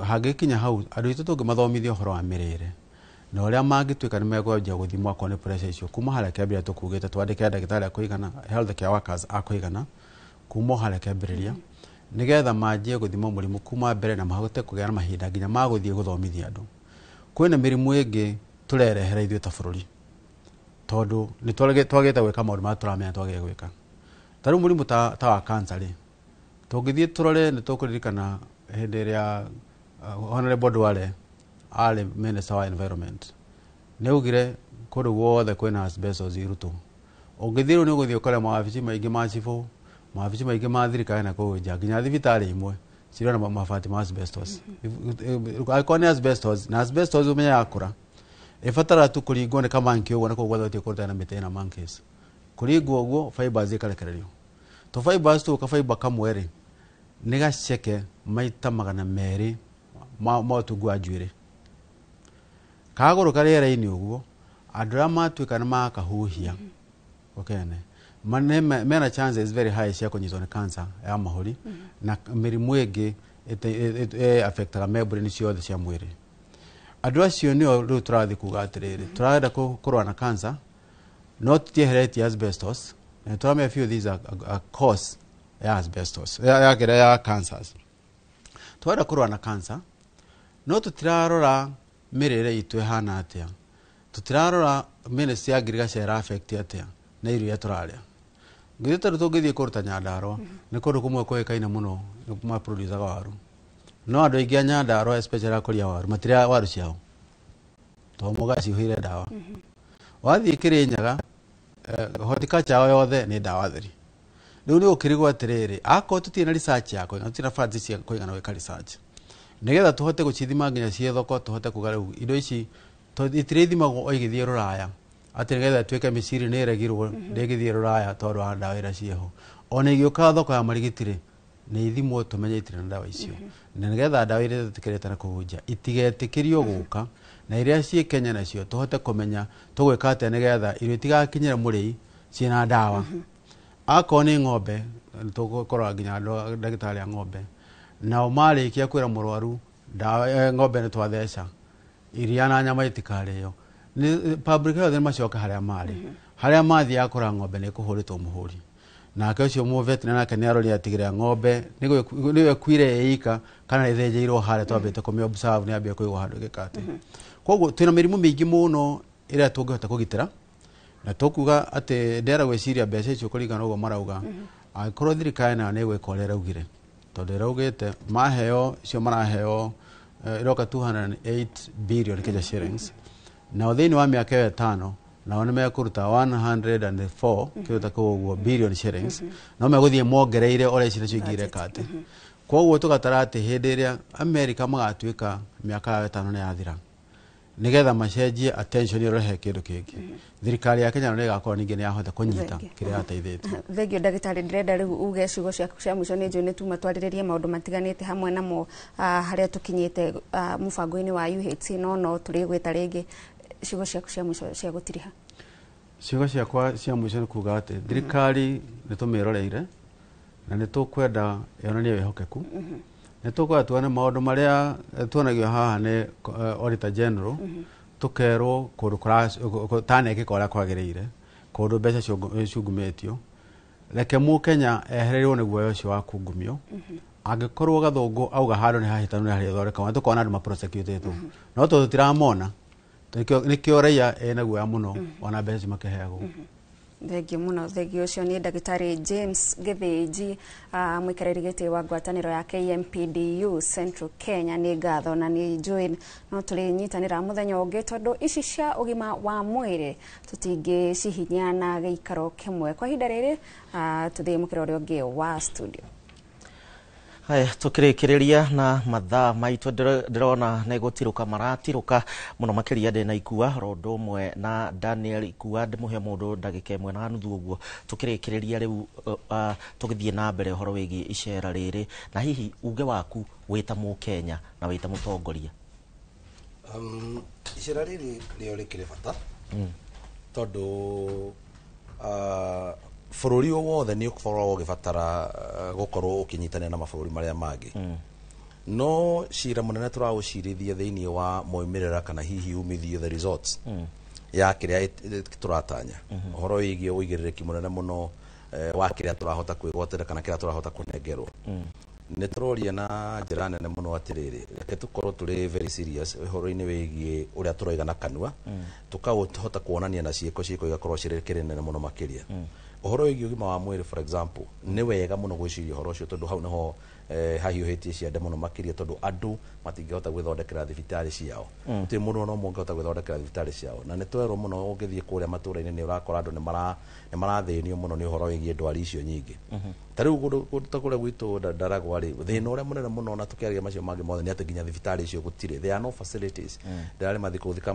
Hangĩkinya hau andũ aitũ tũngĩmathomithia ũhoro wa mĩrĩre na ũrĩa mangĩtuĩka nĩ megwanjia gũthimwo akorwo nĩ pressure icio kuma harĩa kĩambĩrĩria tũkugĩte twandĩke ndagĩtarĩ a kũigana, health care workers a kũigana kuma harĩa kĩambĩrĩria, nĩgetha manjie gũthimwo mũrimũ kuma mbere na mahote kũgĩa na mahinda nginya magũthiĩ gũthomithia andũ. Kwĩna mĩrimũ ĩngĩ tũrerehera ithuĩ ta bũrũri tondũ nĩ twagĩte gwĩka maũndũ marĩa tũramenya twagĩrĩire gwĩka. Tarĩu mũrimũ ta wa cancer rĩ, tũngĩthiĩ tũrore nĩ tũkũririkana hĩndĩ ĩrĩa Honorable Duale arĩ Minister wa Environment nĩ augire kũndũ guothe kwĩna asbestos irutwo. Ũngĩthiĩ rĩu nĩ ũgũthiĩ ũkore mawabici maingĩ ma cibũ, mawabici maingĩ ma thirikari na kũu nja, nginya thibitarĩ imwe cirĩ na mabati ma asbestos. Angĩkorwo nĩ asbestos, na asbestos ũmenye yakũra ĩbatara tu kũringwo nĩ kamanki ũguo na kũu gwothe kũruta na mĩtĩ na monkeys. Kũringwo ũguo fibers ikarekererio. To fibers tu fiber kamwe rĩ nĩ gaceke maita 200 ma ũtungu wa njuĩrĩ. Kagũrũ karĩera-inĩ ũguo andũ arĩa matuĩka nĩ makahuhia okene mena chances very high cia kũnyitwo nĩ cancer ya mahũri na mĩrimũ ĩngĩ affectaga membrane ciothe cia mwĩrĩ. Andũ acio nĩo rĩu tũrathiĩ kuga atĩrĩrĩ, tũrenda kũrũa na cancer no tũtieheretie asbestos, na tũramenya few these are a cause ya asbestos ya cancers. Tũrenda kũrũa na cancer no tũtirarora mĩrĩre itũ ĩhana atĩa, tũtirarora ministry ya agriculture affect atĩa na irio iria tũrarĩa. Ngĩthiĩ tondũ tũngĩthiĩ kũruta Nyandarua nĩ kũndũ kũmwe kũĩkaine mũno ma producer waru, no andũ aingĩ a Nyandarua especially akũria waru matirĩa waru ciao tondũ mũgacihuhĩire ndawa. Wathiĩ Kĩrĩnyaga horticulture yao yothe nĩ ndawa theri. Rĩu nĩ ũkĩrigwo atĩrĩrĩ, akorwo tũtirĩ na research ya kũigana, tũtirĩ na funds cia kũigana gwĩka research, nĩgetha tũhote gũcithima nginya ciĩ thoko, tũhote kuga rĩu indo ici itirĩthimagwo o igĩthiĩ Rũraya atĩ nĩgetha tuĩke mĩciri nĩ ĩregirwo ndĩgĩthiĩ Rũraya tondũ wa ndawa iria ciĩho. Ona igĩũka thoko ya marigiti nĩ ithimwo tũmenye itirĩ na ndawa icio, na nĩgetha ndawa iria tũtikĩrĩte na kũhunjia itigetĩkĩrio gũka na iria ciĩ Kenya nacio tũhote kũmenya tũgwĩka atĩa nĩgetha irio itigakinyĩre mũrĩi ciĩna ndawa. Akorwo nĩ ng'ombe tũgũkorwo nginya ndagĩtarĩ a ng'ombe, nao marĩkia kwĩra mũrwaru ndawa ng'ombe nĩ twatheca iria na nyama itikarĩo, public health nĩ macoka harĩa marĩ haria mathi akora ng'ombe nä kå hå rä two må hå ri nake å cio må vetina nake nä arori atigä rä ng'ombe nä kuire ika kana nä thänjä irwo harä twambä te kå mä observe nä ambia kå igwo handå gä katä koguo twä na mä rimå mä ingä må no ä rä a tå ngä hota kå gitä ra na tå kuga atä ndera gwä ciria mbeca icio kå ringana å guo marauga angä korwo thirikari nayo nä gwä ka å rä a raugire tondå ä raugä te maheo icio maraheo iroka 208 billion Kenya shillings na thä inä wa mä aka ä yo 5 nao nä mekå ruta 104 kä ta koguo billion shillings no megå thiä mongereire å rä a ici nacio ingä reka atä koguo tå gatara atä hä ndä ä rä a America magatuä ka mä aka ya 5 nä yathira nä getha macenjie attention ä rehe kä ndå kä ngä thirikari ya Kenya nä gakorwo ningä nä yahota kå nyita kä rä a yateithä tie
thengio ndagĩtarĩ ndĩrenda rĩu uge ciugo ciaku cia mũico nĩ njũĩ nĩ tu matwarĩrĩrie maũndũ matiganĩte hamwe namo harĩa tũkinyĩte mũbango-inĩ wa UHC no tũrĩ gwĩta rĩngĩ ciugo ciaku cia mũico cia gũtiriha
ciugo ciakwa cia mũico nĩ kuga atĩ thirikari nĩ tũmĩroreire na nĩ tũkwenda yonanie wĩhokeku nĩ tũkwenda tuone maũndũ marĩa tuonagio haha nĩ Auditor General tukerwo kũndũ tanekĩka ũrĩa kwagĩrĩire kũndũ mbeca ciungumĩtio reke Mũkenya ehereirwo nĩ guoya ũcio wa kungumio angĩkorwo gathũngũ auga handũ nĩ hahĩtanu nĩ harĩ thondeka na tũkona andũ maprosecutetwo no tondũ tũtiramona nĩkĩo raia ena guoya mũno ona mbeca makĩheagwo
thengio mũno thengio ũcio nĩ ndagĩtarĩ James Gĩthĩnji mũikarĩri gĩtĩ wa ngwatanĩro ya KMPDU Central Kenya nĩ ngatho na nĩ njũĩ no tũrĩnyitanĩra mũthenya ũngĩ tondũ ici cia ũgima wa mwĩrĩ tũtingĩcihinyana gĩikaro kĩmwe kwa ihinda rĩrĩ tũthiĩ mũkĩra ũrĩa ũngĩ wa studio
haya tukirikiria na mathaa maitu ndirona na gutirũka maratirũka muno makiria ndi na ikua rondo mwe na Daniel ikua ndimuhe mundu ndagika imwe na nuthu uguo tukirikiriria riu tugithie na mbere horo wigi icera riri na hihi uge waku wita Mũkenya na wita mũtongoria
icera riri rio rikire bata tondu bũrũri wothe nĩ ũkoragwo ũgĩbatara gũkorwo ũkĩnyitanĩra na mabũrũri marĩa mangĩ no cira mũnene tũraũcirithia thĩinĩ wa moimĩrĩra kana hihi umithio the results ya kĩrĩa tũratanya ũhoro wĩgiĩ ũigĩrĩrĩki mũnene mũno wa kĩrĩa tũrahota kwĩgwatĩra kana kĩrĩa tũrahota kũnengerwo nĩ tũroria na njĩra nene mũno atĩrĩrĩ reke tũkorwo tũrĩ very serious ũhoro-inĩ wĩgiĩ ũrĩa tũroiga na kanua tũkahota kuonania na ciĩko igakorwo cirĩ kĩnene mũno makĩria ũhoro wĩgiĩ ũgima wa mwĩrĩ for example nĩ wega mũno gwĩciria ũhoro ũcio tondũ hau nĩho hahiũhĩtie ciande mũno makĩria tondũ andũ matingĩhota gwĩthondekera thibitarĩ ciao gũtirĩ mũndũ no mũngĩhota gwĩthondekera thibitarĩ ciao na nĩ twerwo mũno ũngĩthiĩ kũrĩa matũũra-inĩ nĩ ũrakora andũ nĩ marathĩnio mũno nĩ ũhoro wĩgiĩ ndwari icio nyingĩ ta rĩu kũndũ ta kũrĩa gwitũ Ndaragwa rĩ thĩna ũrĩa mũnene mũno na tũkĩaria macio mangĩ mothe nĩ atĩ nginya thibitarĩ icio gũtirĩ there are no facilities ndĩrarĩ mathi kũthika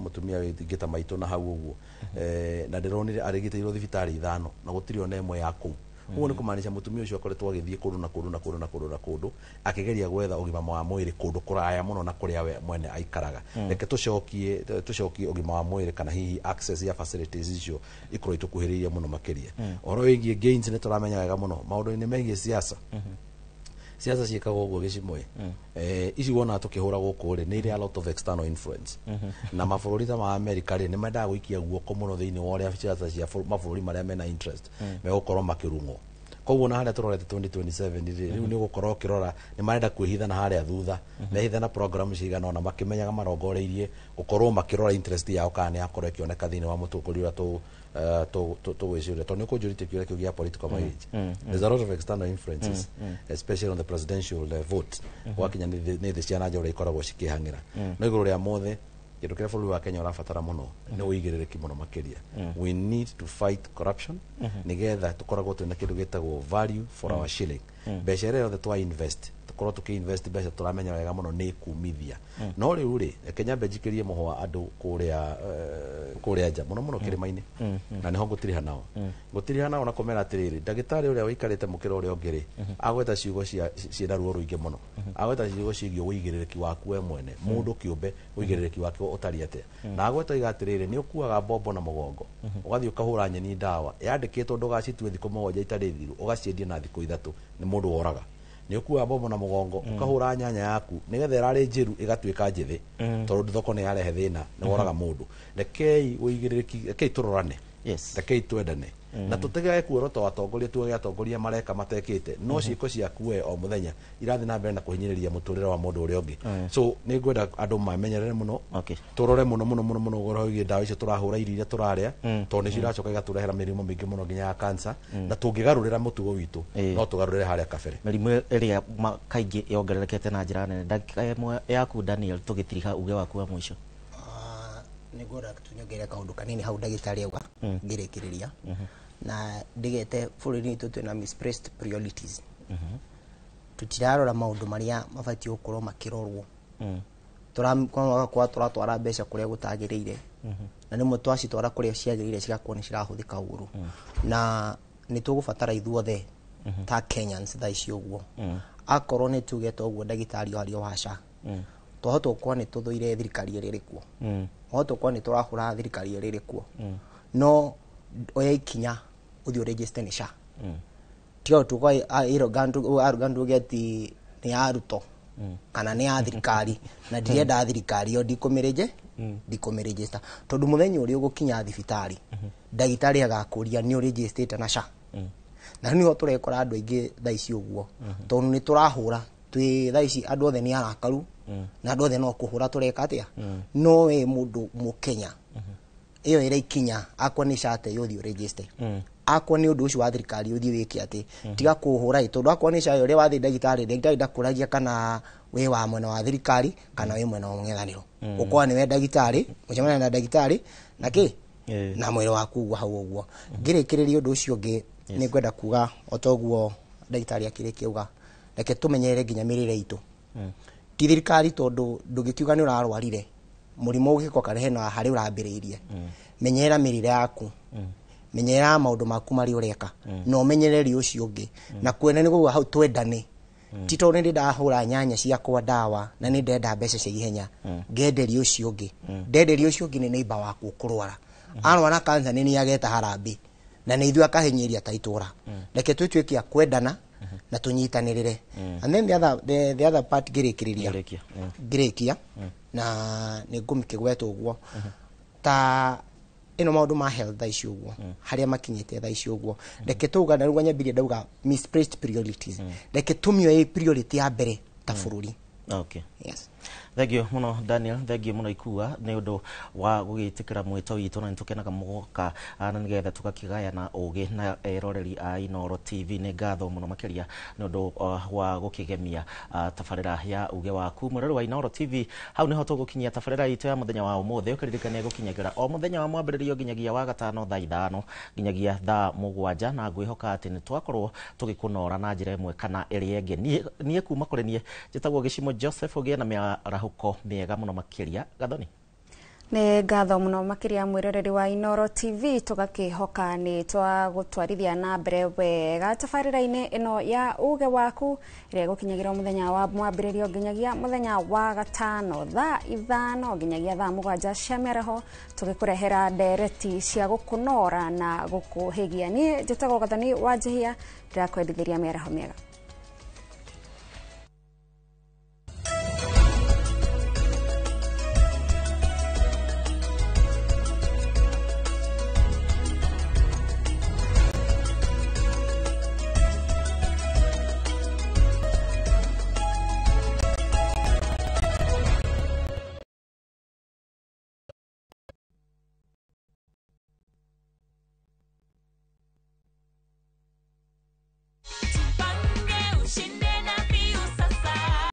mũtumia wĩtingĩta maitũ na hau ũguo na ndĩronire arĩgitĩirwo thibitarĩ 5 na gũtirĩ ona ĩmwe ya kũu ũguo nĩ kũmaanisha mũtumia ũcio akoretwo agĩthiĩ kũndũ akĩgeria gwetha ũgima wa mwĩrĩ kũndũ kũraya mũno na kũrĩa we mwene aikaraga reke tũcokie ũgima wa mwĩrĩ kana hihi access ya facilities icio ikorwo itukuhĩrĩirie mũno makĩria ũhoro wĩgiĩ gains nĩ tũramenya wega mũno maũndũ-inĩ megiĩ siasa ciĩkagwo ũguo gĩcimwe ici wona tũkĩhũra gũkũ rĩ nĩ irĩ a lot of external influence na mabũrũri ta ma America rĩ nĩ mendaga gũikia guoko mũno thĩinĩ wa ũrĩa siasa cia mabũrũri marĩa mena interest megũkorwo makĩrung'wo koguo na harĩa tũrorete 2027 rĩu nĩ gũkorwo ũkĩrora nĩ marenda kwĩhithana harĩa thutha mehithana program cigana ona makĩmenyaga marongoreirie gũkorwo makĩrora interest yao kana nĩ yakorwo ĩkĩoneka thĩinĩ wa mũtongoria ũrĩa tũgwĩciria tondũ nĩ kũnjũrĩtie kĩũria kĩu gĩa political marriage there's a lot of external influences especially on the presidential vote gwakinya nĩ thĩ cia na nja ũrĩa ikoragwo cikĩhang'ĩra no igũrũ rĩa mothe kĩndũ kĩrĩa bũrũri wa Kenya ũrabatara mũno nĩ ũigĩrĩrĩki mũno makĩria we need to fight corruption nĩgetha tũkoragwo twĩna kĩndũ gĩtagwo value for our shilling mbeca ĩrĩa yothe twa invest tũkorwo tũkĩinvest mbeca tũramenya wega mũno nĩ kumithia no rĩu rĩ reke nyambe njikĩrie mũhwa andũ kũrĩa nja mũno kĩrĩma-inĩ na nĩho ngũtiriha nao na kũmera atĩrĩrĩ ndagĩtarĩ ũrĩa ũikarĩte mũkĩra ũrĩa ũngĩ rĩ agweta ciugo ciĩna ruo rũingĩ mũno agweta ciugo ciĩgiĩ ũigĩrĩrĩki waku we mwene mũndũ kĩũmbe ũigĩrĩrĩki wake ũtariĩ atĩa na agweta iga atĩrĩrĩ nĩ ũkuaga mbombo na mũgongo ũgathiĩ ũkahũra nyeni ndawa yandĩkĩtwo ndũgacitue thikũ mũgwanja itarĩ thiru ũgaciendia na thikũ 3 nĩ mũndũ woraga ni ukua bomo na mugongo ukahura nyanya yaku nigetha irari njiru igatuika njithi tondu thoko ni yarehe thina ni woraga mundu rekei uigiriki rekei turorane rekei twendane na tutegege kuorota watongoria tuge atongoria mareka matekite no ciiko ciaku we o muthenya irathi na mbere na kuhinyiriria muturire wa mundu uria ungi so ni ngwenda andu mamenyerere muno turore muno goro igi ndawa icio turahura iria turaria tondu ni ciracoka igaturehera mirimo mingi muno nginya ya cancer na tungigarurira mutugo witu no tugarurire haria kabere
mirimo iria kaingi yongererekete na njira nene ndagika imwe yaku Daniel tugitiriha uge waku wa mwisho
ni ngora tunyongere kaundu kanini hau ndagitari auga ngirikiriria na ndigete bururi itu twina misplaced priorities tutirarora maundu maria mabati gukorwo makirorwo turatwara mbeca kuria gutagiriire na nimwe twacitwara kuria ciagiriire cigakorwo ni cirahuthika uru na ni tugubatara ithuothe ta Kenyans thaici uguo akorwo ni tugete uguo ndagitari wario washa tuhotwo kwa ni tuthuire thirikari iri rikuo hoto kwa ni turahura thirikari iri rikuo no oya ikinya uthio register ni SHA tio tu kwa iro gandu geti ni aruto kana ni thirikari na ndienda thirikari yo ndikomeregister tondu muthenya uri ugukinya thibitari ndagitari agakuria ni register na SHA na ni ho turekora andu aingi thaici uguo tondu ni turahura twi thaici andu othe ni arakaru na andu othe no kuhura tureka atia no we mundu mukenya iyo ira ikinya akwa ni SHA te yothio register akwa ni undu ucio wa thirikari uthie wiki ati tiga kuhura tondu akwa ni SHA uri wathi ndagitari ndakuragia kana we wa mwena wa thirikari kana we mwena wa mung'ethaniro ukwa ni we ndagitari mucemana na ndagitari na ki na mwiri waku gwa hau uguo ngirikiriria undu ucio ngi ni ngwenda kuga otoguo ndagitari akirikia uga reke tumenyere nginya mirire itu ti thirikari tondu ndugikiuga ni urarwarire murimo ugiko karehe na hari urambiriirie menyera mirire yaku menyera maundu maku mari ureka no menyereri ucio ungi na kwene ni gwa hau twendane ti tondu ndi ndahura nyanya ciakwa dawa na ni ndenda mbeca cia ihenya ngenderi ucio ungi ndenderi ucio ungi ni neighbor waku kurwara arwara cancer ni ageta harambi na ni ithu akahenyeria taitura reke twitwekia kwendana na tunyitanirire and then the other part ngirikia na ni ngumike gwetu uguo ta ino maundu ma health thaici uguo haria makinyite thaici uguo reke tuga na ruganya biria ndauga misplaced priorities reke tumio priority ya mbere ta bururi yes
thank you muno Daniel thank you muno ikua ni undu wa gugitikira mwito witu na nitukenaga mugoka na nigetha tukakigaya na ugi na eroreri a Inoro TV ni ngatho muno makiria ni undu wa gukigemia tafarira ya uge waku murero wa Inoro TV hau niho tugukinyia tafarira itu ya muthenya wa umuthi ukiririkane gukinyagira o muthenya wa mwambiririo ginyagia wa gatano thaa 5 ginyagia thaa 7 na ngwihoka ati ni twakorwo tugikunora na njira imwe kana iri engi nie kuma kuri nie jitagwo Gicimo Joseph ugie na huko miega muno makiria gathoni
ne gatho muno makiria mwiroreri wa Inoro TV tugakihoka ni twa gutwarithia na mbere wega tafarira-ini ino ya uge waku ire gukinyagira muthenya wa mwambiririo nginyagia muthenya wa gatano thaa 5 nginyagia thaa 7 cia mĩaraho tugikurehera ndereti cia gukunora na gukuhigia ni njitagwo Gathoni Wanjihia ndirakwendithiria mĩaraho miega.